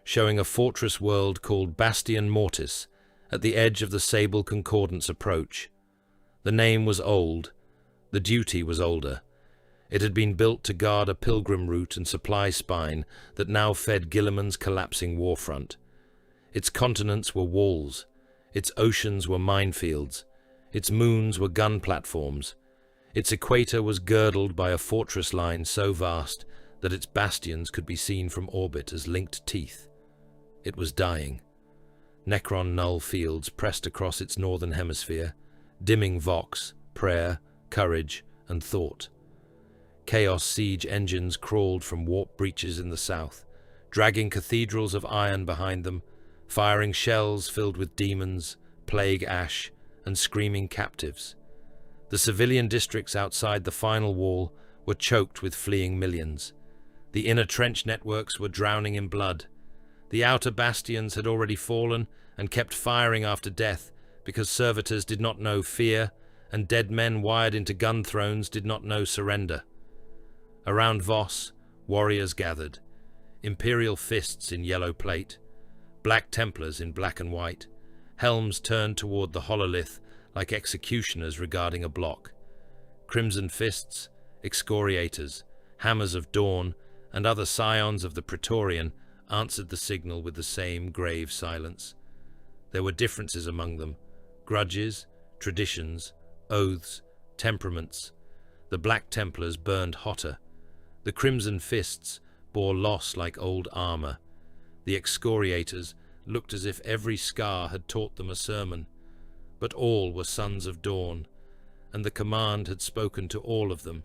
Speaker 2: showing a fortress world called Bastion Mortis at the edge of the Sable Concordance approach. The name was old. The duty was older. It had been built to guard a pilgrim route and supply spine that now fed Guilliman's collapsing warfront. Its continents were walls. Its oceans were minefields. Its moons were gun platforms. Its equator was girdled by a fortress line so vast that its bastions could be seen from orbit as linked teeth. It was dying. Necron null fields pressed across its northern hemisphere, dimming vox, prayer, courage, and thought. Chaos siege engines crawled from warp breaches in the south, dragging cathedrals of iron behind them, firing shells filled with demons, plague ash, and screaming captives. The civilian districts outside the final wall were choked with fleeing millions. The inner trench networks were drowning in blood. The outer bastions had already fallen and kept firing after death because servitors did not know fear and dead men wired into gun thrones did not know surrender. Around Voss, warriors gathered, Imperial Fists in yellow plate, Black Templars in black and white, helms turned toward the hololith like executioners regarding a block. Crimson Fists, Excoriators, Hammers of Dawn, and other scions of the Praetorian answered the signal with the same grave silence. There were differences among them, grudges, traditions, oaths, temperaments. The Black Templars burned hotter. The Crimson Fists bore loss like old armor. The Excoriators looked as if every scar had taught them a sermon. But all were sons of dawn, and the command had spoken to all of them.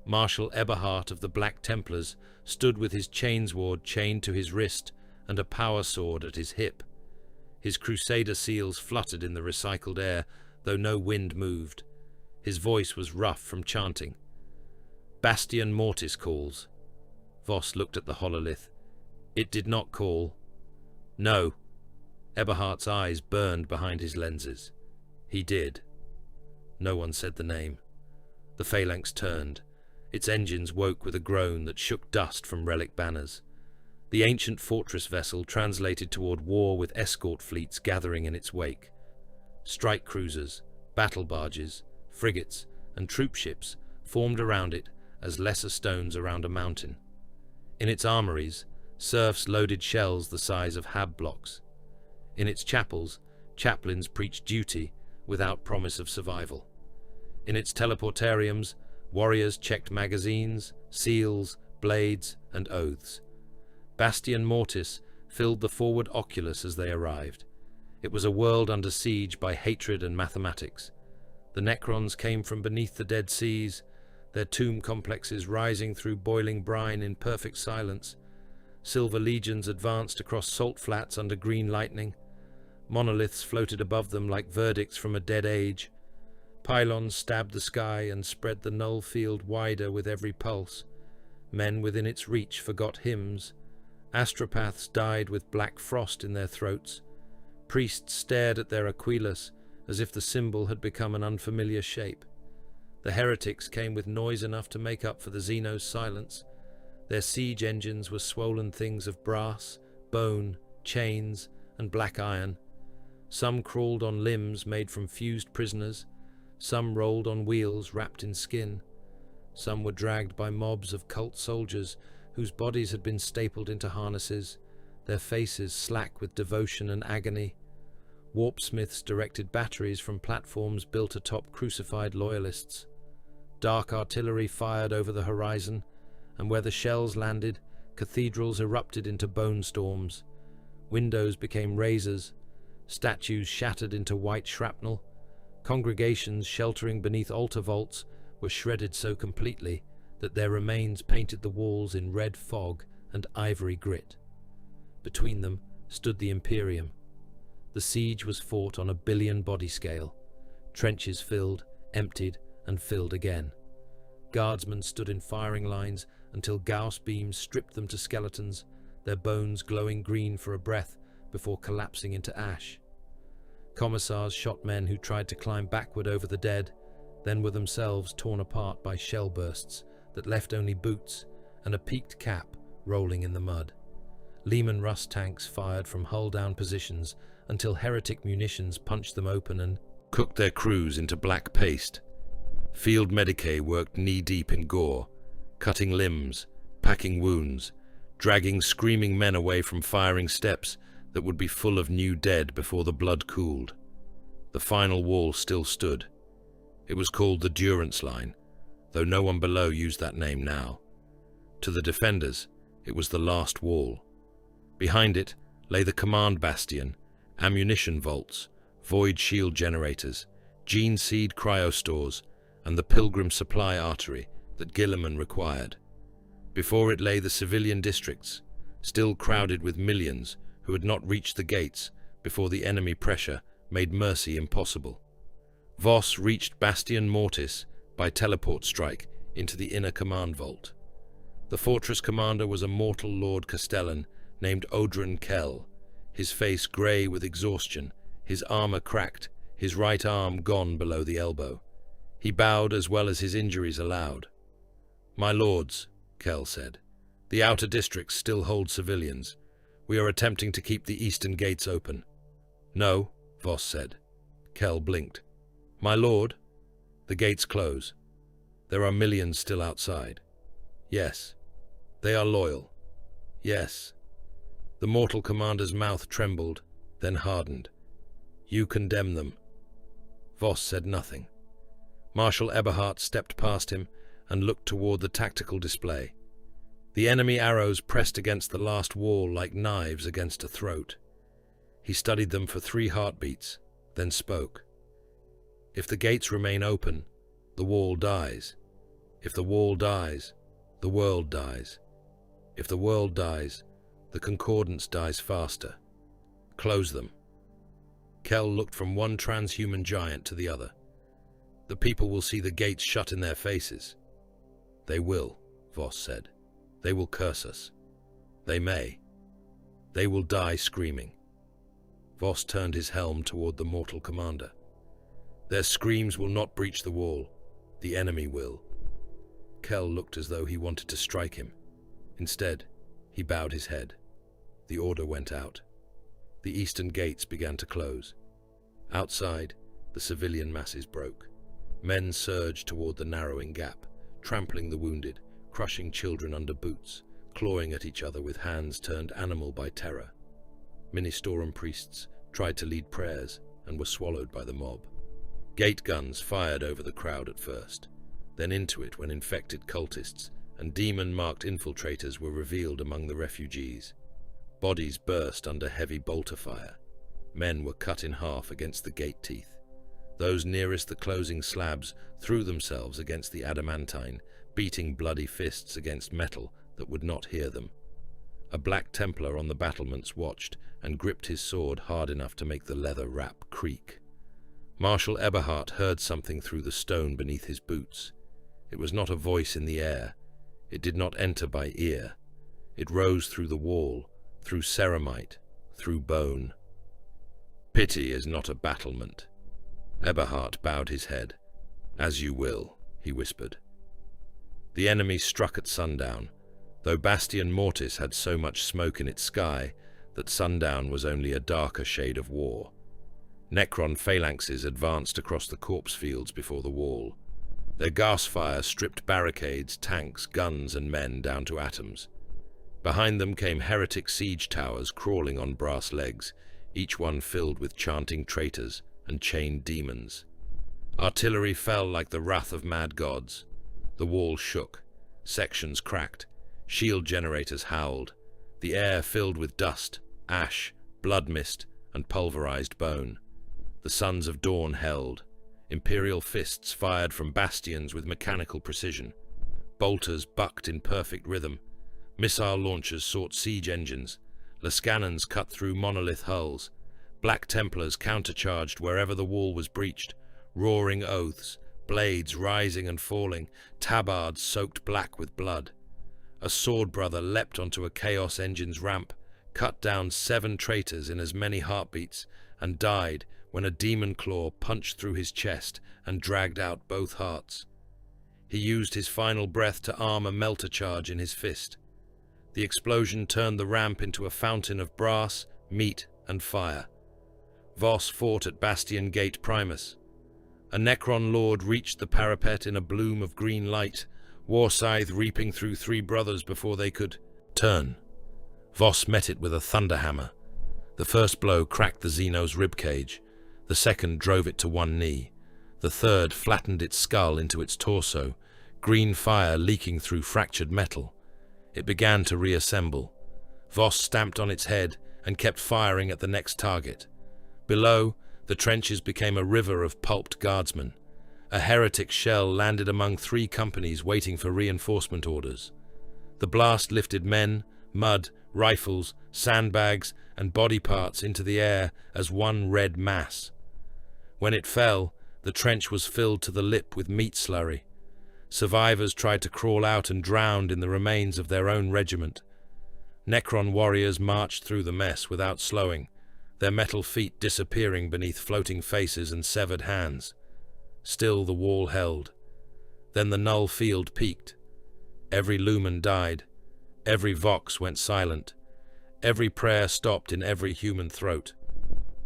Speaker 2: Marshal Eberhard of the Black Templars stood with his chainsword chained to his wrist and a power sword at his hip. His crusader seals fluttered in the recycled air, though no wind moved. His voice was rough from chanting. Bastion Mortis calls. Voss looked at the hololith. It did not call. No. Eberhard's eyes burned behind his lenses. He did. No one said the name. The phalanx turned. Its engines woke with a groan that shook dust from relic banners. The ancient fortress vessel translated toward war with escort fleets gathering in its wake. Strike cruisers, battle barges, frigates, and troop ships formed around it as lesser stones around a mountain. In its armories, serfs loaded shells the size of hab blocks. In its chapels, chaplains preached duty without promise of survival. In its teleportariums, warriors checked magazines, seals, blades, and oaths. Bastion Mortis filled the forward oculus as they arrived. It was a world under siege by hatred and mathematics. The Necrons came from beneath the dead seas, their tomb complexes rising through boiling brine in perfect silence. Silver legions advanced across salt flats under green lightning. Monoliths floated above them like verdicts from a dead age. Pylons stabbed the sky and spread the null field wider with every pulse. Men within its reach forgot hymns. Astropaths died with black frost in their throats. Priests stared at their Aquilus as if the symbol had become an unfamiliar shape. The heretics came with noise enough to make up for the Xenos' silence. Their siege engines were swollen things of brass, bone, chains, and black iron. Some crawled on limbs made from fused prisoners. Some rolled on wheels wrapped in skin. Some were dragged by mobs of cult soldiers whose bodies had been stapled into harnesses, their faces slack with devotion and agony. Warpsmiths directed batteries from platforms built atop crucified loyalists. Dark artillery fired over the horizon, and where the shells landed, cathedrals erupted into bone storms, windows became razors, statues shattered into white shrapnel, congregations sheltering beneath altar vaults were shredded so completely that their remains painted the walls in red fog and ivory grit. Between them stood the Imperium. The siege was fought on a billion-body scale. Trenches filled, emptied, and filled again. Guardsmen stood in firing lines until Gauss beams stripped them to skeletons, their bones glowing green for a breath before collapsing into ash. Commissars shot men who tried to climb backward over the dead, then were themselves torn apart by shell bursts that left only boots and a peaked cap rolling in the mud. Lehman Russ tanks fired from hull-down positions until heretic munitions punched them open and cooked their crews into black paste. Field Medicae worked knee-deep in gore, cutting limbs, packing wounds, dragging screaming men away from firing steps that would be full of new dead before the blood cooled. The final wall still stood. It was called the Durance Line, though no one below used that name now. To the defenders, it was the last wall. Behind it lay the command bastion, ammunition vaults, void shield generators, gene seed cryostores, and the pilgrim supply artery that Guilliman required. Before it lay the civilian districts, still crowded with millions who had not reached the gates before the enemy pressure made mercy impossible. Voss reached Bastion Mortis by teleport strike into the inner command vault. The fortress commander was a mortal Lord Castellan named Odrin Kell, his face grey with exhaustion, his armor cracked, his right arm gone below the elbow. He bowed as well as his injuries allowed. "My lords," Kell said, "the outer districts still hold civilians. We are attempting to keep the eastern gates open." "No," Voss said. Kell blinked. "My lord, the gates close. There are millions still outside." "Yes." "They are loyal." "Yes." The mortal commander's mouth trembled, then hardened. "You condemn them." Voss said nothing. Marshal Eberhard stepped past him and looked toward the tactical display. The enemy arrows pressed against the last wall like knives against a throat. He studied them for 3 heartbeats, then spoke. "If the gates remain open, the wall dies. If the wall dies, the world dies. If the world dies, the concordance dies faster. Close them." Kell looked from one transhuman giant to the other. "The people will see the gates shut in their faces." "They will," Voss said. "They will curse us. They may. They will die screaming." Voss turned his helm toward the mortal commander. "Their screams will not breach the wall. The enemy will." Kell looked as though he wanted to strike him. Instead, he bowed his head. The order went out. The eastern gates began to close. Outside, the civilian masses broke. Men surged toward the narrowing gap, trampling the wounded, crushing children under boots, clawing at each other with hands turned animal by terror. Ministorum priests tried to lead prayers and were swallowed by the mob. Gate guns fired over the crowd at first, then into it when infected cultists and demon-marked infiltrators were revealed among the refugees. Bodies burst under heavy bolter fire. Men were cut in half against the gate teeth. Those nearest the closing slabs threw themselves against the adamantine, beating bloody fists against metal that would not hear them. A Black Templar on the battlements watched and gripped his sword hard enough to make the leather wrap creak. Marshal Eberhard heard something through the stone beneath his boots. It was not a voice in the air. It did not enter by ear. It rose through the wall, through ceramite, through bone. "Pity is not a battlement." Eberhard bowed his head. "As you will," he whispered. The enemy struck at sundown, though Bastion Mortis had so much smoke in its sky that sundown was only a darker shade of war. Necron phalanxes advanced across the corpse fields before the wall. Their gas fire stripped barricades, tanks, guns, and men down to atoms. Behind them came heretic siege towers crawling on brass legs, each one filled with chanting traitors and chained demons. Artillery fell like the wrath of mad gods. The wall shook. Sections cracked. Shield generators howled, the air filled with dust, ash, blood mist, and pulverized bone. The Sons of Dawn held. Imperial fists fired from bastions with mechanical precision. Bolters bucked in perfect rhythm. Missile launchers sought siege engines. Lascannons cut through monolith hulls. Black Templars countercharged wherever the wall was breached. Roaring oaths, blades rising and falling, tabards soaked black with blood. A sword brother leapt onto a Chaos Engine's ramp, cut down 7 traitors in as many heartbeats, and died when a demon claw punched through his chest and dragged out both hearts. He used his final breath to arm a melter charge in his fist. The explosion turned the ramp into a fountain of brass, meat, and fire. Voss fought at Bastion Gate Primus. A Necron Lord reached the parapet in a bloom of green light, Warscythe reaping through 3 brothers before they could turn. Voss met it with a thunderhammer. The first blow cracked the Xeno's ribcage. The second drove it to one knee. The third flattened its skull into its torso, green fire leaking through fractured metal. It began to reassemble. Voss stamped on its head and kept firing at the next target. Below, the trenches became a river of pulped guardsmen. A heretic shell landed among 3 companies waiting for reinforcement orders. The blast lifted men, mud, rifles, sandbags, and body parts into the air as one red mass. When it fell, the trench was filled to the lip with meat slurry. Survivors tried to crawl out and drowned in the remains of their own regiment. Necron warriors marched through the mess without slowing, their metal feet disappearing beneath floating faces and severed hands. Still the wall held. Then the null field peaked. Every lumen died. Every vox went silent. Every prayer stopped in every human throat.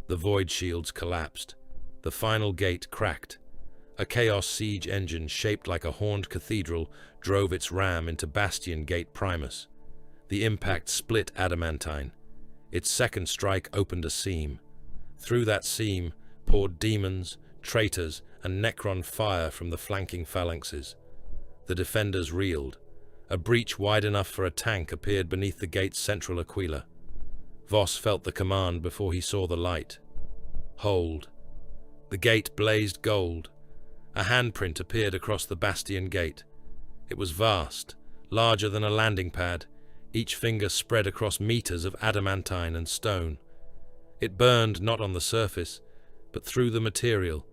Speaker 2: The void shields collapsed. The final gate cracked. A Chaos siege engine shaped like a horned cathedral drove its ram into Bastion Gate Primus. The impact split adamantine. Its second strike opened a seam. Through that seam poured demons, traitors, and Necron fire from the flanking phalanxes. The defenders reeled. A breach wide enough for a tank appeared beneath the gate's central aquila. Voss felt the command before he saw the light. Hold. The gate blazed gold. A handprint appeared across the bastion gate. It was vast, larger than a landing pad, each finger spread across meters of adamantine and stone. It burned not on the surface, but through the material,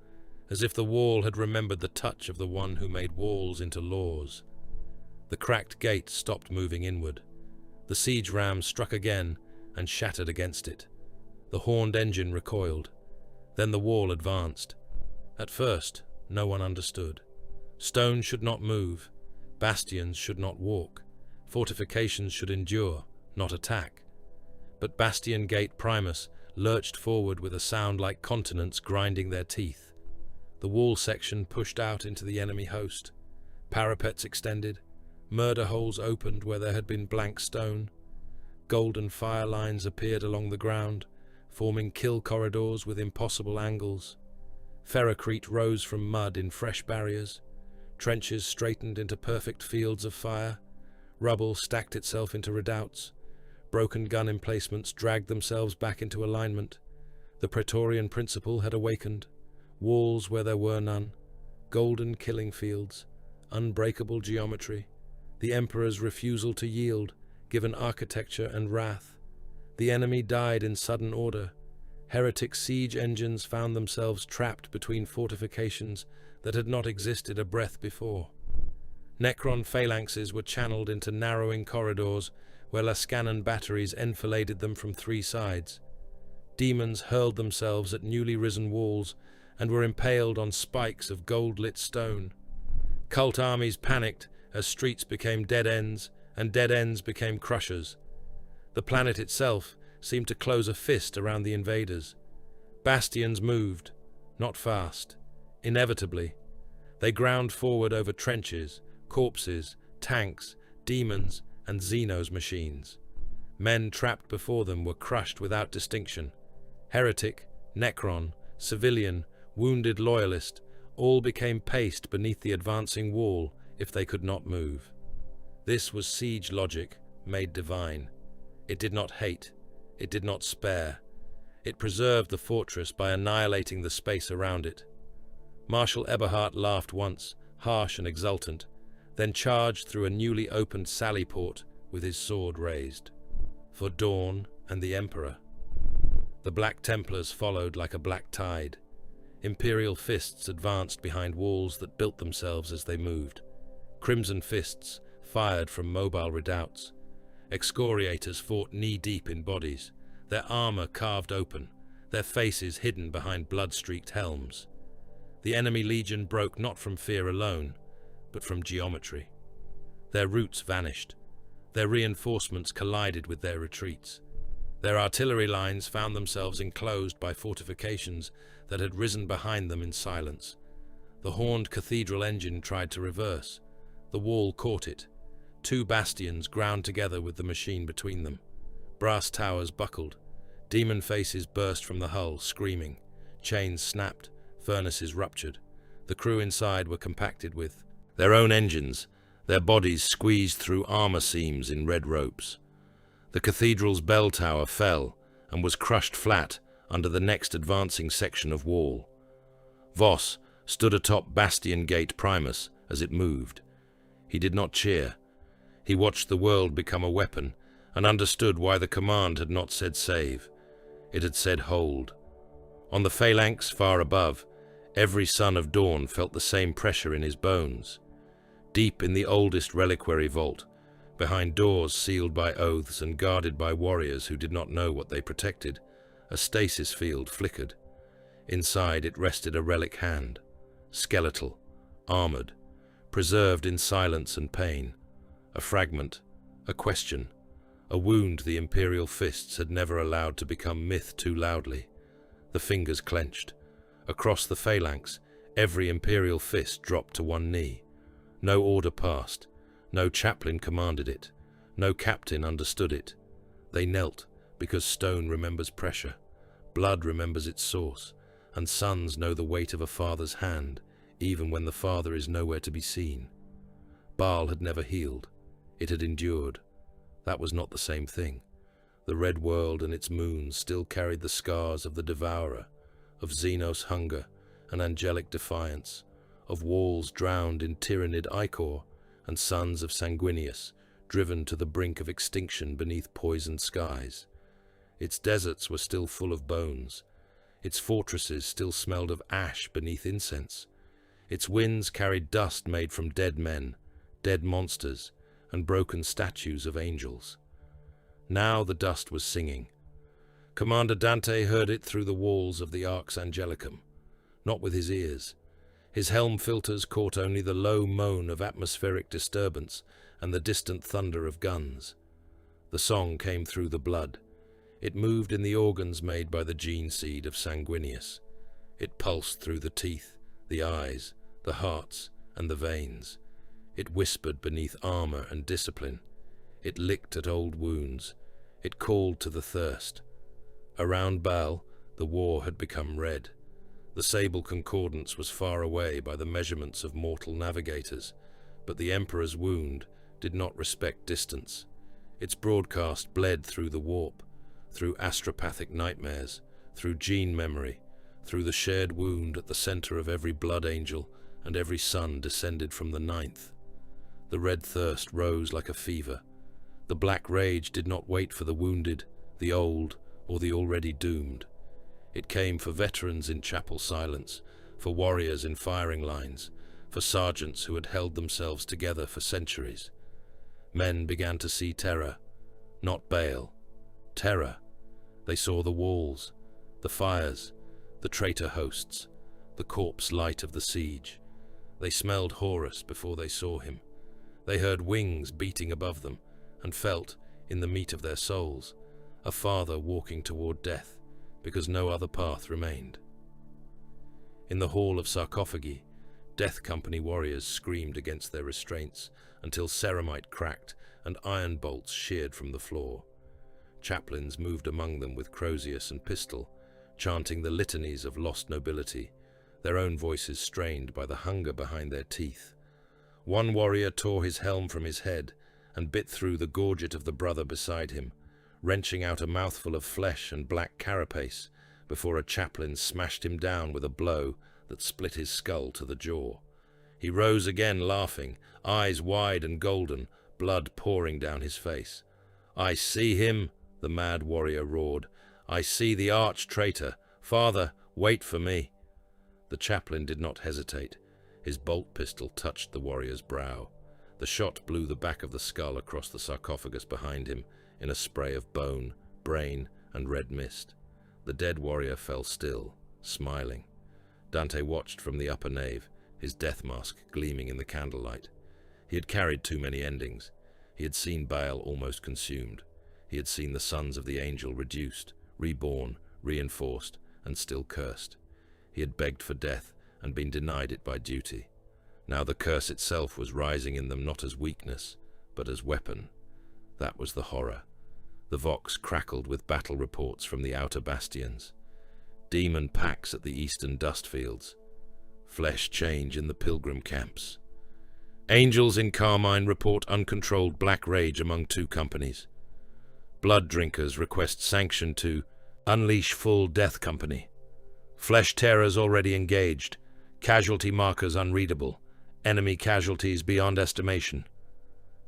Speaker 2: as if the wall had remembered the touch of the one who made walls into laws. The cracked gate stopped moving inward. The siege ram struck again and shattered against it. The horned engine recoiled. Then the wall advanced. At first, no one understood. Stone should not move. Bastions should not walk. Fortifications should endure, not attack. But Bastion Gate Primus lurched forward with a sound like continents grinding their teeth. The wall section pushed out into the enemy host. Parapets extended. Murder holes opened where there had been blank stone. Golden fire lines appeared along the ground, forming kill corridors with impossible angles. Ferrocrete rose from mud in fresh barriers. Trenches straightened into perfect fields of fire. Rubble stacked itself into redoubts. Broken gun emplacements dragged themselves back into alignment. The Praetorian principle had awakened. Walls where there were none. Golden killing fields. Unbreakable geometry. The Emperor's refusal to yield, given architecture and wrath. The enemy died in sudden order. Heretic siege engines found themselves trapped between fortifications that had not existed a breath before. Necron phalanxes were channeled into narrowing corridors where Lascannon batteries enfiladed them from 3 sides. Demons hurled themselves at newly risen walls and were impaled on spikes of gold-lit stone. Cult armies panicked as streets became dead ends and dead ends became crushers. The planet itself seemed to close a fist around the invaders. Bastions moved, not fast, inevitably. They ground forward over trenches, corpses, tanks, demons, and Xenos machines. Men trapped before them were crushed without distinction. Heretic, Necron, civilian, wounded loyalist, all became paste beneath the advancing wall if they could not move. This was siege logic made divine. It did not hate. It did not spare. It preserved the fortress by annihilating the space around it. Marshal Eberhard laughed once, harsh and exultant, then charged through a newly opened sally port with his sword raised. For Dawn and the Emperor. The Black Templars followed like a black tide. Imperial fists advanced behind walls that built themselves as they moved. Crimson fists fired from mobile redoubts. Excoriators fought knee-deep in bodies, their armor carved open, their faces hidden behind blood-streaked helms. The enemy legion broke not from fear alone, but from geometry. Their routes vanished. Their reinforcements collided with their retreats. Their artillery lines found themselves enclosed by fortifications that had risen behind them in silence. The horned cathedral engine tried to reverse. The wall caught it. Two bastions ground together with the machine between them. Brass towers buckled. Demon faces burst from the hull, screaming. Chains snapped. Furnaces ruptured. The crew inside were compacted with their own engines, their bodies squeezed through armor seams in red ropes. The cathedral's bell tower fell and was crushed flat under the next advancing section of wall. Voss stood atop Bastion Gate Primus as it moved. He did not cheer. He watched the world become a weapon and understood why the command had not said save. It had said hold. On the phalanx far above, every son of Dawn felt the same pressure in his bones. Deep in the oldest reliquary vault, behind doors sealed by oaths and guarded by warriors who did not know what they protected, a stasis field flickered. Inside it rested a relic hand, skeletal, armored, preserved in silence and pain. A fragment, a question, a wound the Imperial fists had never allowed to become myth too loudly. The fingers clenched. Across the phalanx, every Imperial fist dropped to one knee. No order passed. No chaplain commanded it. No captain understood it. They knelt because stone remembers pressure, blood remembers its source, and sons know the weight of a father's hand, even when the father is nowhere to be seen. Baal had never healed. It had endured. That was not the same thing. The red world and its moons still carried the scars of the devourer, of Xenos hunger and angelic defiance, of walls drowned in tyrannid ichor, and sons of Sanguinius, driven to the brink of extinction beneath poisoned skies. Its deserts were still full of bones. Its fortresses still smelled of ash beneath incense. Its winds carried dust made from dead men, dead monsters, and broken statues of angels. Now the dust was singing. Commander Dante heard it through the walls of the Arx Angelicum, not with his ears. His helm filters caught only the low moan of atmospheric disturbance and the distant thunder of guns. The song came through the blood. It moved in the organs made by the gene seed of Sanguinius. It pulsed through the teeth, the eyes, the hearts, and the veins. It whispered beneath armor and discipline. It licked at old wounds. It called to the thirst. Around Baal, the war had become red. The sable concordance was far away by the measurements of mortal navigators, but the Emperor's wound did not respect distance. Its broadcast bled through the warp, through astropathic nightmares, through gene memory, through the shared wound at the center of every blood angel and every son descended from the ninth. The red thirst rose like a fever. The black rage did not wait for the wounded, the old, or the already doomed. It came for veterans in chapel silence, for warriors in firing lines, for sergeants who had held themselves together for centuries. Men began to see terror, not Baal. Terror. They saw the walls, the fires, the traitor hosts, the corpse light of the siege. They smelled Horus before they saw him. They heard wings beating above them, and felt, in the meat of their souls, a father walking toward death, because no other path remained. In the hall of sarcophagi, Death Company warriors screamed against their restraints until ceramite cracked and iron bolts sheared from the floor. Chaplains moved among them with crozius and pistol, chanting the litanies of lost nobility, their own voices strained by the hunger behind their teeth. One warrior tore his helm from his head and bit through the gorget of the brother beside him, wrenching out a mouthful of flesh and black carapace before a chaplain smashed him down with a blow that split his skull to the jaw. He rose again, laughing, eyes wide and golden, blood pouring down his face. "I see him," the mad warrior roared. "I see the arch-traitor. Father, wait for me." The chaplain did not hesitate. His bolt pistol touched the warrior's brow. The shot blew the back of the skull across the sarcophagus behind him in a spray of bone, brain, and red mist. The dead warrior fell still, smiling. Dante watched from the upper nave, his death mask gleaming in the candlelight. He had carried too many endings. He had seen Baal almost consumed. He had seen the sons of the angel reduced, reborn, reinforced, and still cursed. He had begged for death and been denied it by duty. Now the curse itself was rising in them not as weakness, but as weapon. That was the horror. The Vox crackled with battle reports from the outer bastions. Demon packs at the eastern dust fields. Flesh change in the pilgrim camps. Angels in Carmine report uncontrolled black rage among 2 companies. Blood drinkers request sanction to unleash full death company. Flesh terrors already engaged. Casualty markers unreadable. Enemy casualties beyond estimation.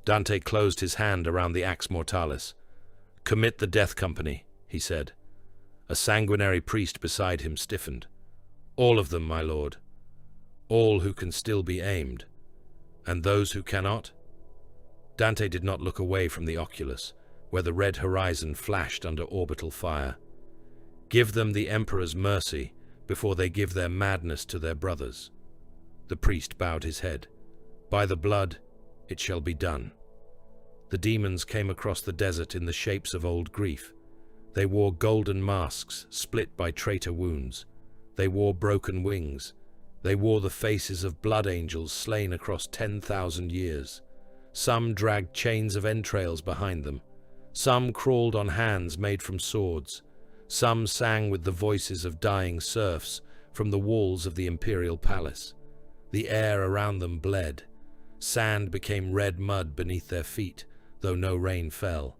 Speaker 2: Dante closed his hand around the Ax Mortalis. "Commit the death company," he said. A sanguinary priest beside him stiffened. "All of them, my lord. All who can still be aimed. And those who cannot?" Dante did not look away from the oculus, where the red horizon flashed under orbital fire. "Give them the Emperor's mercy before they give their madness to their brothers." The priest bowed his head. "By the blood, it shall be done." The demons came across the desert in the shapes of old grief. They wore golden masks split by traitor wounds. They wore broken wings. They wore the faces of blood angels slain across 10,000 years. Some dragged chains of entrails behind them. Some crawled on hands made from swords. Some sang with the voices of dying serfs from the walls of the imperial palace. The air around them bled. Sand became red mud beneath their feet, though no rain fell.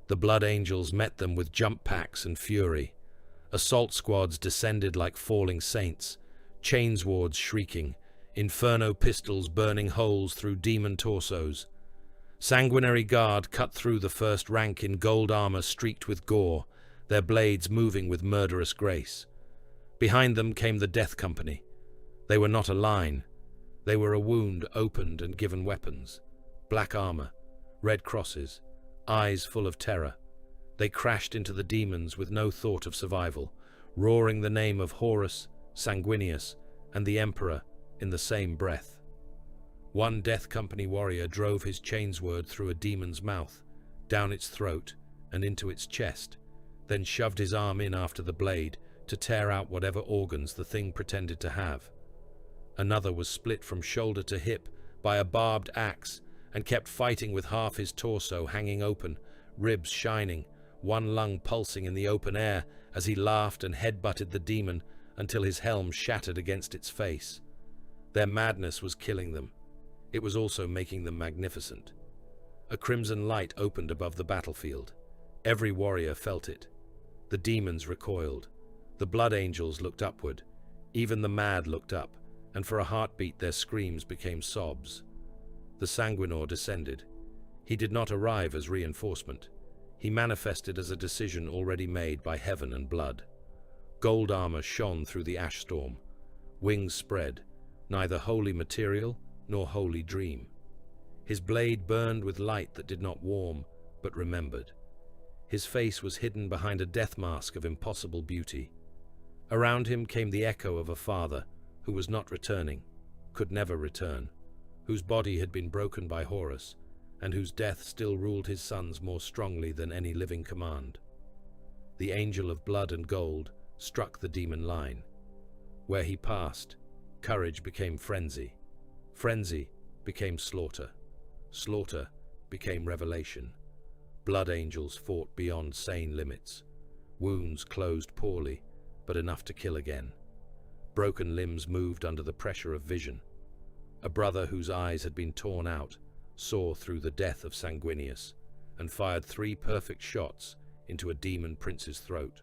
Speaker 2: The blood angels met them with jump packs and fury. Assault squads descended like falling saints, chainswords shrieking, inferno pistols burning holes through demon torsos. Sanguinary guard cut through the first rank in gold armor streaked with gore, their blades moving with murderous grace. Behind them came the death company. They were not a line. They were a wound opened and given weapons. Black armor, red crosses, eyes full of terror. They crashed into the demons with no thought of survival, roaring the name of Horus, Sanguinius, and the Emperor in the same breath. One death company warrior drove his chainsword through a demon's mouth, down its throat, and into its chest, then shoved his arm in after the blade to tear out whatever organs the thing pretended to have. Another was split from shoulder to hip by a barbed axe and kept fighting with half his torso hanging open, ribs shining, one lung pulsing in the open air as he laughed and headbutted the demon until his helm shattered against its face. Their madness was killing them. It was also making them magnificent. A crimson light opened above the battlefield. Every warrior felt it. The demons recoiled. The blood angels looked upward. Even the mad looked up, and for a heartbeat their screams became sobs. The Sanguinor descended. He did not arrive as reinforcement. He manifested as a decision already made by heaven and blood. Gold armor shone through the ash storm. Wings spread, neither holy material nor holy dream. His blade burned with light that did not warm, but remembered. His face was hidden behind a death mask of impossible beauty. Around him came the echo of a father who was not returning, could never return, whose body had been broken by Horus, and whose death still ruled his sons more strongly than any living command. The angel of blood and gold struck the demon line. Where he passed, courage became frenzy. Frenzy became slaughter. Slaughter became revelation. Blood angels fought beyond sane limits. Wounds closed poorly, but enough to kill again. Broken limbs moved under the pressure of vision. A brother whose eyes had been torn out, saw through the death of Sanguinius and fired 3 perfect shots into a demon prince's throat.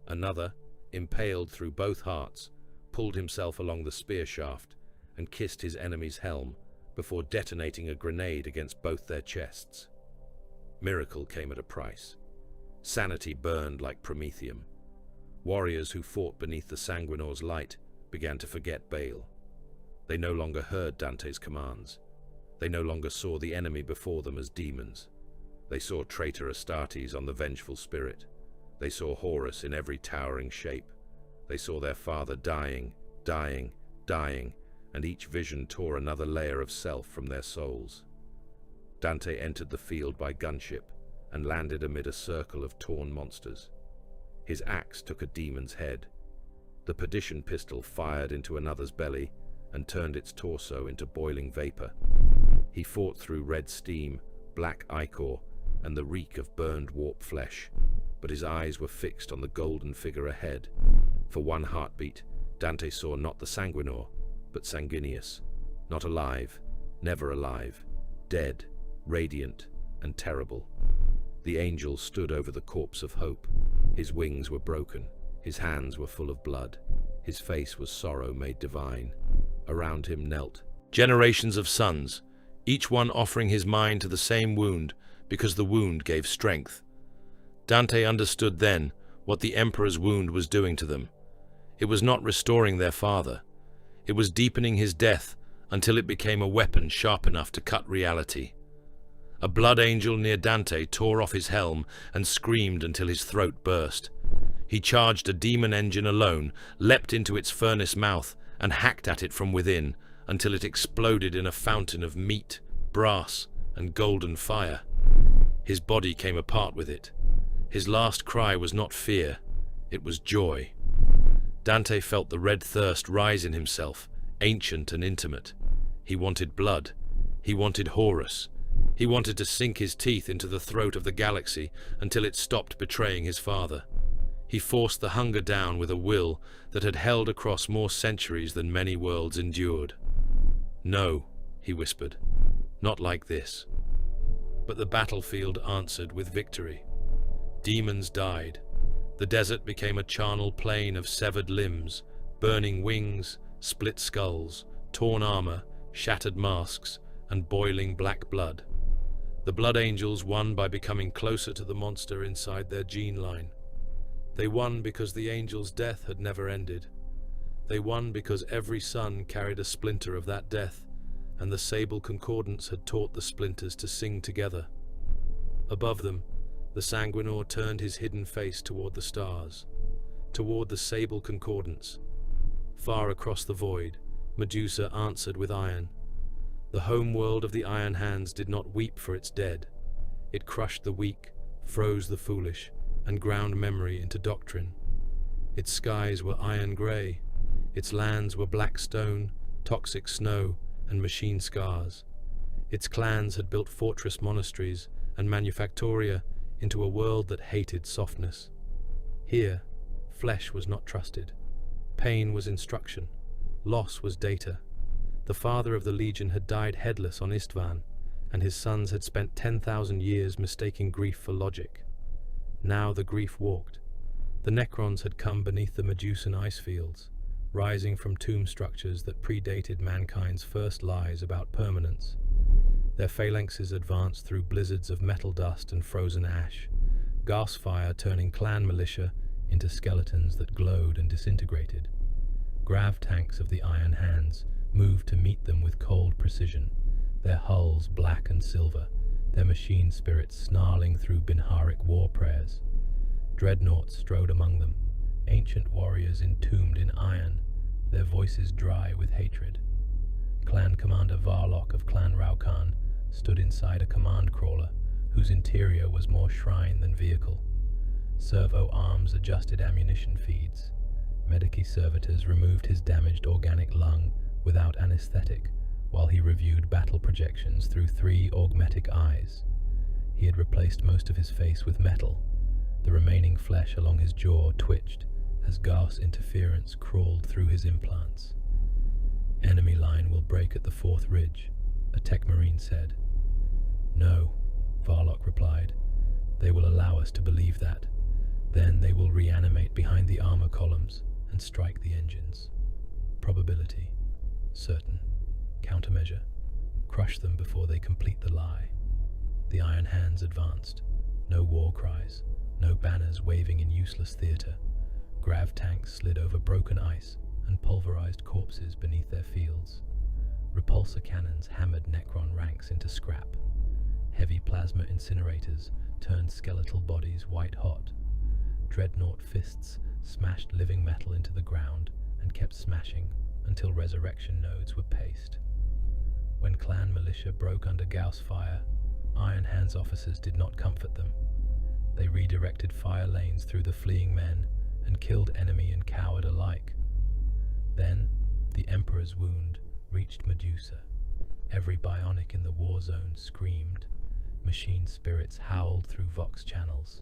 Speaker 2: Another, impaled through both hearts, pulled himself along the spear shaft and kissed his enemy's helm before detonating a grenade against both their chests. Miracle came at a price. Sanity burned like promethium. Warriors who fought beneath the Sanguinor's light began to forget Baal. They no longer heard Dante's commands. They no longer saw the enemy before them as demons. They saw traitor Astartes on the vengeful spirit. They saw Horus in every towering shape. They saw their father dying, dying, dying, and each vision tore another layer of self from their souls. Dante entered the field by gunship and landed amid a circle of torn monsters. His axe took a demon's head. The perdition pistol fired into another's belly and turned its torso into boiling vapor. He fought through red steam, black ichor, and the reek of burned warp flesh, but his eyes were fixed on the golden figure ahead. For one heartbeat, Dante saw not the Sanguinor, but Sanguinius, not alive, never alive, dead, radiant, and terrible. The angel stood over the corpse of hope. His wings were broken, his hands were full of blood, his face was sorrow made divine. Around him knelt generations of sons, each one offering his mind to the same wound, because the wound gave strength. Dante understood then what the emperor's wound was doing to them. It was not restoring their father. It was deepening his death until it became a weapon sharp enough to cut reality. A blood angel near Dante tore off his helm and screamed until his throat burst. He charged a demon engine alone, leapt into its furnace mouth, and hacked at it from within until it exploded in a fountain of meat, brass, and golden fire. His body came apart with it. His last cry was not fear, it was joy. Dante felt the red thirst rise in himself, ancient and intimate. He wanted blood. He wanted Horus. He wanted to sink his teeth into the throat of the galaxy until it stopped betraying his father. He forced the hunger down with a will that had held across more centuries than many worlds endured. "No," he whispered, "not like this." But the battlefield answered with victory. Demons died. The desert became a charnel plain of severed limbs, burning wings, split skulls, torn armor, shattered masks, and boiling black blood. The blood angels won by becoming closer to the monster inside their gene line. They won because the angel's death had never ended. They won because every son carried a splinter of that death, and the sable concordance had taught the splinters to sing together. Above them, the Sanguinor turned his hidden face toward the stars, toward the sable concordance. Far across the void, Medusa answered with iron. The home world of the Iron Hands did not weep for its dead. It crushed the weak, froze the foolish, and ground memory into doctrine. Its skies were iron grey. Its lands were black stone, toxic snow, and machine scars. Its clans had built fortress monasteries and manufactoria into a world that hated softness. Here, flesh was not trusted. Pain was instruction. Loss was data. The father of the legion had died headless on Istvan, and his sons had spent 10,000 years mistaking grief for logic. Now the grief walked. The Necrons had come beneath the Medusan ice fields, rising from tomb structures that predated mankind's first lies about permanence. Their phalanxes advanced through blizzards of metal dust and frozen ash, gas fire turning clan militia into skeletons that glowed and disintegrated. Grav tanks of the Iron Hands moved to meet them with cold precision, their hulls black and silver, their machine spirits snarling through Binharic war prayers. Dreadnoughts strode among them, ancient warriors entombed in iron, their voices dry with hatred. Clan Commander Varlock of Clan Raukan stood inside a command crawler whose interior was more shrine than vehicle. Servo arms adjusted ammunition feeds. Medici servitors removed his damaged organic lung without anesthetic while he reviewed battle projections through 3 augmetic eyes. He had replaced most of his face with metal. The remaining flesh along his jaw twitched as gas interference crawled through his implants. "Enemy line will break at the 4th ridge," a tech marine said.
Speaker 3: "No," Varlock replied. "They will allow us to believe that. Then they will reanimate behind the armor columns and strike the engines. Probability. Certain. Countermeasure. Crush them before they complete the lie." The Iron Hands advanced. No war cries, no banners waving in useless theater. Grav tanks slid over broken ice and pulverized corpses beneath their fields. Repulsor cannons hammered Necron ranks into scrap. Heavy plasma incinerators turned skeletal bodies white-hot. Dreadnought fists smashed living metal into the ground and kept smashing until resurrection nodes were paced. When clan militia broke under Gauss fire, Iron Hands officers did not comfort them. They redirected fire lanes through the fleeing men and killed enemy and coward alike. Then, the Emperor's wound reached Medusa. Every bionic in the war zone screamed. Machine spirits howled through Vox channels.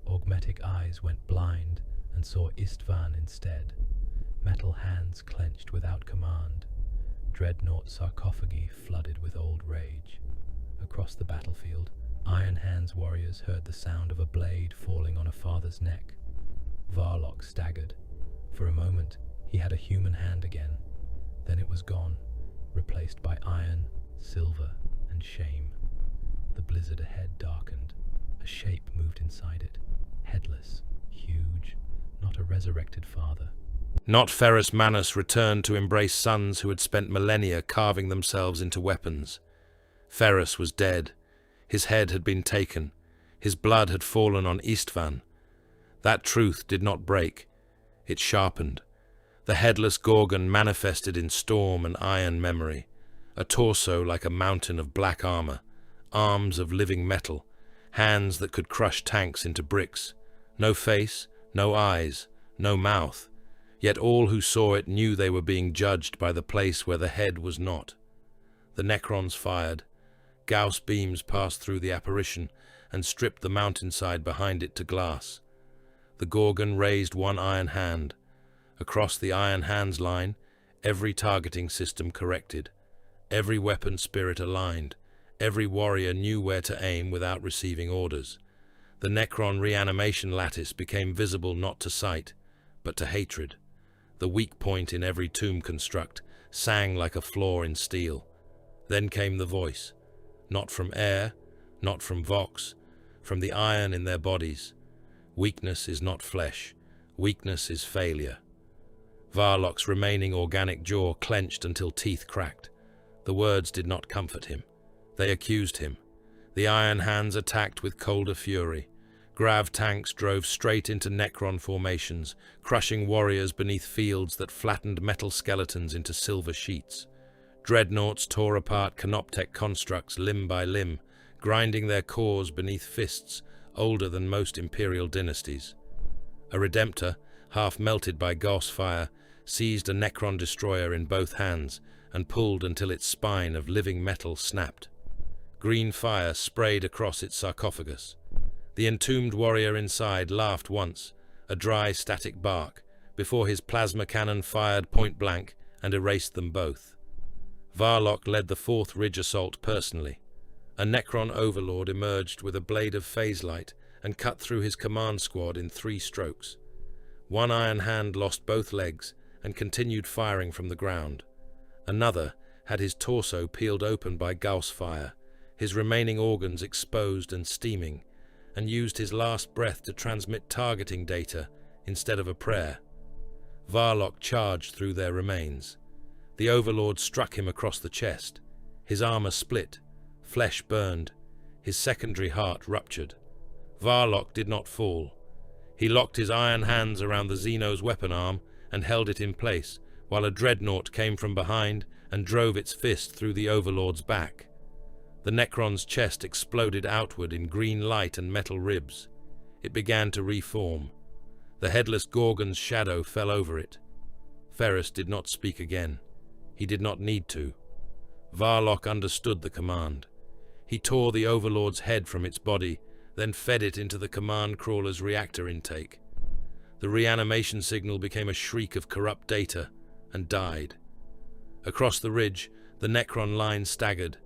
Speaker 3: Augmetic eyes went blind and saw Istvan instead. Metal hands clenched without command. Dreadnought sarcophagi flooded with old rage. Across the battlefield, Iron Hands warriors heard the sound of a blade falling on a father's neck. Varlock staggered. For a moment, he had a human hand again. Then it was gone, replaced by iron, silver, and shame. The blizzard ahead darkened. A shape moved inside it, headless, huge, not a resurrected father.
Speaker 2: Not Ferrus Manus returned to embrace sons who had spent millennia carving themselves into weapons. Ferrus was dead. His head had been taken. His blood had fallen on Istvan. That truth did not break. It sharpened. The headless Gorgon manifested in storm and iron memory, a torso like a mountain of black armor, arms of living metal, hands that could crush tanks into bricks, no face, no eyes, no mouth, yet all who saw it knew they were being judged by the place where the head was not. The Necrons fired. Gauss beams passed through the apparition and stripped the mountainside behind it to glass. The Gorgon raised one iron hand. Across the Iron Hands line, every targeting system corrected, every weapon spirit aligned, every warrior knew where to aim without receiving orders. The Necron reanimation lattice became visible not to sight, but to hatred. The weak point in every tomb construct sang like a flaw in steel. Then came the voice, not from air, not from Vox, from the iron in their bodies. Weakness is not flesh, weakness is failure. Varlock's remaining organic jaw clenched until teeth cracked. The words did not comfort him. They accused him. The Iron Hands attacked with colder fury. Grav tanks drove straight into Necron formations, crushing warriors beneath fields that flattened metal skeletons into silver sheets. Dreadnoughts tore apart Canoptech constructs limb by limb, grinding their cores beneath fists older than most imperial dynasties. A Redemptor, half melted by Gauss fire, seized a Necron destroyer in both hands and pulled until its spine of living metal snapped. Green fire sprayed across its sarcophagus. The entombed warrior inside laughed once, a dry static bark, before his plasma cannon fired point blank and erased them both. Varlock led the Fourth Ridge assault personally. A Necron overlord emerged with a blade of phase light and cut through his command squad in 3 strokes. One Iron Hand lost both legs and continued firing from the ground. Another had his torso peeled open by Gauss fire, his remaining organs exposed and steaming, and used his last breath to transmit targeting data instead of a prayer. Varlock charged through their remains. The Overlord struck him across the chest. His armor split, flesh burned, his secondary heart ruptured. Varlock did not fall. He locked his iron hands around the Xeno's weapon arm and held it in place, while a dreadnought came from behind and drove its fist through the Overlord's back. The Necron's chest exploded outward in green light and metal ribs. It began to reform. The headless Gorgon's shadow fell over it. Ferrus did not speak again. He did not need to. Varlock understood the command. He tore the Overlord's head from its body, then fed it into the command crawler's reactor intake. The reanimation signal became a shriek of corrupt data and died. Across the ridge, the Necron line staggered.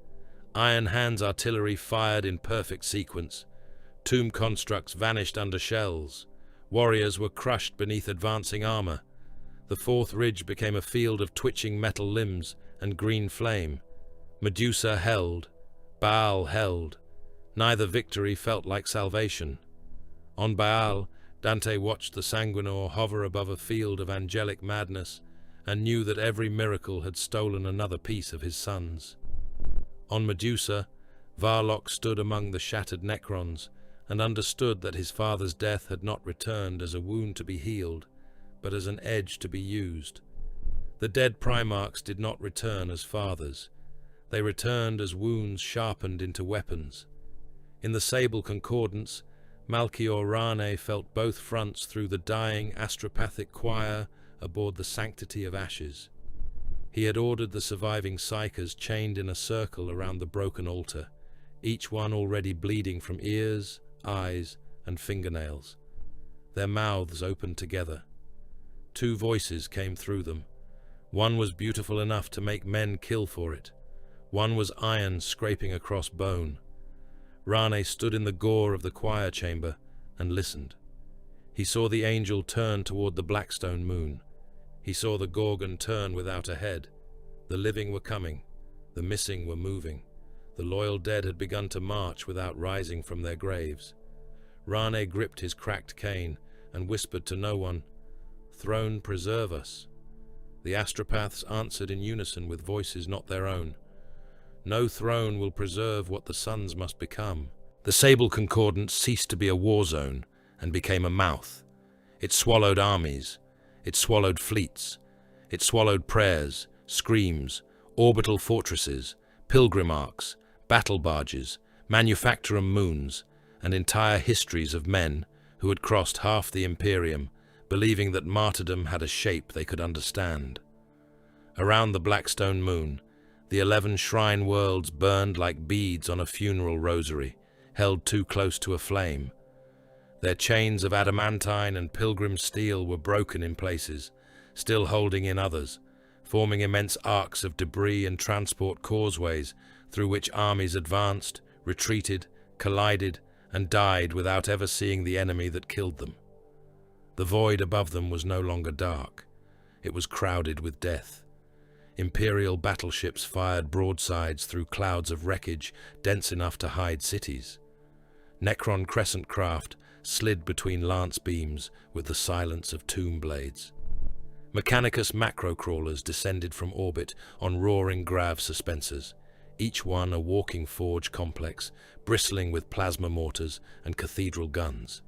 Speaker 2: Iron Hand's artillery fired in perfect sequence. Tomb constructs vanished under shells. Warriors were crushed beneath advancing armor. The fourth ridge became a field of twitching metal limbs and green flame. Medusa held. Baal held. Neither victory felt like salvation. On Baal, Dante watched the Sanguinor hover above a field of angelic madness and knew that every miracle had stolen another piece of his sons. On Medusa, Varlock stood among the shattered Necrons and understood that his father's death had not returned as a wound to be healed, but as an edge to be used. The dead Primarchs did not return as fathers. They returned as wounds sharpened into weapons. In the Sable Concordance, Malchior Rane felt both fronts through the dying astropathic choir aboard the Sanctity of Ashes. He had ordered the surviving psychers chained in a circle around the broken altar, each one already bleeding from ears, eyes, and fingernails. Their mouths opened together. Two voices came through them. One was beautiful enough to make men kill for it. One was iron scraping across bone. Rane stood in the gore of the choir chamber and listened. He saw the angel turn toward the Blackstone moon. He saw the Gorgon turn without a head. The living were coming. The missing were moving. The loyal dead had begun to march without rising from their graves. Rane gripped his cracked cane and whispered to no one, "Throne, preserve us." The astropaths answered in unison with voices not their own. No throne will preserve what the sons must become. The Sable Concordance ceased to be a war zone and became a mouth. It swallowed armies. It swallowed fleets. It swallowed prayers, screams, orbital fortresses, pilgrim arcs, battle barges, manufactorum moons, and entire histories of men who had crossed half the Imperium, believing that martyrdom had a shape they could understand. Around the Blackstone moon, the 11 shrine worlds burned like beads on a funeral rosary, held too close to a flame. Their chains of adamantine and pilgrim steel were broken in places, still holding in others, forming immense arcs of debris and transport causeways through which armies advanced, retreated, collided, and died without ever seeing the enemy that killed them. The void above them was no longer dark. It was crowded with death. Imperial battleships fired broadsides through clouds of wreckage dense enough to hide cities. Necron crescent craft slid between lance beams with the silence of tomb blades. Mechanicus macrocrawlers descended from orbit on roaring grav suspensors, each one a walking forge complex, bristling with plasma mortars and cathedral guns.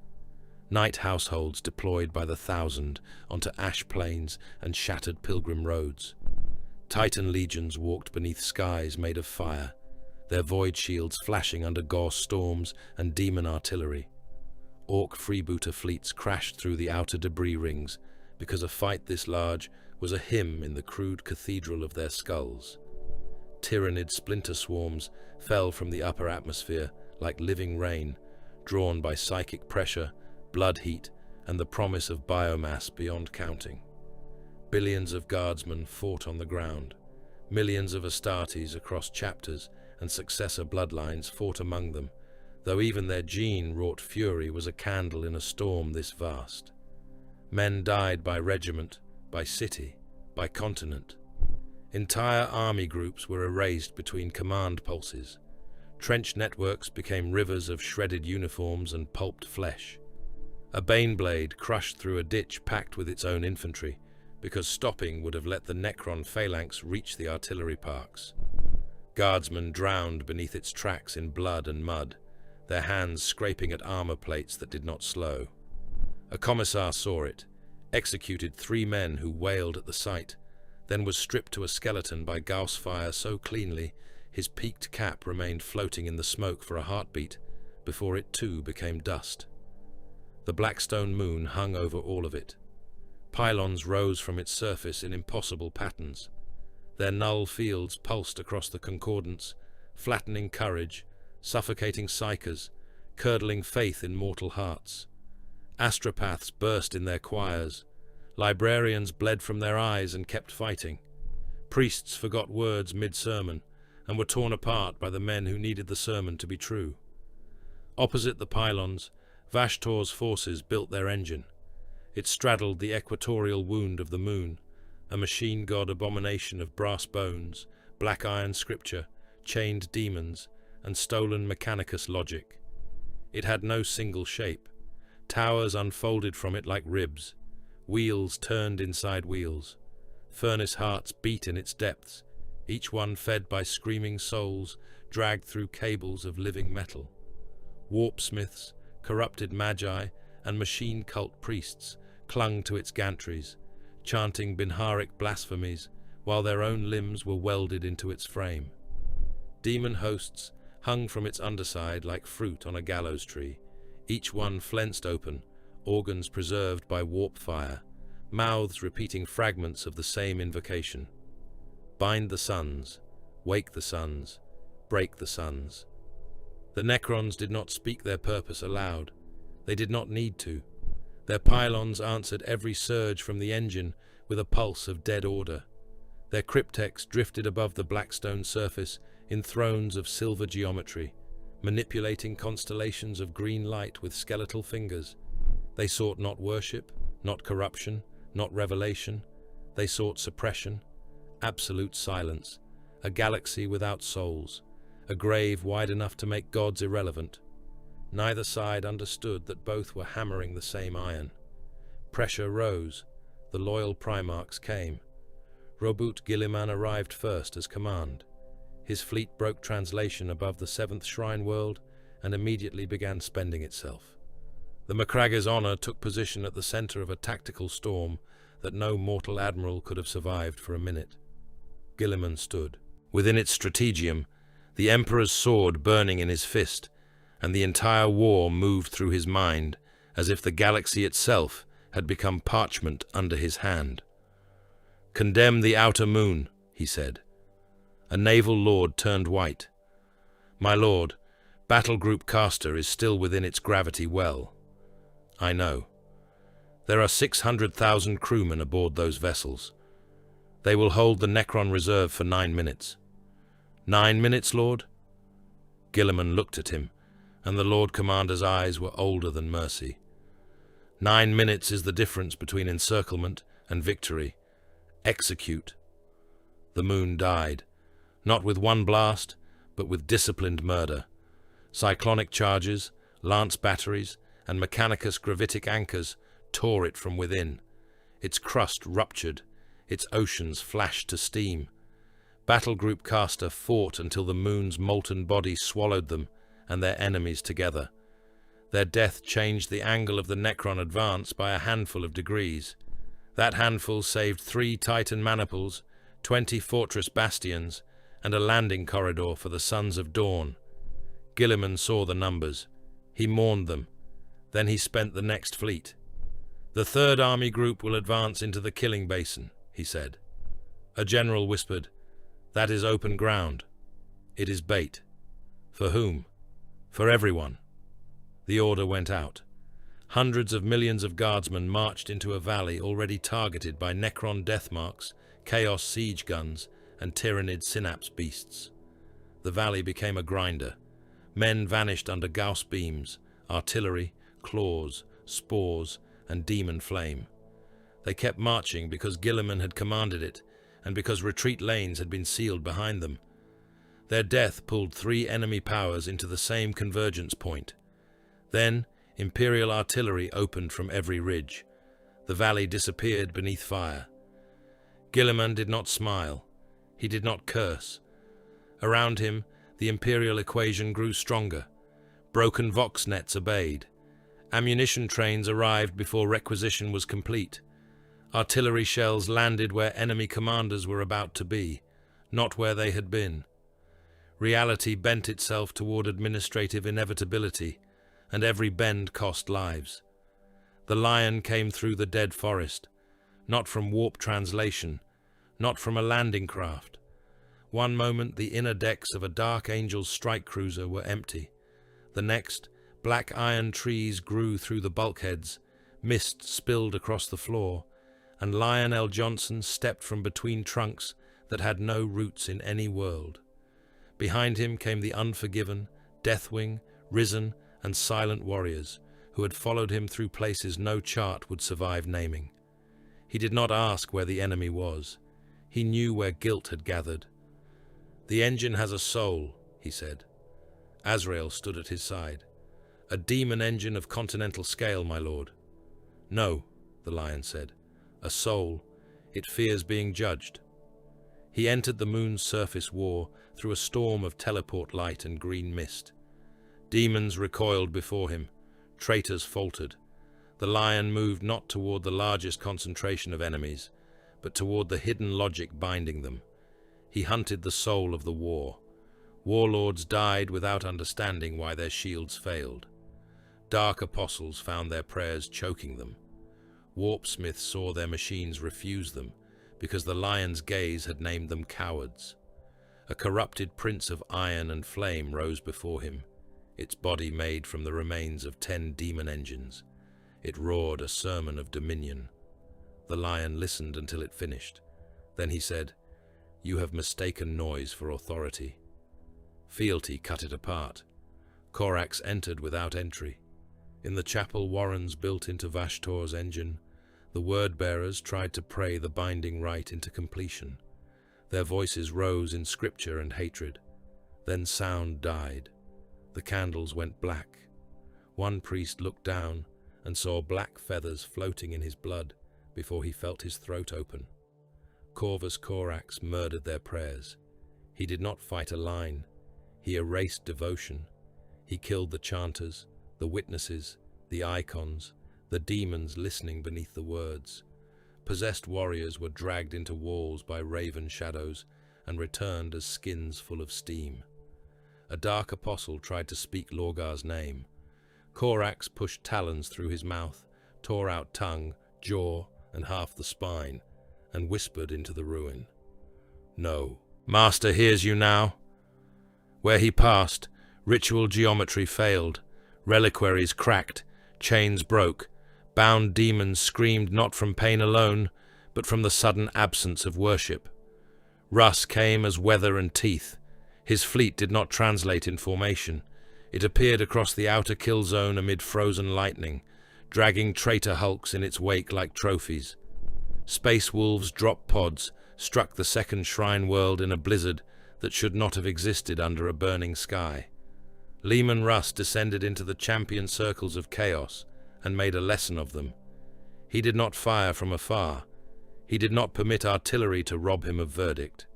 Speaker 2: Night households deployed by the thousand onto ash plains and shattered pilgrim roads. Titan legions walked beneath skies made of fire, their void shields flashing under Gauss storms and demon artillery. Orc freebooter fleets crashed through the outer debris rings because a fight this large was a hymn in the crude cathedral of their skulls. Tyrannid splinter swarms fell from the upper atmosphere like living rain, drawn by psychic pressure, blood heat, and the promise of biomass beyond counting. Billions of guardsmen fought on the ground. Millions of Astartes across chapters and successor bloodlines fought among them, though even their gene-wrought fury was a candle in a storm this vast. Men died by regiment, by city, by continent. Entire army groups were erased between command pulses. Trench networks became rivers of shredded uniforms and pulped flesh. A Baneblade crushed through a ditch packed with its own infantry, because stopping would have let the Necron phalanx reach the artillery parks. Guardsmen drowned beneath its tracks in blood and mud, their hands scraping at armor plates that did not slow. A commissar saw it, executed 3 men who wailed at the sight, then was stripped to a skeleton by Gauss fire so cleanly his peaked cap remained floating in the smoke for a heartbeat before it too became dust. The Blackstone moon hung over all of it. Pylons rose from its surface in impossible patterns. Their null fields pulsed across the concordance, flattening courage, suffocating psychers, curdling faith in mortal hearts. Astropaths burst in their choirs. Librarians bled from their eyes and kept fighting. Priests forgot words mid-sermon, and were torn apart by the men who needed the sermon to be true. Opposite the pylons, Vashtor's forces built their engine. It straddled the equatorial wound of the moon, a machine god abomination of brass bones, black iron scripture, chained demons, and stolen mechanicus logic. It had no single shape. Towers unfolded from it like ribs. Wheels turned inside wheels. Furnace hearts beat in its depths, each one fed by screaming souls dragged through cables of living metal. Warpsmiths, corrupted magi, and machine cult priests clung to its gantries, chanting Binharic blasphemies while their own limbs were welded into its frame. Demon hosts hung from its underside like fruit on a gallows tree, each one flensed open, organs preserved by warp fire, mouths repeating fragments of the same invocation. Bind the suns, wake the suns, break the suns. The Necrons did not speak their purpose aloud. They did not need to. Their pylons answered every surge from the engine with a pulse of dead order. Their cryptex drifted above the blackstone surface in thrones of silver geometry, manipulating constellations of green light with skeletal fingers. They sought not worship, not corruption, not revelation. They sought suppression, absolute silence, a galaxy without souls, a grave wide enough to make gods irrelevant. Neither side understood that both were hammering the same iron. Pressure rose. The loyal Primarchs came. Robut Guilliman arrived first as command. His fleet broke translation above the 7th Shrine World and immediately began spending itself. The Macragge's honor took position at the center of a tactical storm that no mortal admiral could have survived for a minute. Guilliman stood. Within its strategium, the Emperor's sword burning in his fist, and the entire war moved through his mind as if the galaxy itself had become parchment under his hand. "Condemn the outer moon," he said. A naval lord turned white. "My lord, Battle Group Castor is still within its gravity well." "I know. There are 600,000 crewmen aboard those vessels. They will hold the Necron reserve for 9 minutes. 9 minutes, Lord?" Guilliman looked at him, and the Lord Commander's eyes were older than mercy. 9 minutes is the difference between encirclement and victory. Execute. The moon died, not with one blast, but with disciplined murder. Cyclonic charges, lance batteries, and mechanicus gravitic anchors tore it from within. Its crust ruptured, its oceans flashed to steam. Battle Group Castor fought until the moon's molten body swallowed them and their enemies together. Their death changed the angle of the Necron advance by a handful of degrees. That handful saved 3 Titan maniples, 20 fortress bastions, and a landing corridor for the Sons of Dawn. Guilliman saw the numbers. He mourned them. Then he spent the next fleet. "The 3rd Army Group will advance into the killing basin," he said. A general whispered, "That is open ground. It is bait." "For whom?" "For everyone." The order went out. Hundreds of millions of guardsmen marched into a valley already targeted by Necron death marks, Chaos siege guns, and Tyrannid synapse beasts. The valley became a grinder. Men vanished under Gauss beams, artillery, claws, spores, and demon flame. They kept marching because Guilliman had commanded it, and because retreat lanes had been sealed behind them. Their death pulled 3 enemy powers into the same convergence point. Then, Imperial artillery opened from every ridge. The valley disappeared beneath fire. Guilliman did not smile. He did not curse. Around him, the Imperial equation grew stronger. Broken Vox nets obeyed. Ammunition trains arrived before requisition was complete. Artillery shells landed where enemy commanders were about to be, not where they had been. Reality bent itself toward administrative inevitability, and every bend cost lives. The lion came through the dead forest, not from warp translation, not from a landing craft. One moment the inner decks of a Dark Angel's strike cruiser were empty. The next, black iron trees grew through the bulkheads, mist spilled across the floor, and Lionel Johnson stepped from between trunks that had no roots in any world. Behind him came the Unforgiven, Deathwing, Risen, and Silent warriors, who had followed him through places no chart would survive naming. He did not ask where the enemy was. He knew where guilt had gathered. "The engine has a soul," he said. Azrael stood at his side. "A demon engine of continental scale, my lord." "No," the lion said. "A soul. It fears being judged." He entered the moon's surface war through a storm of teleport light and green mist. Demons recoiled before him. Traitors faltered. The lion moved not toward the largest concentration of enemies, but toward the hidden logic binding them. He hunted the soul of the war. Warlords died without understanding why their shields failed. Dark apostles found their prayers choking them. Warpsmiths saw their machines refuse them, because the lion's gaze had named them cowards. A corrupted prince of iron and flame rose before him, its body made from the remains of 10 demon engines. It roared a sermon of dominion. The lion listened until it finished. Then he said, "You have mistaken noise for authority." Fealty cut it apart. Korax entered without entry. In the chapel warrens built into Vashtor's engine, the word-bearers tried to pray the binding rite into completion. Their voices rose in scripture and hatred. Then sound died. The candles went black. One priest looked down and saw black feathers floating in his blood before he felt his throat open. Corvus Corax murdered their prayers. He did not fight a line. He erased devotion. He killed the chanters, the witnesses, the icons, the demons listening beneath the words. Possessed warriors were dragged into walls by raven shadows and returned as skins full of steam. A dark apostle tried to speak Lorgar's name. Korax pushed talons through his mouth, tore out tongue, jaw, and half the spine, and whispered into the ruin. "No, Master hears you now." Where he passed, ritual geometry failed, reliquaries cracked, chains broke, bound demons screamed not from pain alone, but from the sudden absence of worship. Russ came as weather and teeth. His fleet did not translate in formation. It appeared across the outer kill zone amid frozen lightning, dragging traitor hulks in its wake like trophies. Space wolves dropped pods, struck the second shrine world in a blizzard that should not have existed under a burning sky. Leman Russ descended into the champion circles of chaos and made a lesson of them. He did not fire from afar. He did not permit artillery to rob him of verdict.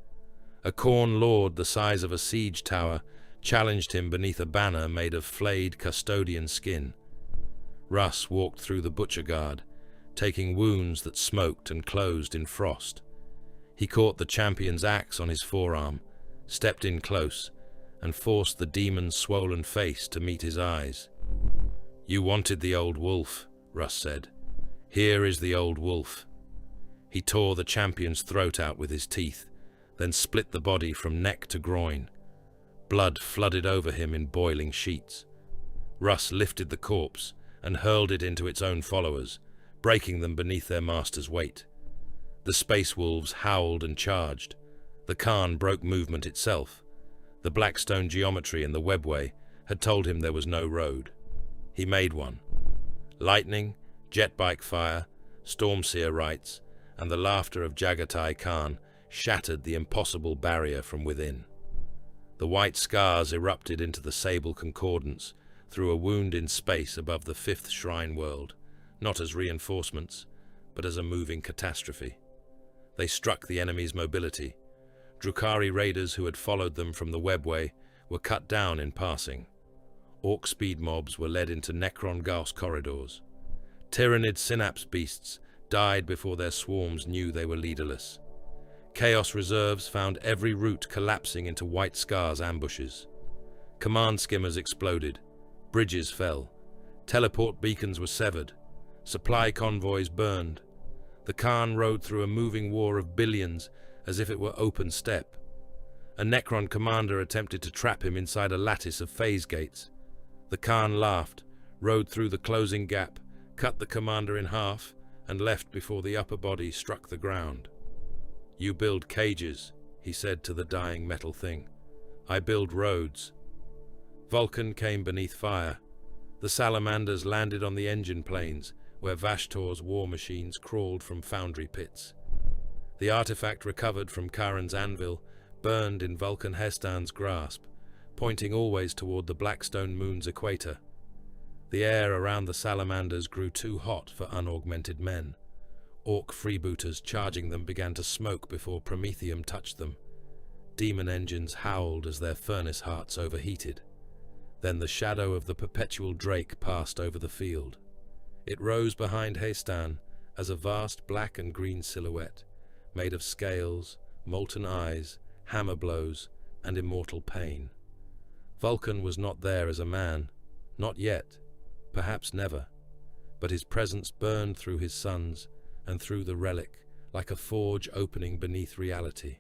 Speaker 2: A Khorne lord the size of a siege tower challenged him beneath a banner made of flayed custodian skin. Russ walked through the butcher guard, taking wounds that smoked and closed in frost. He caught the champion's axe on his forearm, stepped in close, and forced the demon's swollen face to meet his eyes. "You wanted the old wolf," Russ said. "Here is the old wolf." He tore the champion's throat out with his teeth, then split the body from neck to groin. Blood flooded over him in boiling sheets. Russ lifted the corpse and hurled it into its own followers, breaking them beneath their master's weight. The space wolves howled and charged. The Khan broke movement itself. The blackstone geometry in the webway had told him there was no road. He made one. Lightning, jet bike fire, stormseer rites, and the laughter of Jagatai Khan shattered the impossible barrier from within. The white scars erupted into the sable concordance through a wound in space above the 5th shrine world, not as reinforcements, but as a moving catastrophe. They struck the enemy's mobility. Drukhari raiders who had followed them from the webway were cut down in passing. Orc speed mobs were led into Necron Gauss corridors. Tyrannid synapse beasts died before their swarms knew they were leaderless. Chaos reserves found every route collapsing into White Scar's ambushes. Command skimmers exploded. Bridges fell. Teleport beacons were severed. Supply convoys burned. The Khan rode through a moving war of billions as if it were open steppe. A Necron commander attempted to trap him inside a lattice of phase gates. The Khan laughed, rode through the closing gap, cut the commander in half, and left before the upper body struck the ground. "You build cages," he said to the dying metal thing. I build roads. Vulcan came beneath fire. The salamanders landed on the engine planes, where Vashtor's war machines crawled from foundry pits. The artifact recovered from Charon's anvil burned in Vulcan Hestan's grasp, pointing always toward the Blackstone Moon's equator. The air around the salamanders grew too hot for unaugmented men. Orc freebooters charging them began to smoke before Promethium touched them. Demon engines howled as their furnace hearts overheated. Then the shadow of the perpetual drake passed over the field. It rose behind Hestan as a vast black and green silhouette, made of scales, molten eyes, hammer blows, and immortal pain. Vulcan was not there as a man, not yet, perhaps never, but his presence burned through his sons and through the relic like a forge opening beneath reality.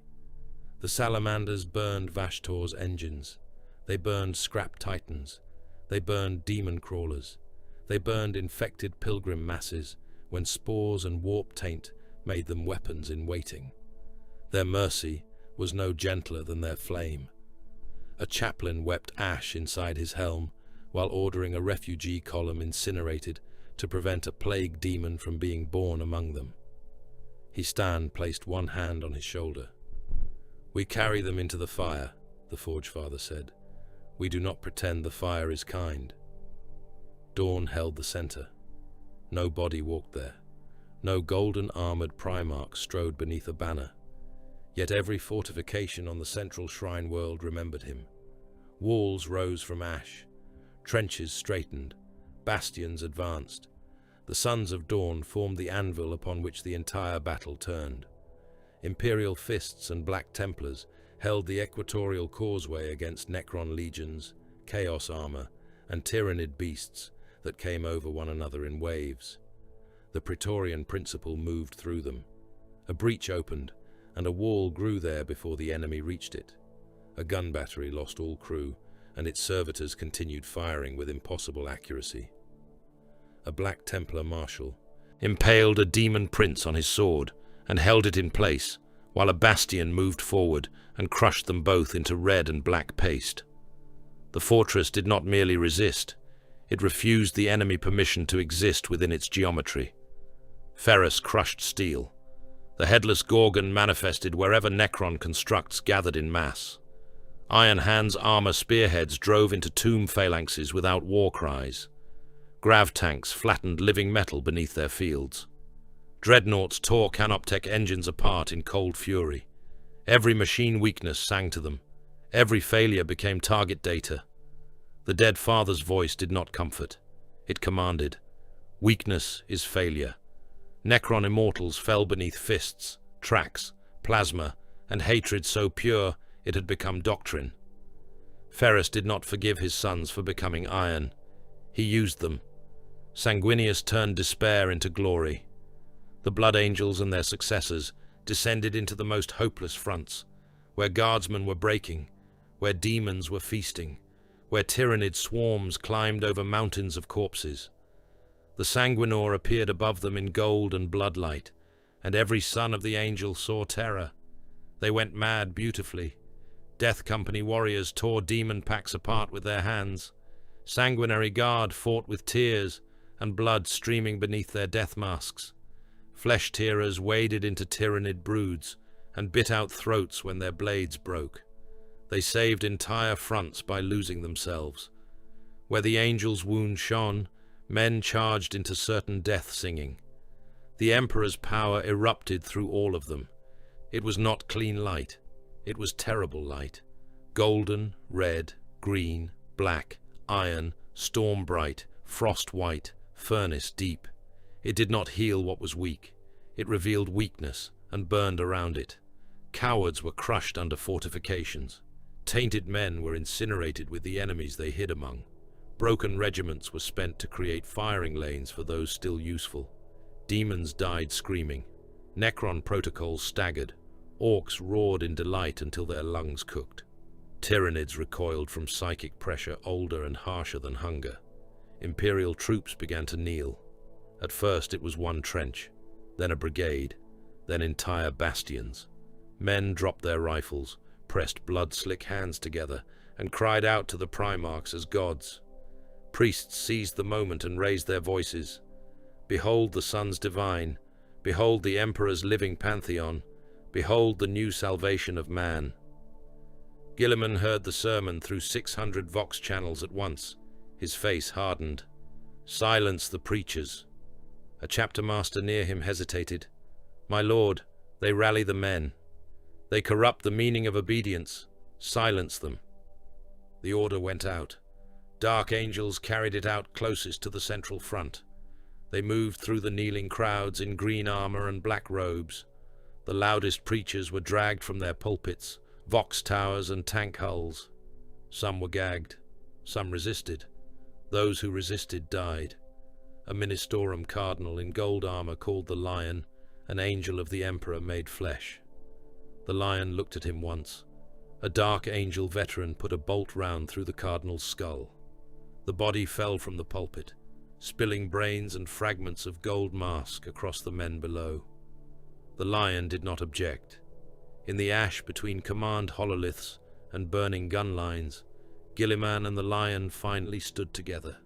Speaker 2: The salamanders burned Vashtor's engines. They burned scrap titans. They burned demon crawlers. They burned infected pilgrim masses when spores and warp taint made them weapons in waiting. Their mercy was no gentler than their flame. A chaplain wept ash inside his helm while ordering a refugee column incinerated to prevent a plague demon from being born among them. Hestan placed one hand on his shoulder. "We carry them into the fire," the Forge Father said. "We do not pretend the fire is kind." Dawn held the center. No body walked there. No golden-armored Primarch strode beneath a banner. Yet every fortification on the central shrine world remembered him. Walls rose from ash. Trenches straightened. Bastions advanced. The Sons of Dawn formed the anvil upon which the entire battle turned. Imperial fists and Black Templars held the equatorial causeway against Necron legions, Chaos armor, and Tyrannid beasts that came over one another in waves. The Praetorian principle moved through them. A breach opened, and a wall grew there before the enemy reached it. A gun battery lost all crew, and its servitors continued firing with impossible accuracy. A Black Templar marshal impaled a demon prince on his sword and held it in place, while a bastion moved forward and crushed them both into red and black paste. The fortress did not merely resist, it refused the enemy permission to exist within its geometry. Ferrous crushed steel. The headless Gorgon manifested wherever Necron constructs gathered in mass. Iron Hand's armor spearheads drove into tomb phalanxes without war cries. Grav tanks flattened living metal beneath their fields. Dreadnoughts tore Canoptech engines apart in cold fury. Every machine weakness sang to them. Every failure became target data. The dead father's voice did not comfort. It commanded. Weakness is failure. Necron immortals fell beneath fists, tracks, plasma, and hatred so pure it had become doctrine. Ferrus did not forgive his sons for becoming iron. He used them. Sanguinius turned despair into glory. The Blood Angels and their successors descended into the most hopeless fronts, where guardsmen were breaking, where demons were feasting, where tyrannid swarms climbed over mountains of corpses. The Sanguinor appeared above them in gold and bloodlight, and every son of the angel saw terror. They went mad beautifully. Death Company warriors tore demon packs apart with their hands. Sanguinary Guard fought with tears and blood streaming beneath their death masks. Flesh-tearers waded into tyrannid broods and bit out throats when their blades broke. They saved entire fronts by losing themselves. Where the angel's wound shone, men charged into certain death singing. The Emperor's power erupted through all of them. It was not clean light. It was terrible light. Golden, red, green, black, iron, storm bright, frost white, furnace deep. It did not heal what was weak. It revealed weakness and burned around it. Cowards were crushed under fortifications. Tainted men were incinerated with the enemies they hid among. Broken regiments were spent to create firing lanes for those still useful. Demons died screaming. Necron protocols staggered. Orcs roared in delight until their lungs cooked. Tyrannids recoiled from psychic pressure older and harsher than hunger. Imperial troops began to kneel. At first it was one trench, then a brigade, then entire bastions. Men dropped their rifles, pressed blood-slick hands together and cried out to the Primarchs as gods. Priests seized the moment and raised their voices. Behold the sons divine, behold the Emperor's living pantheon, behold the new salvation of man. Guilliman heard the sermon through 600 Vox channels at once. His face hardened. Silence the preachers. A chapter master near him hesitated. My lord, they rally the men. They corrupt the meaning of obedience. Silence them. The order went out. Dark angels carried it out closest to the central front. They moved through the kneeling crowds in green armor and black robes. The loudest preachers were dragged from their pulpits, Vox towers and tank hulls. Some were gagged. Some resisted. Those who resisted died. A ministorum cardinal in gold armor called the Lion, an angel of the Emperor made flesh. The Lion looked at him once. A dark angel veteran put a bolt round through the cardinal's skull. The body fell from the pulpit, spilling brains and fragments of gold mask across the men below. The Lion did not object. In the ash between command hololiths and burning gun lines, Guilliman and the Lion finally stood together.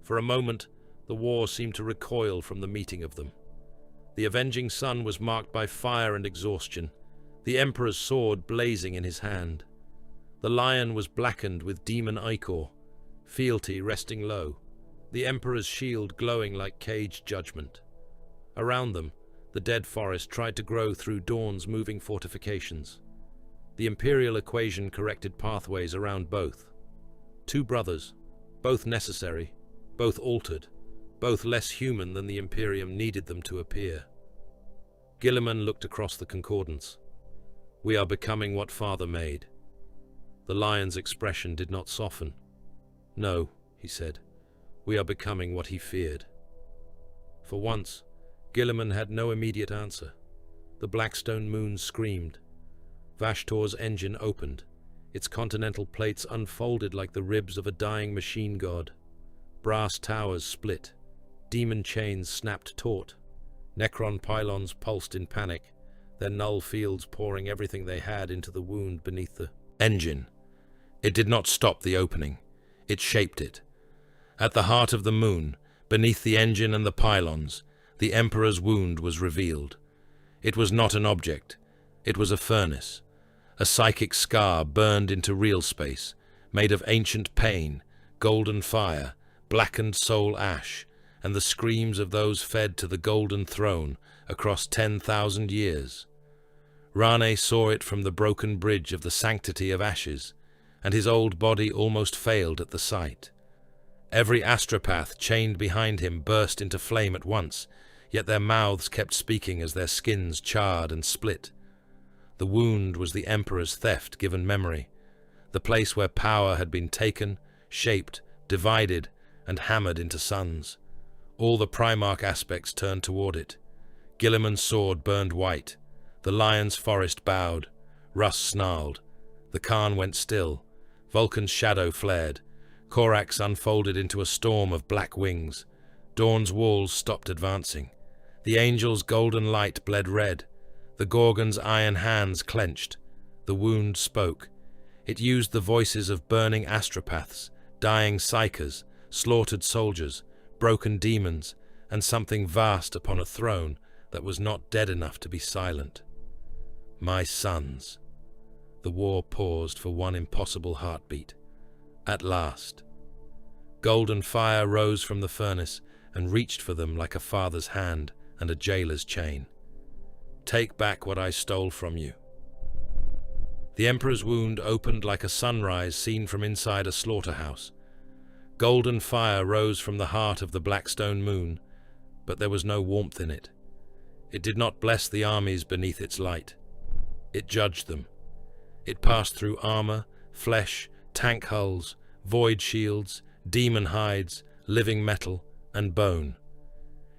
Speaker 2: For a moment, the war seemed to recoil from the meeting of them. The avenging sun was marked by fire and exhaustion, the Emperor's sword blazing in his hand. The Lion was blackened with demon ichor, fealty resting low, the Emperor's shield glowing like caged judgment. Around them, the dead forest tried to grow through dawn's moving fortifications. The Imperial equation corrected pathways around both. Two brothers, both necessary, both altered, both less human than the Imperium needed them to appear. Guilliman looked across the concordance. We are becoming what Father made. The Lion's expression did not soften. No, he said, we are becoming what he feared. For once, Guilliman had no immediate answer. The Blackstone moon screamed. Vashtor's engine opened. Its continental plates unfolded like the ribs of a dying machine god. Brass towers split. Demon chains snapped taut. Necron pylons pulsed in panic, their null fields pouring everything they had into the wound beneath the engine. It did not stop the opening. It shaped it. At the heart of the moon, beneath the engine and the pylons, the Emperor's wound was revealed. It was not an object. It was a furnace. A psychic scar burned into real space, made of ancient pain, golden fire, blackened soul ash, and the screams of those fed to the golden throne across 10,000 years. Rane saw it from the broken bridge of the sanctity of ashes, and his old body almost failed at the sight. Every astropath chained behind him burst into flame at once, yet their mouths kept speaking as their skins charred and split. The wound was the Emperor's theft given memory, the place where power had been taken, shaped, divided, and hammered into suns. All the Primarch aspects turned toward it. Guilliman's sword burned white. The Lion's forest bowed. Russ snarled. The Khan went still. Vulcan's shadow flared. Korax unfolded into a storm of black wings. Dawn's walls stopped advancing. The Angel's golden light bled red. The Gorgon's iron hands clenched. The wound spoke. It used the voices of burning astropaths, dying psychers, slaughtered soldiers, broken demons, and something vast upon a throne that was not dead enough to be silent. My sons. The war paused for one impossible heartbeat. At last. Golden fire rose from the furnace and reached for them like a father's hand and a jailer's chain. Take back what I stole from you. The Emperor's wound opened like a sunrise seen from inside a slaughterhouse. Golden fire rose from the heart of the Blackstone moon, but there was no warmth in it. It did not bless the armies beneath its light. It judged them. It passed through armor, flesh, tank hulls, void shields, demon hides, living metal, and bone.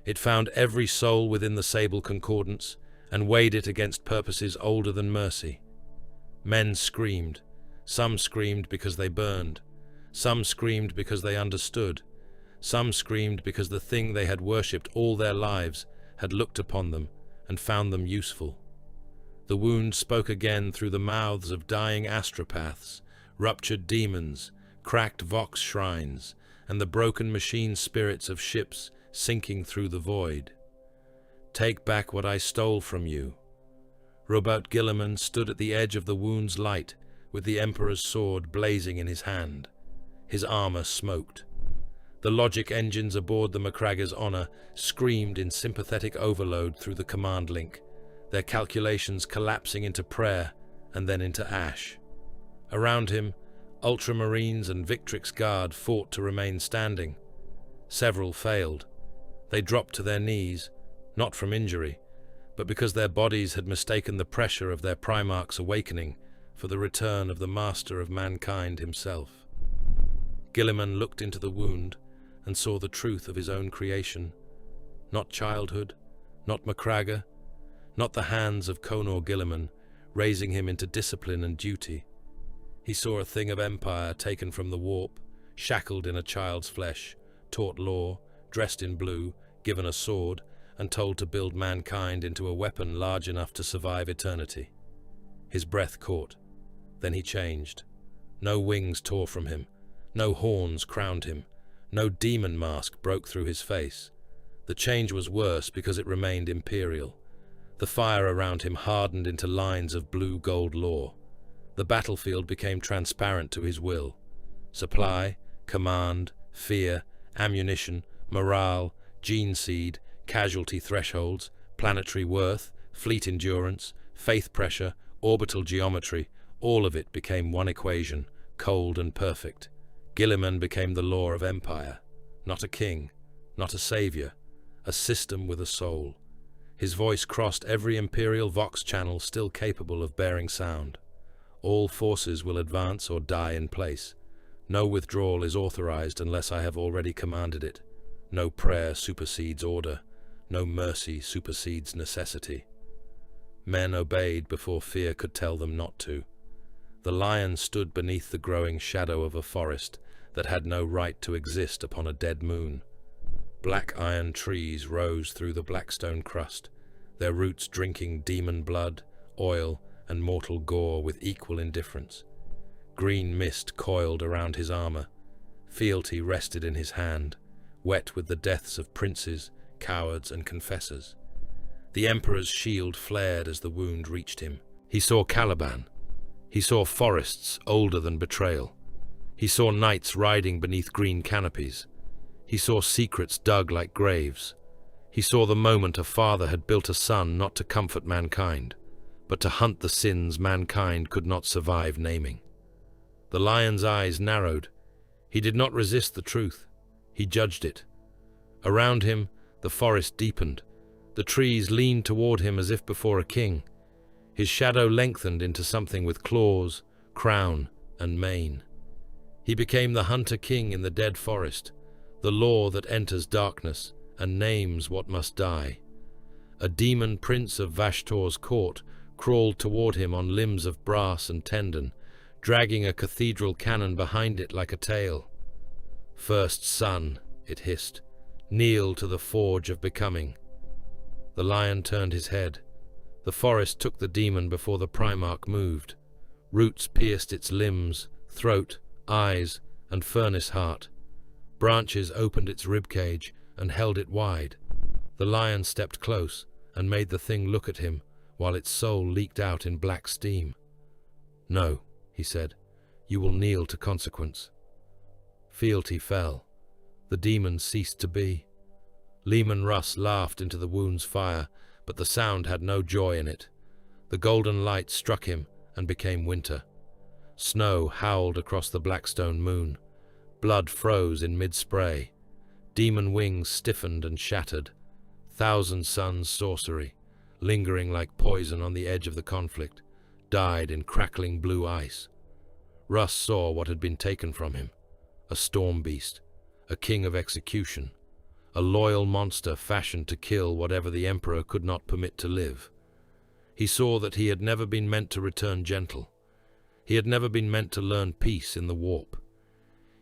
Speaker 2: It found every soul within the sable concordance and weighed it against purposes older than mercy. Men screamed. Some screamed because they burned. Some screamed because they understood. Some screamed because the thing they had worshipped all their lives had looked upon them and found them useful. The wound spoke again through the mouths of dying astropaths, ruptured demons, cracked vox shrines, and the broken machine spirits of ships sinking through the void. Take back what I stole from you. Robert Guilliman stood at the edge of the wound's light, with the Emperor's sword blazing in his hand. His armor smoked. The logic engines aboard the Macragge's Honor screamed in sympathetic overload through the command link, their calculations collapsing into prayer and then into ash. Around him, Ultramarines and Victrix Guard fought to remain standing. Several failed. They dropped to their knees, not from injury, but because their bodies had mistaken the pressure of their Primarchs' awakening for the return of the master of mankind himself. Guilliman looked into the wound and saw the truth of his own creation. Not childhood, not Macragge, not the hands of Conor Guilliman raising him into discipline and duty. He saw a thing of empire taken from the warp, shackled in a child's flesh, taught law, dressed in blue, given a sword, and told to build mankind into a weapon large enough to survive eternity. His breath caught. Then he changed. No wings tore from him. No horns crowned him. No demon mask broke through his face. The change was worse because it remained imperial. The fire around him hardened into lines of blue-gold law. The battlefield became transparent to his will. Supply, command, fear, ammunition, morale, gene seed, casualty thresholds, planetary worth, fleet endurance, faith pressure, orbital geometry, all of it became one equation, cold and perfect. Guilliman became the law of empire, not a king, not a savior, a system with a soul. His voice crossed every imperial vox channel still capable of bearing sound. All forces will advance or die in place. No withdrawal is authorized unless I have already commanded it. No prayer supersedes order. No mercy supersedes necessity. Men obeyed before fear could tell them not to. The lion stood beneath the growing shadow of a forest that had no right to exist upon a dead moon. Black iron trees rose through the blackstone crust, their roots drinking demon blood, oil, and mortal gore with equal indifference. Green mist coiled around his armor. Fealty rested in his hand, wet with the deaths of princes, cowards, and confessors. The Emperor's shield flared as the wound reached him. He saw Caliban. He saw forests older than betrayal. He saw knights riding beneath green canopies. He saw secrets dug like graves. He saw the moment a father had built a son not to comfort mankind, but to hunt the sins mankind could not survive naming. The lion's eyes narrowed. He did not resist the truth. He judged it. Around him, the forest deepened. The trees leaned toward him as if before a king. His shadow lengthened into something with claws, crown, and mane. He became the hunter-king in the dead forest, the law that enters darkness and names what must die. A demon prince of Vashtor's court crawled toward him on limbs of brass and tendon, dragging a cathedral cannon behind it like a tail. "First son," it hissed, "kneel to the forge of becoming." The lion turned his head. The forest took the demon before the Primarch moved. Roots pierced its limbs, throat, eyes, and furnace heart. Branches opened its ribcage and held it wide. The lion stepped close and made the thing look at him while its soul leaked out in black steam. "No," he said, "you will kneel to consequence." Fealty fell. The demon ceased to be. Leman Russ laughed into the wound's fire, but the sound had no joy in it. The golden light struck him and became winter. Snow howled across the Blackstone moon. Blood froze in mid-spray. Demon wings stiffened and shattered. Thousand Suns sorcery, lingering like poison on the edge of the conflict, died in crackling blue ice. Russ saw what had been taken from him. A storm beast, a king of execution, a loyal monster fashioned to kill whatever the Emperor could not permit to live. He saw that he had never been meant to return gentle. He had never been meant to learn peace in the warp.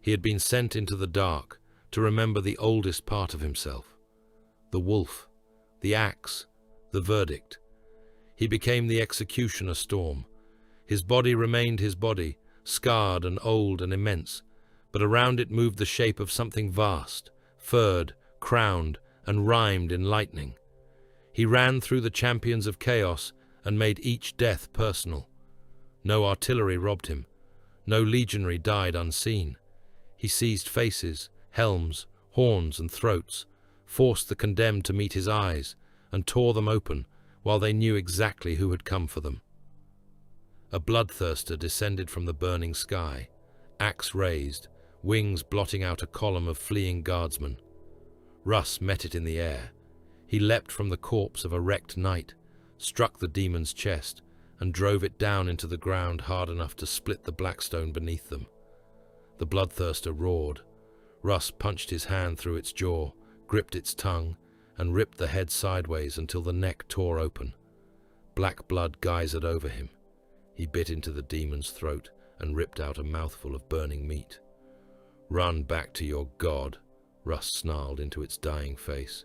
Speaker 2: He had been sent into the dark to remember the oldest part of himself, the wolf, the axe, the verdict. He became the executioner storm. His body remained his body, scarred and old and immense, but around it moved the shape of something vast, furred, crowned, and rhymed in lightning. He ran through the champions of chaos and made each death personal. No artillery robbed him. No legionary died unseen. He seized faces, helms, horns, and throats, forced the condemned to meet his eyes, and tore them open, while they knew exactly who had come for them. A bloodthirster descended from the burning sky, axe raised, wings blotting out a column of fleeing guardsmen. Russ met it in the air. He leapt from the corpse of a wrecked knight, struck the demon's chest, and drove it down into the ground hard enough to split the blackstone beneath them. The bloodthirster roared. Russ punched his hand through its jaw, gripped its tongue, and ripped the head sideways until the neck tore open. Black blood geysered over him. He bit into the demon's throat and ripped out a mouthful of burning meat. "Run back to your god," Russ snarled into its dying face.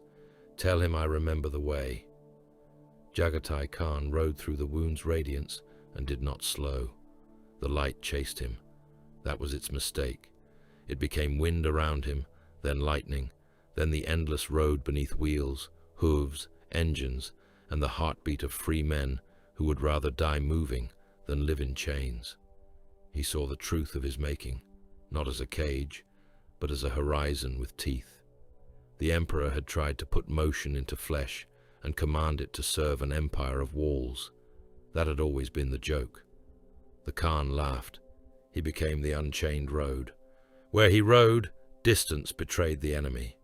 Speaker 2: "Tell him I remember the way." Jagatai Khan rode through the wound's radiance and did not slow. The light chased him. That was its mistake. It became wind around him, then lightning, then the endless road beneath wheels, hooves, engines, and the heartbeat of free men who would rather die moving than live in chains. He saw the truth of his making, not as a cage, but as a horizon with teeth. The Emperor had tried to put motion into flesh and command it to serve an empire of walls. That had always been the joke. The Khan laughed. He became the unchained road. Where he rode, distance betrayed the enemy.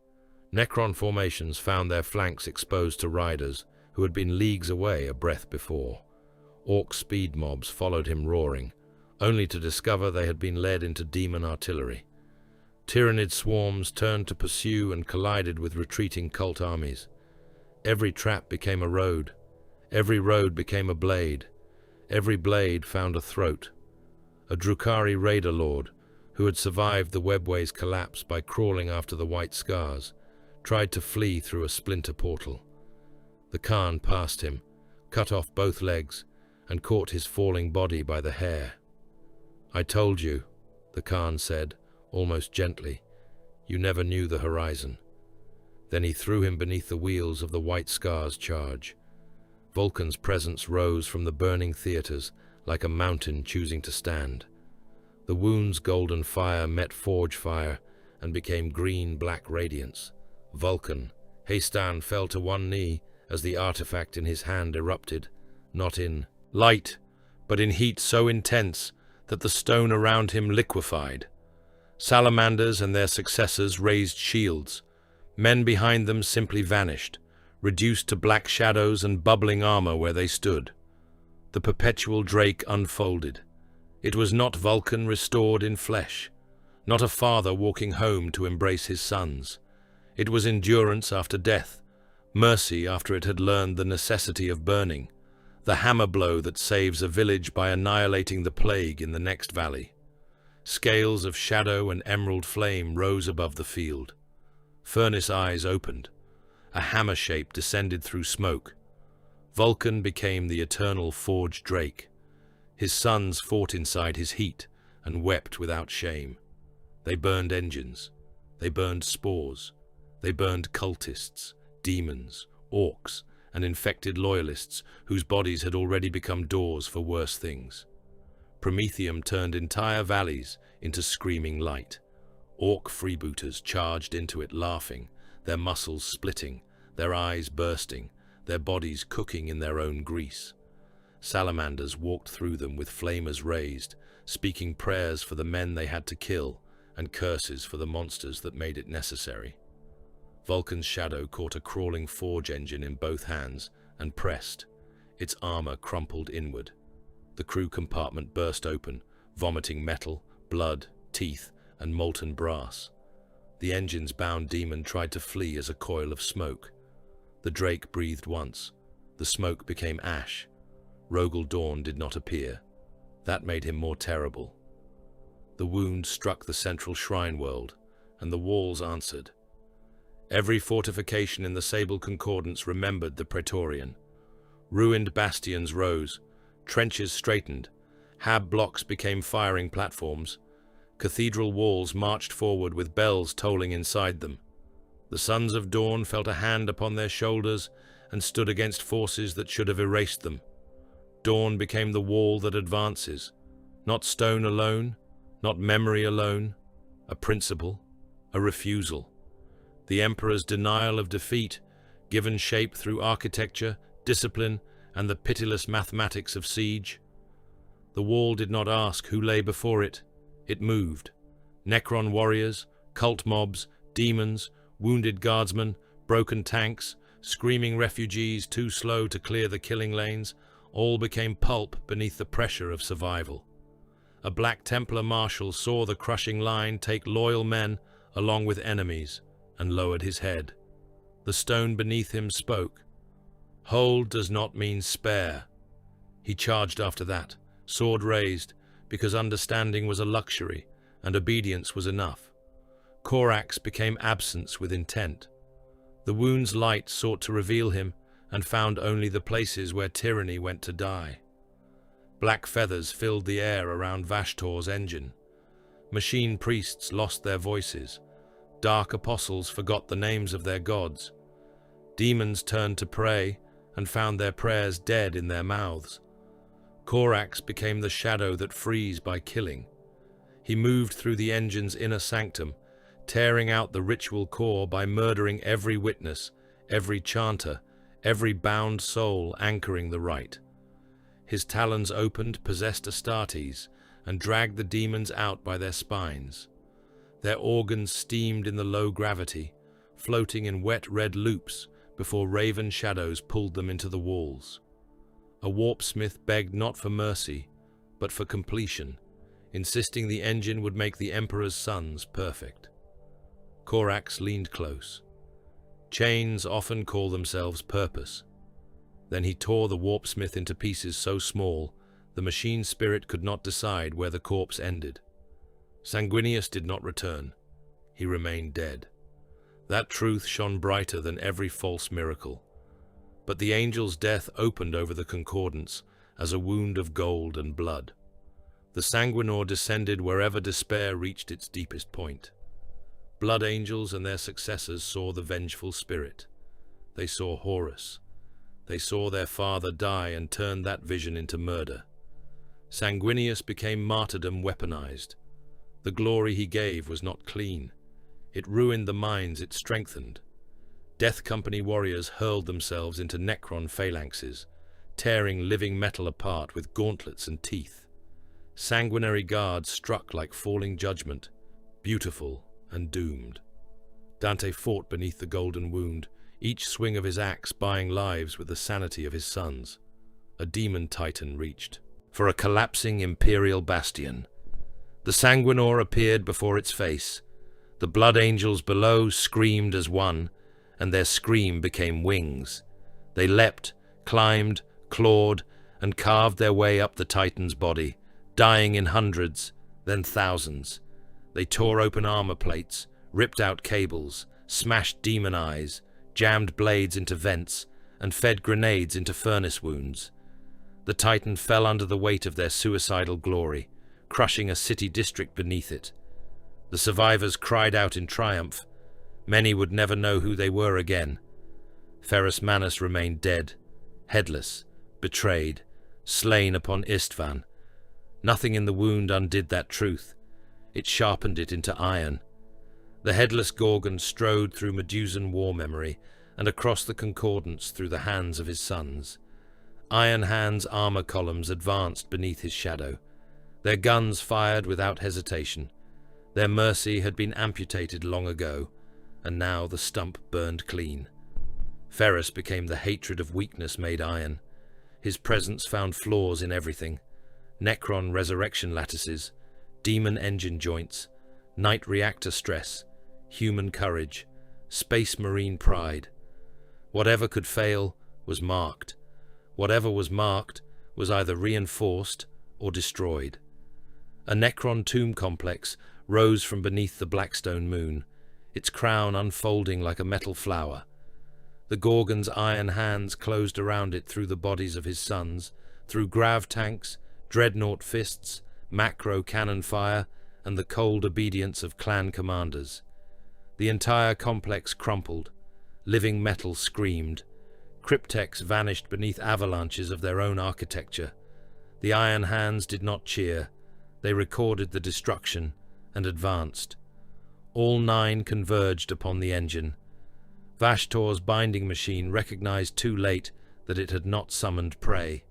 Speaker 2: Necron formations found their flanks exposed to riders who had been leagues away a breath before. Orc speed mobs followed him roaring, only to discover they had been led into demon artillery. Tyrannid swarms turned to pursue and collided with retreating cult armies. Every trap became a road. Every road became a blade. Every blade found a throat. A Drukhari raider lord, who had survived the webway's collapse by crawling after the white scars, tried to flee through a splinter portal. The Khan passed him, cut off both legs, and caught his falling body by the hair. "I told you," the Khan said, almost gently. "You never knew the horizon." Then he threw him beneath the wheels of the White Scar's charge. Vulcan's presence rose from the burning theaters like a mountain choosing to stand. The wound's golden fire met forge fire and became green-black radiance. Vulcan, Hastan fell to one knee as the artifact in his hand erupted, not in light, but in heat so intense that the stone around him liquefied. Salamanders and their successors raised shields. Men behind them simply vanished, reduced to black shadows and bubbling armor where they stood. The perpetual drake unfolded. It was not Vulcan restored in flesh, not a father walking home to embrace his sons. It was endurance after death, mercy after it had learned the necessity of burning, the hammer blow that saves a village by annihilating the plague in the next valley. Scales of shadow and emerald flame rose above the field. Furnace eyes opened. A hammer shape descended through smoke. Vulcan became the eternal forged drake. His sons fought inside his heat and wept without shame. They burned engines. They burned spores. They burned cultists, demons, orcs, and infected loyalists whose bodies had already become doors for worse things. Prometheum turned entire valleys into screaming light. Orc freebooters charged into it laughing, their muscles splitting, their eyes bursting, their bodies cooking in their own grease. Salamanders walked through them with flamers raised, speaking prayers for the men they had to kill and curses for the monsters that made it necessary. Vulcan's shadow caught a crawling forge engine in both hands and pressed. Its armor crumpled inward. The crew compartment burst open, vomiting metal, blood, teeth, and molten brass. The engine's bound demon tried to flee as a coil of smoke. The drake breathed once. The smoke became ash. Rogel Dawn did not appear. That made him more terrible. The wound struck the central shrine world, and the walls answered. Every fortification in the Sable Concordance remembered the Praetorian. Ruined bastions rose, trenches straightened, hab blocks became firing platforms, cathedral walls marched forward with bells tolling inside them. The sons of dawn felt a hand upon their shoulders and stood against forces that should have erased them. Dawn became the wall that advances, not stone alone, not memory alone, a principle, a refusal. The Emperor's denial of defeat, given shape through architecture, discipline, and the pitiless mathematics of siege. The wall did not ask who lay before it. It moved. Necron warriors, cult mobs, demons, wounded guardsmen, broken tanks, screaming refugees too slow to clear the killing lanes, all became pulp beneath the pressure of survival. A Black Templar marshal saw the crushing line take loyal men along with enemies and lowered his head. The stone beneath him spoke. Hold does not mean spare. He charged after that, sword raised, because understanding was a luxury and obedience was enough. Corax became absence with intent. The wound's light sought to reveal him and found only the places where tyranny went to die. Black feathers filled the air around Vashtor's engine. Machine priests lost their voices. Dark apostles forgot the names of their gods. Demons turned to pray and found their prayers dead in their mouths. Corax became the shadow that frees by killing. He moved through the engine's inner sanctum, tearing out the ritual core by murdering every witness, every chanter, every bound soul anchoring the rite. His talons opened, possessed Astartes, and dragged the demons out by their spines. Their organs steamed in the low gravity, floating in wet red loops before raven shadows pulled them into the walls. A warpsmith begged not for mercy, but for completion, insisting the engine would make the Emperor's sons perfect. Corax leaned close. Chains often call themselves purpose. Then he tore the warpsmith into pieces so small, the machine spirit could not decide where the corpse ended. Sanguinius did not return. He remained dead. That truth shone brighter than every false miracle. But the angel's death opened over the concordance as a wound of gold and blood. The sanguinor descended wherever despair reached its deepest point. Blood angels and their successors saw the vengeful spirit. They saw Horus. They saw their father die and turned that vision into murder. Sanguinius became martyrdom weaponized. The glory he gave was not clean. It ruined the minds it strengthened. Death Company warriors hurled themselves into Necron phalanxes, tearing living metal apart with gauntlets and teeth. Sanguinary guards struck like falling judgment, beautiful and doomed. Dante fought beneath the golden wound, each swing of his axe buying lives with the sanity of his sons. A demon titan reached for a collapsing imperial bastion. The sanguinor appeared before its face. The blood angels below screamed as one, and their scream became wings. They leapt, climbed, clawed, and carved their way up the titan's body, dying in hundreds, then thousands. They tore open armor plates, ripped out cables, smashed demon eyes, jammed blades into vents, and fed grenades into furnace wounds. The titan fell under the weight of their suicidal glory, crushing a city district beneath it. The survivors cried out in triumph. Many would never know who they were again. Ferrus Manus remained dead, headless, betrayed, slain upon Istvan. Nothing in the wound undid that truth. It sharpened it into iron. The headless Gorgon strode through Medusan war memory and across the concordance through the hands of his sons. Iron Hand's armor columns advanced beneath his shadow. Their guns fired without hesitation. Their mercy had been amputated long ago, and now the stump burned clean. Ferrus became the hatred of weakness made iron. His presence found flaws in everything. Necron resurrection lattices, demon engine joints, night reactor stress, human courage, space marine pride. Whatever could fail was marked. Whatever was marked was either reinforced or destroyed. A Necron tomb complex rose from beneath the Blackstone moon, its crown unfolding like a metal flower. The Gorgon's iron hands closed around it through the bodies of his sons, through grav tanks, dreadnought fists, macro cannon fire, and the cold obedience of clan commanders. The entire complex crumpled. Living metal screamed. Cryptex vanished beneath avalanches of their own architecture. The iron hands did not cheer. They recorded the destruction and advanced. All 9 converged upon the engine. Vashtor's binding machine recognized too late that it had not summoned prey.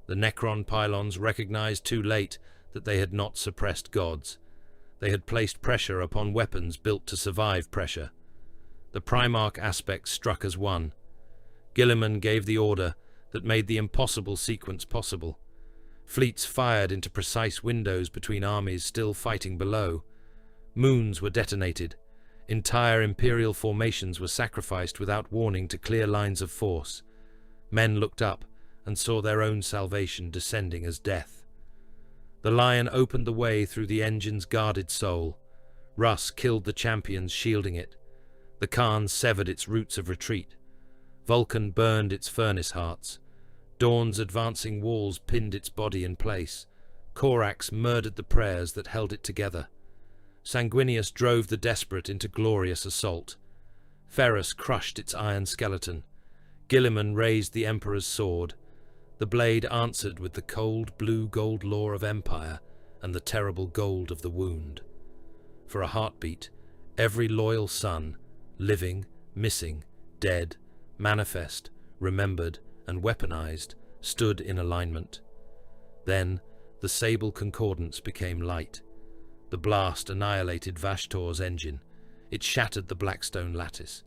Speaker 2: The Necron pylons recognized too late that they had not suppressed gods. They had placed pressure upon weapons built to survive pressure. The Primarch aspects struck as one. Guilliman gave the order that made the impossible sequence possible. Fleets fired into precise windows between armies still fighting below. Moons were detonated. Entire Imperial formations were sacrificed without warning to clear lines of force. Men looked up and saw their own salvation descending as death. The Lion opened the way through the engine's guarded soul. Russ killed the champions shielding it. The Khan severed its routes of retreat. Vulcan burned its furnace hearts. Dawn's advancing walls pinned its body in place. Corax murdered the prayers that held it together. Sanguinius drove the desperate into glorious assault. Ferrus crushed its iron skeleton. Guilliman raised the Emperor's sword. The blade answered with the cold blue-gold lore of empire and the terrible gold of the wound. For a heartbeat, every loyal son, living, missing, dead, manifest, remembered, and weaponized, stood in alignment. Then, the sable concordance became light. The blast annihilated Vashtor's engine. It shattered the Blackstone lattice.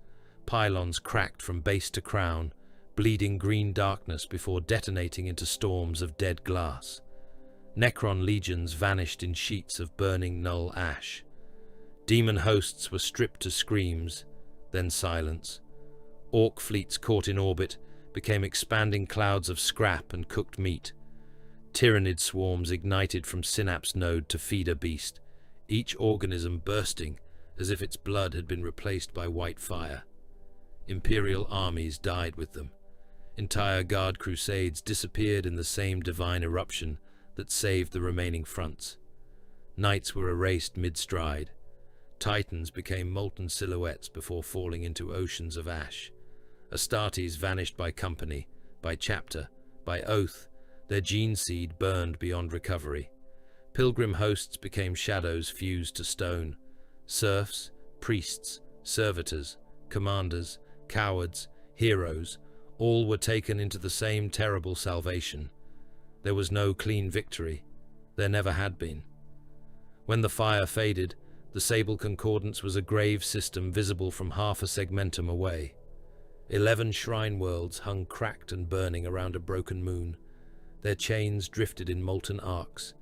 Speaker 2: Pylons cracked from base to crown, bleeding green darkness before detonating into storms of dead glass. Necron legions vanished in sheets of burning null ash. Demon hosts were stripped to screams, then silence. Orc fleets caught in orbit became expanding clouds of scrap and cooked meat. Tyrannid swarms ignited from synapse node to feeder beast, each organism bursting as if its blood had been replaced by white fire. Imperial armies died with them. Entire guard crusades disappeared in the same divine eruption that saved the remaining fronts. Knights were erased mid-stride. Titans became molten silhouettes before falling into oceans of ash. Astartes vanished by company, by chapter, by oath. Their gene seed burned beyond recovery. Pilgrim hosts became shadows fused to stone. Serfs, priests, servitors, commanders, cowards, heroes, all were taken into the same terrible salvation. There was no clean victory. There never had been. When the fire faded, the sable concordance was a grave system visible from half a segmentum away. 11 shrine worlds hung cracked and burning around a broken moon. Their chains drifted in molten arcs.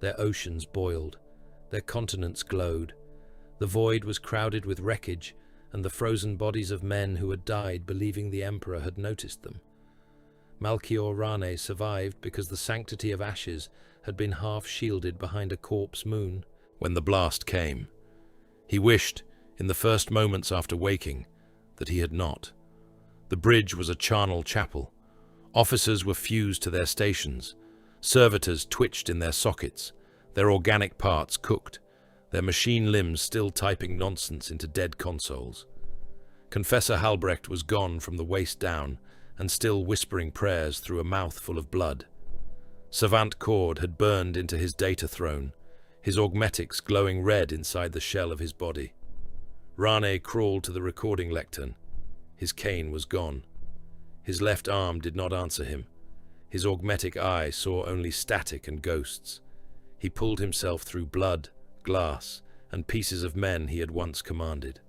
Speaker 2: Their oceans boiled. Their continents glowed. The void was crowded with wreckage and the frozen bodies of men who had died believing the Emperor had noticed them. Malchior Rane survived because the sanctity of ashes had been half-shielded behind a corpse moon. When the blast came, he wished, in the first moments after waking, that he had not. The bridge was a charnel chapel. Officers were fused to their stations. Servitors twitched in their sockets, their organic parts cooked, their machine limbs still typing nonsense into dead consoles. Confessor Halbrecht was gone from the waist down and still whispering prayers through a mouth full of blood. Savant Cord had burned into his data throne, his augmetics glowing red inside the shell of his body. Rane crawled to the recording lectern. His cane was gone. His left arm did not answer him. His augmetic eye saw only static and ghosts. He pulled himself through blood, glass, and pieces of men he had once commanded.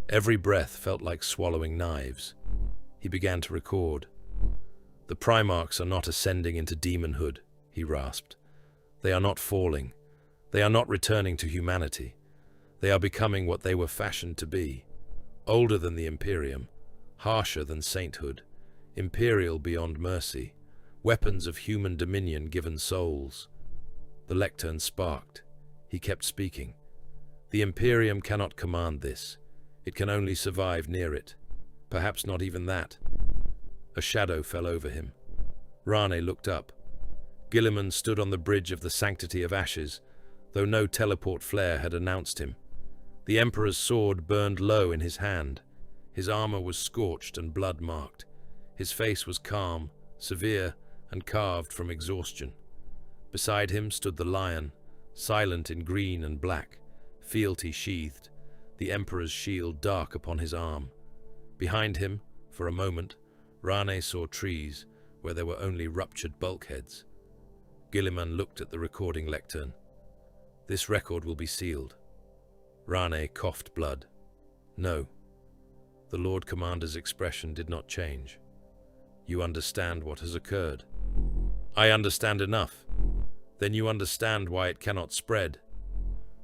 Speaker 2: Every breath felt like swallowing knives. He began to record. "The Primarchs are not ascending into demonhood," he rasped. "They are not falling. They are not returning to humanity. They are becoming what they were fashioned to be. Older than the Imperium, harsher than sainthood, imperial beyond mercy, weapons of human dominion given souls." The lectern sparked. He kept speaking. "The Imperium cannot command this. It can only survive near it. Perhaps not even that. A shadow fell over him. Rane looked up. Guilliman stood on the bridge of the Sanctity of Ashes, though no teleport flare had announced him. The Emperor's sword burned low in his hand. His armor was scorched and blood-marked. His face was calm, severe, and carved from exhaustion. Beside him stood the lion, silent in green and black, fealty sheathed, the Emperor's shield dark upon his arm. Behind him, for a moment, Rane saw trees where there were only ruptured bulkheads. Guilliman looked at the recording lectern. This record will be sealed. Rane coughed blood. No. The Lord Commander's expression did not change. You understand what has occurred. I understand enough. Then you understand why it cannot spread.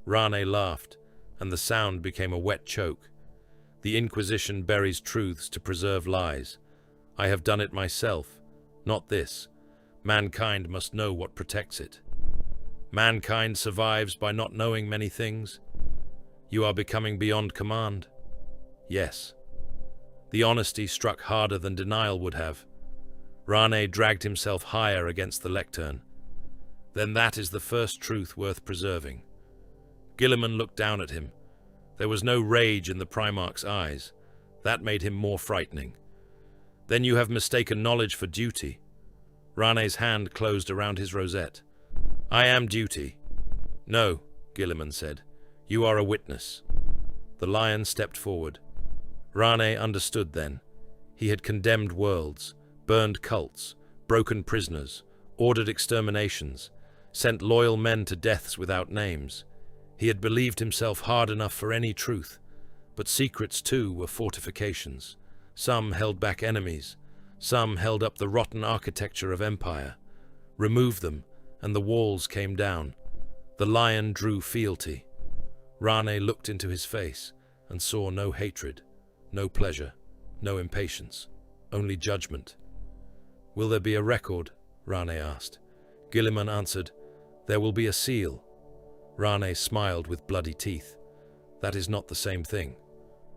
Speaker 2: Rane laughed, and the sound became a wet choke. The Inquisition buries truths to preserve lies. I have done it myself, not this. Mankind must know what protects it. Mankind survives by not knowing many things. You are becoming beyond command. Yes. The honesty struck harder than denial would have. Rane dragged himself higher against the lectern. Then that is the first truth worth preserving. Guilliman looked down at him. There was no rage in the Primarch's eyes. That made him more frightening. Then you have mistaken knowledge for duty. Rane's hand closed around his rosette. I am duty. No, Guilliman said. You are a witness. The lion stepped forward. Rane understood then. He had condemned worlds, burned cults, broken prisoners, ordered exterminations, sent loyal men to deaths without names. He had believed himself hard enough for any truth, but secrets too were fortifications. Some held back enemies, some held up the rotten architecture of empire. Remove them, and the walls came down. The lion drew fealty. Rane looked into his face and saw no hatred, no pleasure, no impatience, only judgment. Will there be a record? Rane asked. Guilliman answered, There will be a seal. Rane smiled with bloody teeth. That is not the same thing.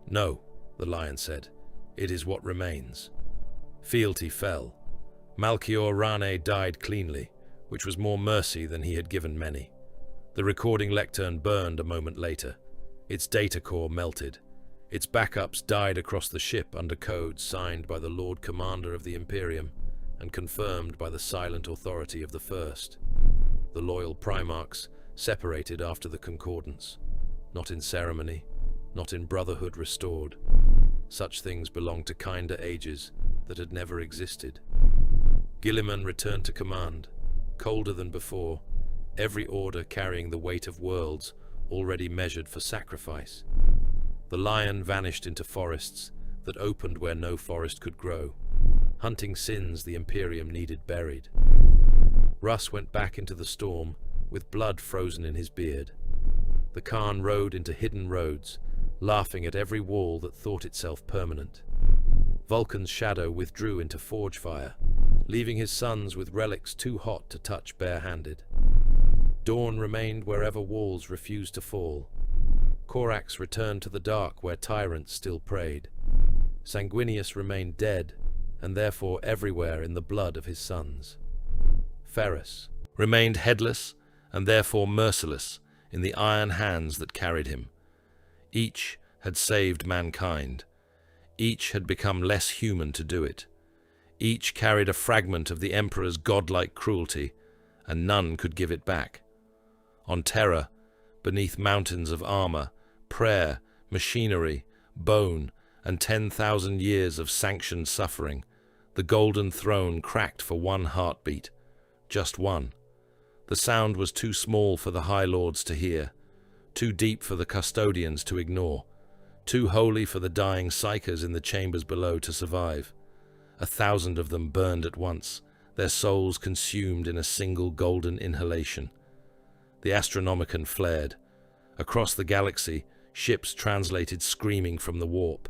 Speaker 2: No, the lion said. It is what remains. Fealty fell. Malchior Rane died cleanly, which was more mercy than he had given many. The recording lectern burned a moment later. Its data core melted. Its backups died across the ship under codes signed by the Lord Commander of the Imperium and confirmed by the silent authority of the First. The loyal Primarchs separated after the concordance, not in ceremony, not in brotherhood restored. Such things belonged to kinder ages that had never existed. Guilliman returned to command, colder than before, every order carrying the weight of worlds already measured for sacrifice. The lion vanished into forests that opened where no forest could grow, hunting sins the Imperium needed buried. Russ went back into the storm with blood frozen in his beard. The Khan rode into hidden roads, laughing at every wall that thought itself permanent. Vulcan's shadow withdrew into forge fire, leaving his sons with relics too hot to touch bare-handed. Dawn remained wherever walls refused to fall. Corax returned to the dark where tyrants still preyed. Sanguinius remained dead, and therefore everywhere in the blood of his sons. Ferrus remained headless, and therefore merciless, in the iron hands that carried him. Each had saved mankind. Each had become less human to do it. Each carried a fragment of the Emperor's godlike cruelty, and none could give it back. On Terra, beneath mountains of armor, prayer, machinery, bone, and 10,000 years of sanctioned suffering, the Golden Throne cracked for one heartbeat. Just one. The sound was too small for the High Lords to hear, too deep for the custodians to ignore, too holy for the dying psychers in the chambers below to survive. 1,000 of them burned at once, their souls consumed in a single golden inhalation. The Astronomicon flared. Across the galaxy, ships translated screaming from the warp.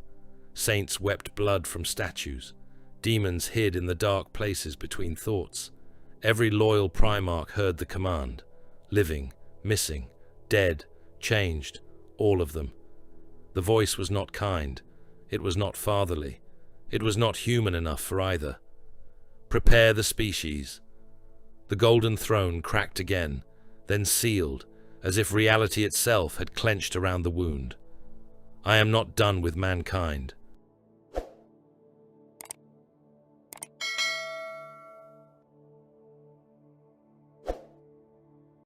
Speaker 2: Saints wept blood from statues. Demons hid in the dark places between thoughts. Every loyal Primarch heard the command. Living, missing, dead, changed, all of them. The voice was not kind. It was not fatherly. It was not human enough for either. Prepare the species. The golden throne cracked again, then sealed, as if reality itself had clenched around the wound. I am not done with mankind.